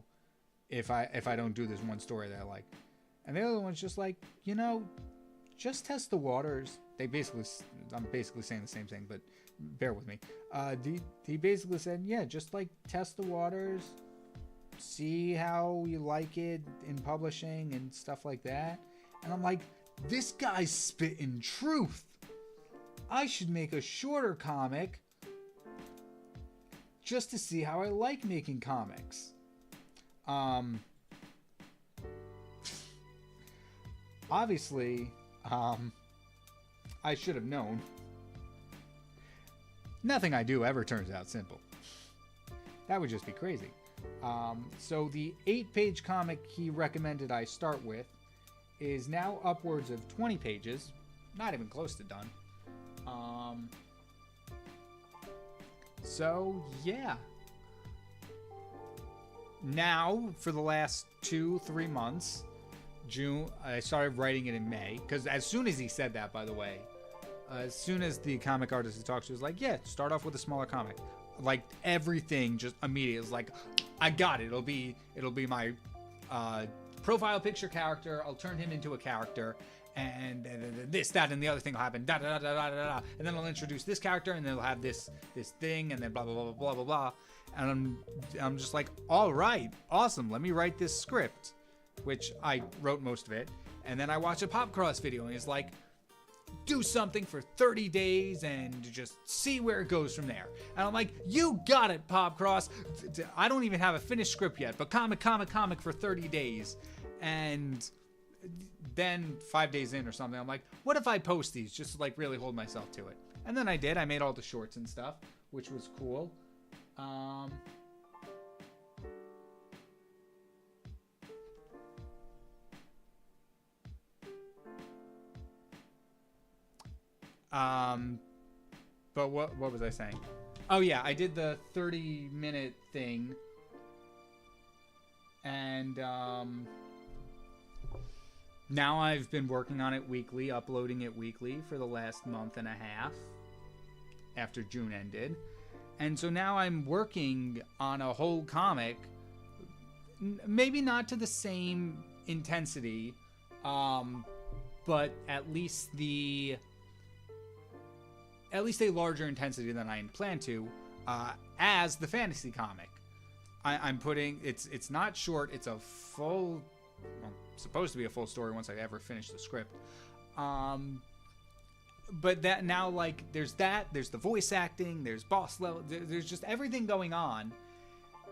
if I don't do this one story that I like? And the other one's just like, just test the waters. I'm basically saying the same thing, but bear with me. He basically said, yeah, just like test the waters, see how you like it in publishing and stuff like that. And I'm like, this guy's spitting truth. I should make a shorter comic just to see how I like making comics. Obviously, I should have known. Nothing I do ever turns out simple. That would just be crazy. So the 8-page comic he recommended I start with is now upwards of 20 pages. Not even close to done. So, yeah. Now, for the last 2-3 months, I started writing it in May. Because as soon as he said that, by the way, as soon as the comic artist he talked to was like, yeah, start off with a smaller comic. Like, everything just immediately was like, I got it. It'll be my profile picture character. I'll turn him into a character. And this, that, and the other thing will happen. Da, da, da, da, da, da. And then I'll introduce this character, and then it'll have this thing, and then blah, blah, blah, blah, blah, blah. And I'm just like, all right, awesome. Let me write this script, which I wrote most of it. And then I watched a Popcross video, and it's like, do something for 30 days and just see where it goes from there. And I'm like, you got it, Popcross. I don't even have a finished script yet, but comic for 30 days. And then 5 days in or something, I'm like, what if I post these just to like really hold myself to it? And then I did. I made all the shorts and stuff, which was cool. But what was I saying? Oh yeah, I did the 30-minute thing. And now I've been working on it weekly, uploading it weekly for the last month and a half after June ended. And so now I'm working on a whole comic, maybe not to the same intensity, but at least a larger intensity than I planned to, as the fantasy comic. I'm putting, it's not short, it's a full, well, supposed to be a full story once I ever finish the script. But that now, like, there's the voice acting, there's boss level, there's just everything going on.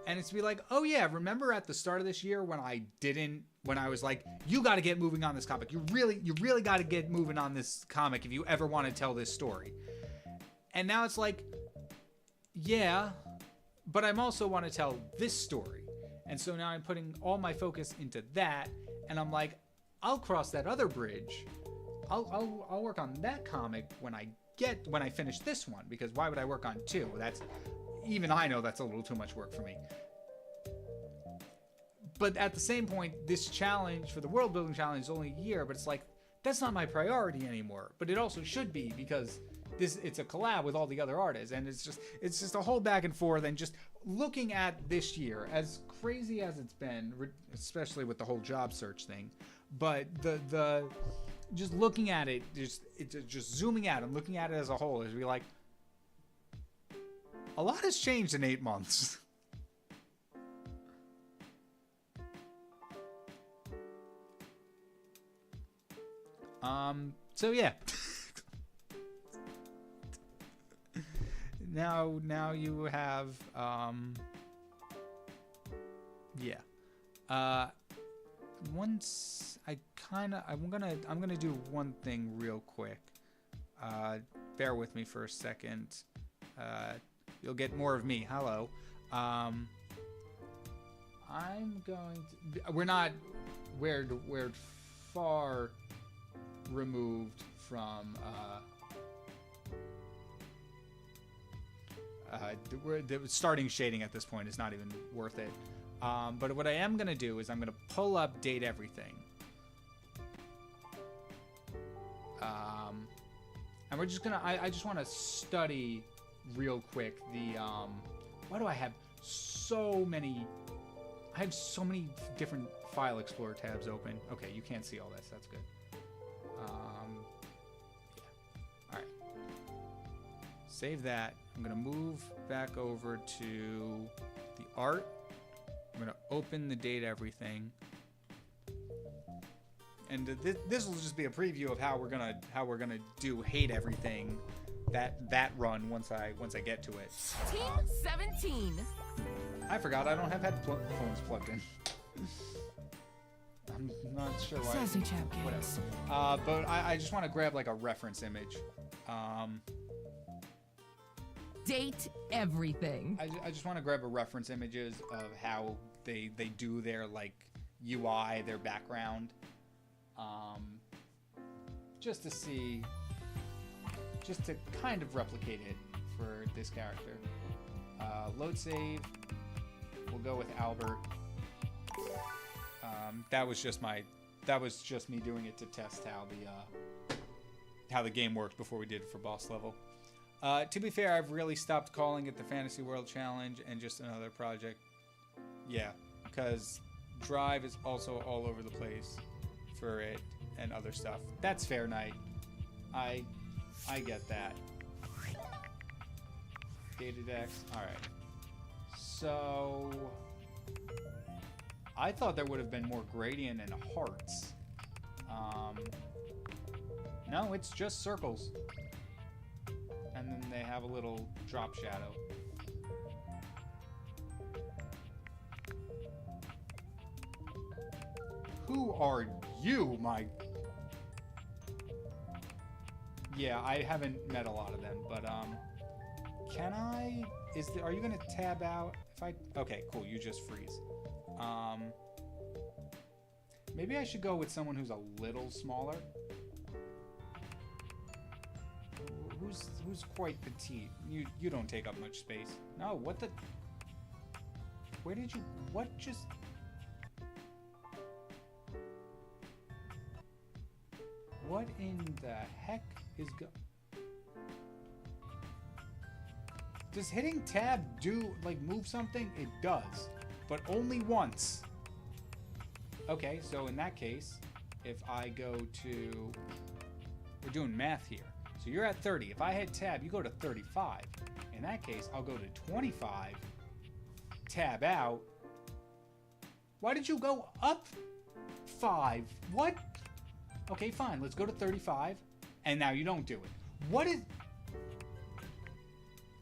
And it's to be like, oh yeah, remember at the start of this year when I was like, you got to get moving on this comic. You really got to get moving on this comic if you ever want to tell this story. And now it's like, yeah, but I also want to tell this story. And so now I'm putting all my focus into that. And I'm like, I'll cross that other bridge. I'll work on that comic when I finish this one, because why would I work on two? Even I know that's a little too much work for me. But at the same point, this challenge for the world building challenge is only a year, but it's like, that's not my priority anymore. But it also should be, because it's a collab with all the other artists, and it's just a whole back and forth. And just looking at this year, as crazy as it's been, especially with the whole job search thing, but the just looking at it, just zooming out and looking at it as a whole, is be like, a lot has changed in 8 months. So yeah. Now you have, yeah. once I'm gonna do one thing real quick. Bear with me for a second. You'll get more of me. Hello. I'm going to. We're far removed from. The starting shading at this point is not even worth it. But what I am gonna do is I'm gonna pull up date everything. And we're just gonna. I just want to study real quick the. Why do I have so many? I have so many different file explorer tabs open. Okay, you can't see all this. That's good. Yeah. All right. Save that. I'm gonna move back over to the art. I'm gonna open the date everything. And this will just be a preview of how we're gonna do hate everything that run once I get to it. Team 17. I forgot I don't have headphones plugged in. I'm not sure why. Sassy chap kids. But I just want to grab like a reference image. Date everything. I just want to grab a reference images of how they do their like UI, their background. Just to see, just to kind of replicate it for this character. Load save. We'll go with Albert. That was just me doing it to test how the game worked before we did it for boss level. To be fair, I've really stopped calling it the Fantasy World Challenge and just another project. Yeah, because Drive is also all over the place for it and other stuff. That's fair, Knight. I get that. Data decks. Alright. So I thought there would have been more gradient and hearts. No, it's just circles. And then they have a little drop shadow. Who are you, my... Yeah, I haven't met a lot of them, but, can I... Are you gonna tab out? If I... Okay, cool, you just freeze. Maybe I should go with someone who's a little smaller. Who's quite petite. You don't take up much space. No, what the... Where did you... What just... What in the heck is Does hitting tab do, like, move something? It does. But only once. Okay, so in that case, if I go to... We're doing math here. So you're at 30. If I hit tab, you go to 35. In that case, I'll go to 25. Tab out. Why did you go up 5? What? Okay, fine. Let's go to 35. And now you don't do it. What is...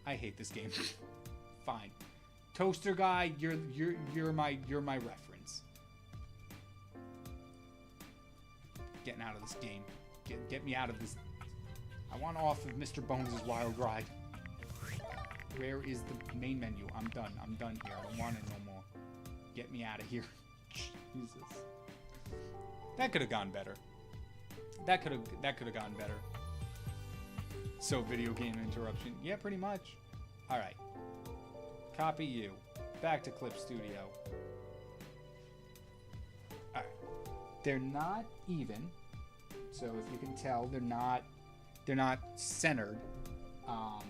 I hate this game. Fine. Toaster guy, you're my reference. Getting out of this game. Get me out of this. I want off of Mr. Bones' Wild Ride. Where is the main menu? I'm done. I'm done here. I don't want it no more. Get me out of here. Jesus. That could have gone better. That could have gone better. So video game interruption. Yeah, pretty much. All right. Copy you. Back to Clip Studio. All right. They're not even. So if you can tell, they're not centered. Well,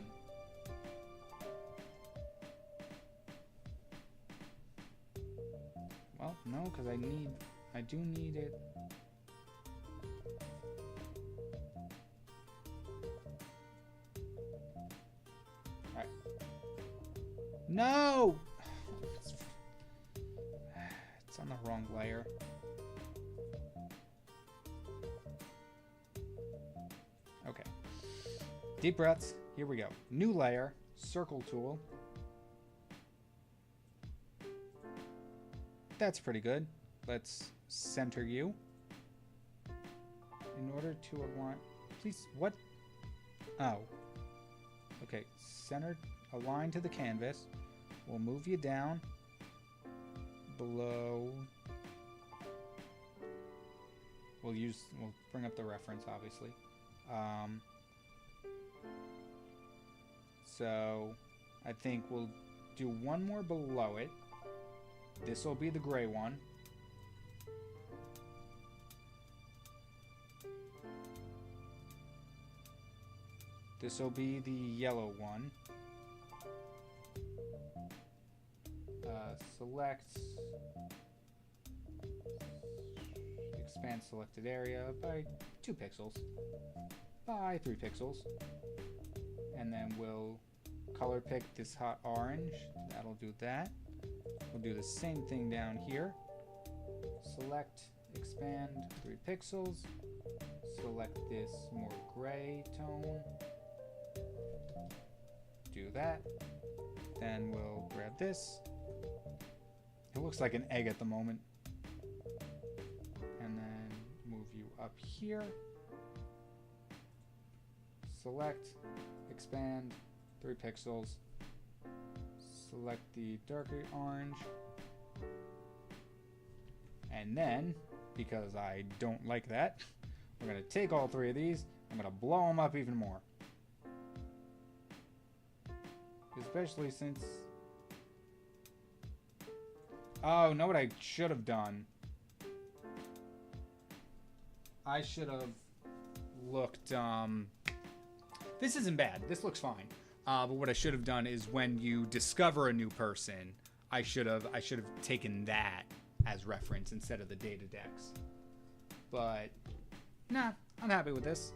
no, because I do need it. All right. No! It's on the wrong layer. Okay. Deep breaths. Here we go. New layer. Circle tool. That's pretty good. Let's center you. In order to align, please, what? Oh. Okay, center, align to the canvas. We'll move you down below. We'll bring up the reference, obviously. So I think we'll do one more below it. This will be the gray one. This will be the yellow one. Select. Expand selected area by 2 pixels. By 3 pixels. And then we'll color pick this hot orange. That'll do that. We'll do the same thing down here. Select, expand 3 pixels. Select this more gray tone. Do that. Then we'll grab this. It looks like an egg at the moment. And then move you up here. Select, expand 3 pixels. Select the darker orange. And then, because I don't like that, we're going to take all 3 of these. I'm going to blow them up even more. Especially since... Oh, know what I should have done? I should have looked... This isn't bad. This looks fine. But what I should have done is when you discover a new person, I should have taken that as reference instead of the data decks. But nah, I'm happy with this.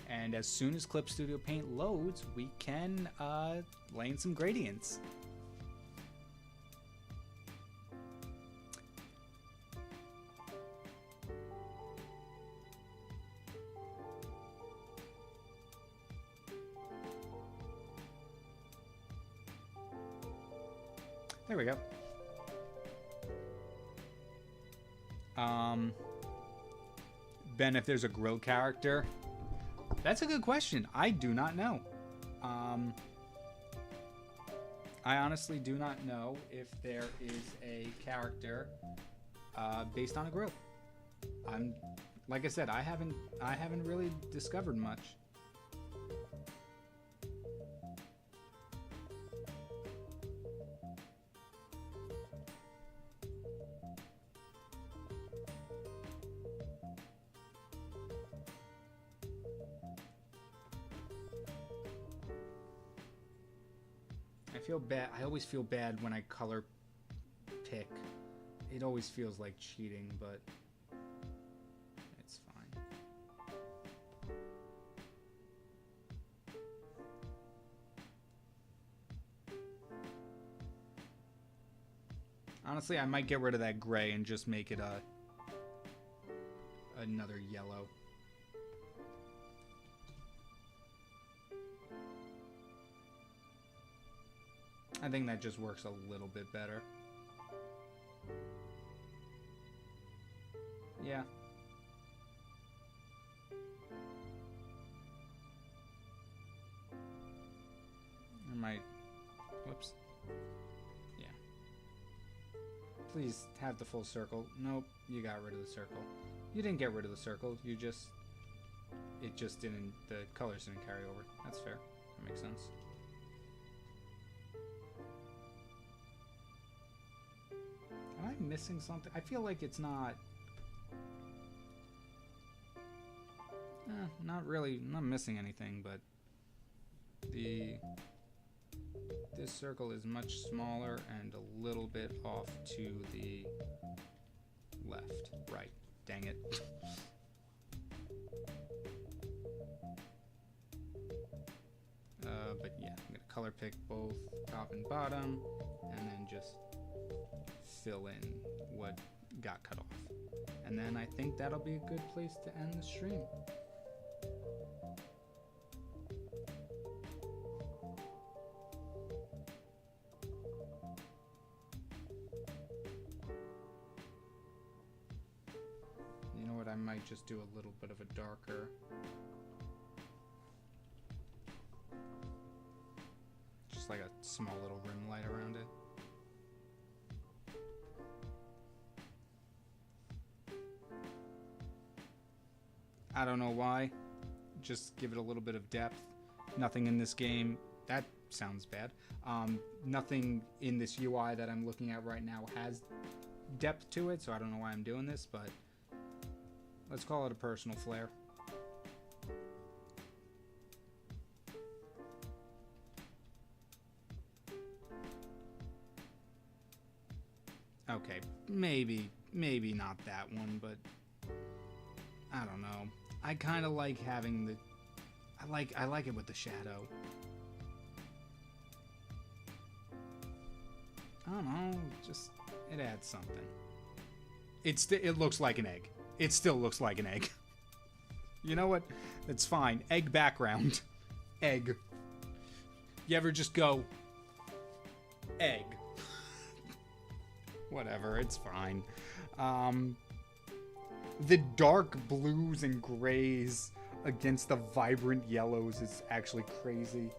And as soon as Clip Studio Paint loads, we can lay in some gradients. There we go. Ben, if there's a grill character, that's a good question. I do not know. I honestly do not know if there is a character based on a grill. Like I said, I haven't really discovered much. I feel bad. I always feel bad when I color pick. It always feels like cheating, but it's fine. Honestly, I might get rid of that gray and just make it another yellow. I think that just works a little bit better. Yeah. I might... Whoops. Yeah. Please have the full circle. Nope, you got rid of the circle. You didn't get rid of the circle, you just... It just didn't... The colors didn't carry over. That's fair. That makes sense. Am I missing something? I feel like it's not... not really. I'm not missing anything, but... This circle is much smaller and a little bit off to the left. Right. Dang it. But yeah, I'm going to color pick both top and bottom, and then just fill in what got cut off. And then I think that'll be a good place to end the stream. You know what? I might just do a little bit of a darker. Just like a small little rim light around it. I don't know why. Just give it a little bit of depth. Nothing in this game. That sounds bad. Nothing in this UI that I'm looking at right now has depth to it, so I don't know why I'm doing this, but let's call it a personal flair. Okay, maybe not that one, but I don't know. I kind of like having the... I like it with the shadow. I don't know, just... It adds something. It looks like an egg. It still looks like an egg. You know what? It's fine. Egg background. Egg. You ever just go... Egg. Whatever, it's fine. The dark blues and grays against the vibrant yellows is actually crazy.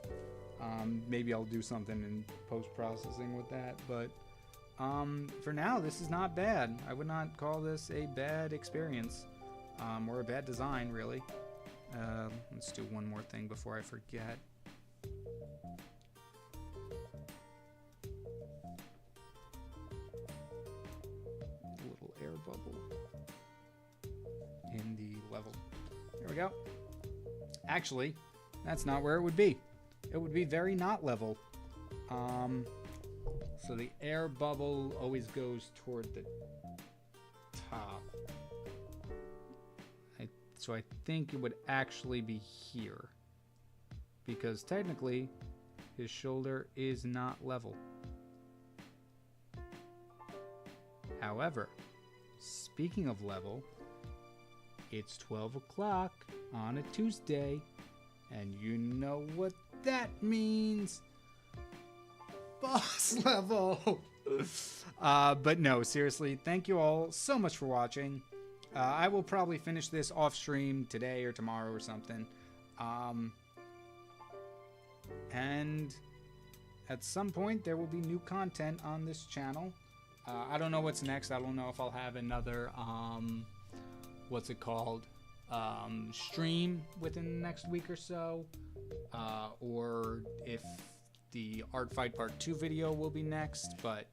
Maybe I'll do something in post-processing with that, but for now, this is not bad. I would not call this a bad experience, or a bad design, really. Let's do one more thing before I forget. A little air bubble in the level. There we go. Actually, that's not where it would be. It would be very not level. So the air bubble always goes toward the top. So I think it would actually be here. Because technically, his shoulder is not level. However, speaking of level, it's 12 o'clock on a Tuesday, and you know what that means. Boss level! But no, seriously, thank you all so much for watching. I will probably finish this off stream today or tomorrow or something. And at some point, there will be new content on this channel. I don't know what's next. I don't know if I'll have another, what's it called? Stream within the next week or so. Or if the Art Fight Part 2 video will be next. But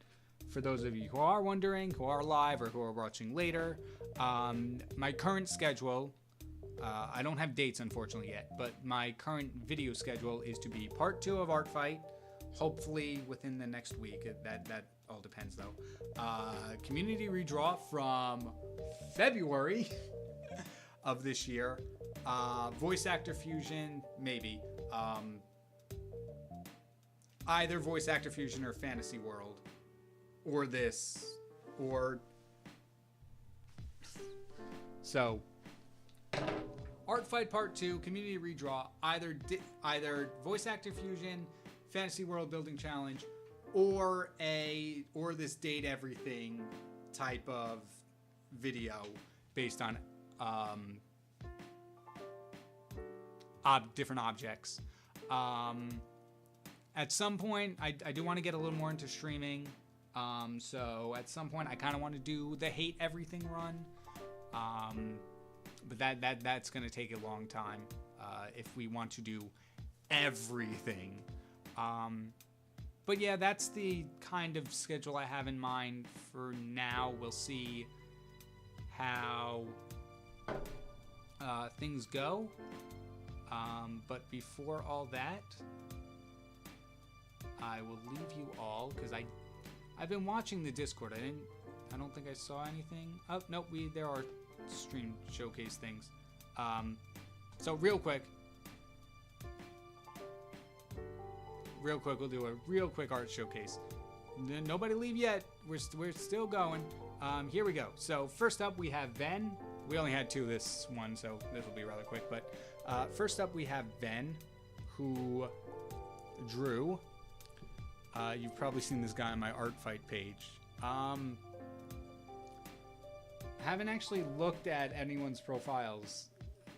for those of you who are wondering, who are live or who are watching later, my current schedule, I don't have dates unfortunately yet, but my current video schedule is to be Part 2 of Art Fight, hopefully within the next week. That all depends though. Community redraw from February of this year. Voice actor fusion, maybe. Either voice actor fusion or fantasy world, or this, or so. Art Fight Part 2, Community Redraw, either voice actor fusion, fantasy world building challenge, or this date everything type of video based on different objects. At some point, I do want to get a little more into streaming. So at some point, I kind of want to do the hate everything run. But that's going to take a long time if we want to do everything. But yeah, that's the kind of schedule I have in mind for now. We'll see how things go. But before all that, I will leave you all because I've been watching the Discord. I don't think I saw anything. Oh no, there are stream showcase things. So real quick, we'll do a real quick art showcase. Nobody leave yet. We're still going. Here we go. So first up, we have Ven. We only had 2 this one, so this will be rather quick. But first up, we have Ven, who drew. You've probably seen this guy on my art fight page. Haven't actually looked at anyone's profiles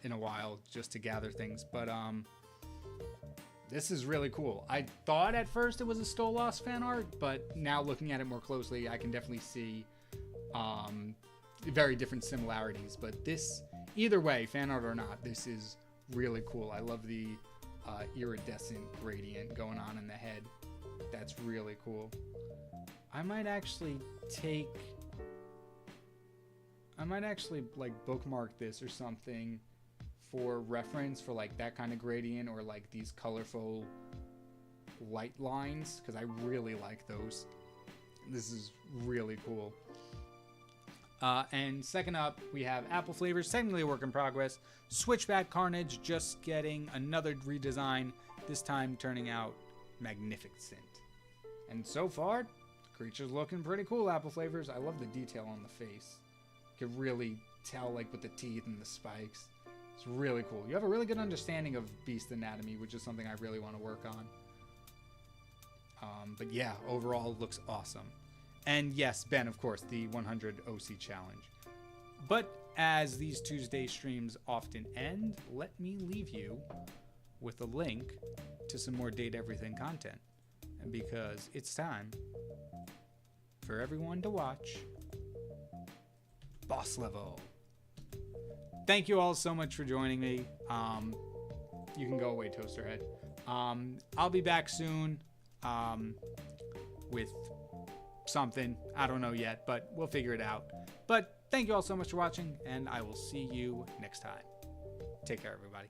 in a while just to gather things, but this is really cool. I thought at first it was a Stolas fan art, but now looking at it more closely, I can definitely see very different similarities. But this, either way, fan art or not, this is really cool. I love the iridescent gradient going on in the head. That's really cool. I might actually like bookmark this or something for reference for like that kind of gradient, or like these colorful light lines, because I really like those. This is really cool. And second up, we have Apple Flavors, technically a work in progress. Switchback Carnage just getting another redesign, this time turning out magnificent. And so far, the creature's looking pretty cool, Apple Flavors. I love the detail on the face. You can really tell, like, with the teeth and the spikes. It's really cool. You have a really good understanding of beast anatomy, which is something I really want to work on. But yeah, overall, it looks awesome. And yes, Ben, of course, the 100 OC challenge. But as these Tuesday streams often end, let me leave you with a link to some more Date Everything content. And because it's time for everyone to watch Boss Level. Thank you all so much for joining me. You can go away, Toasterhead. I'll be back soon with something. I don't know yet, but we'll figure it out. But thank you all so much for watching, and I will see you next time. Take care, everybody.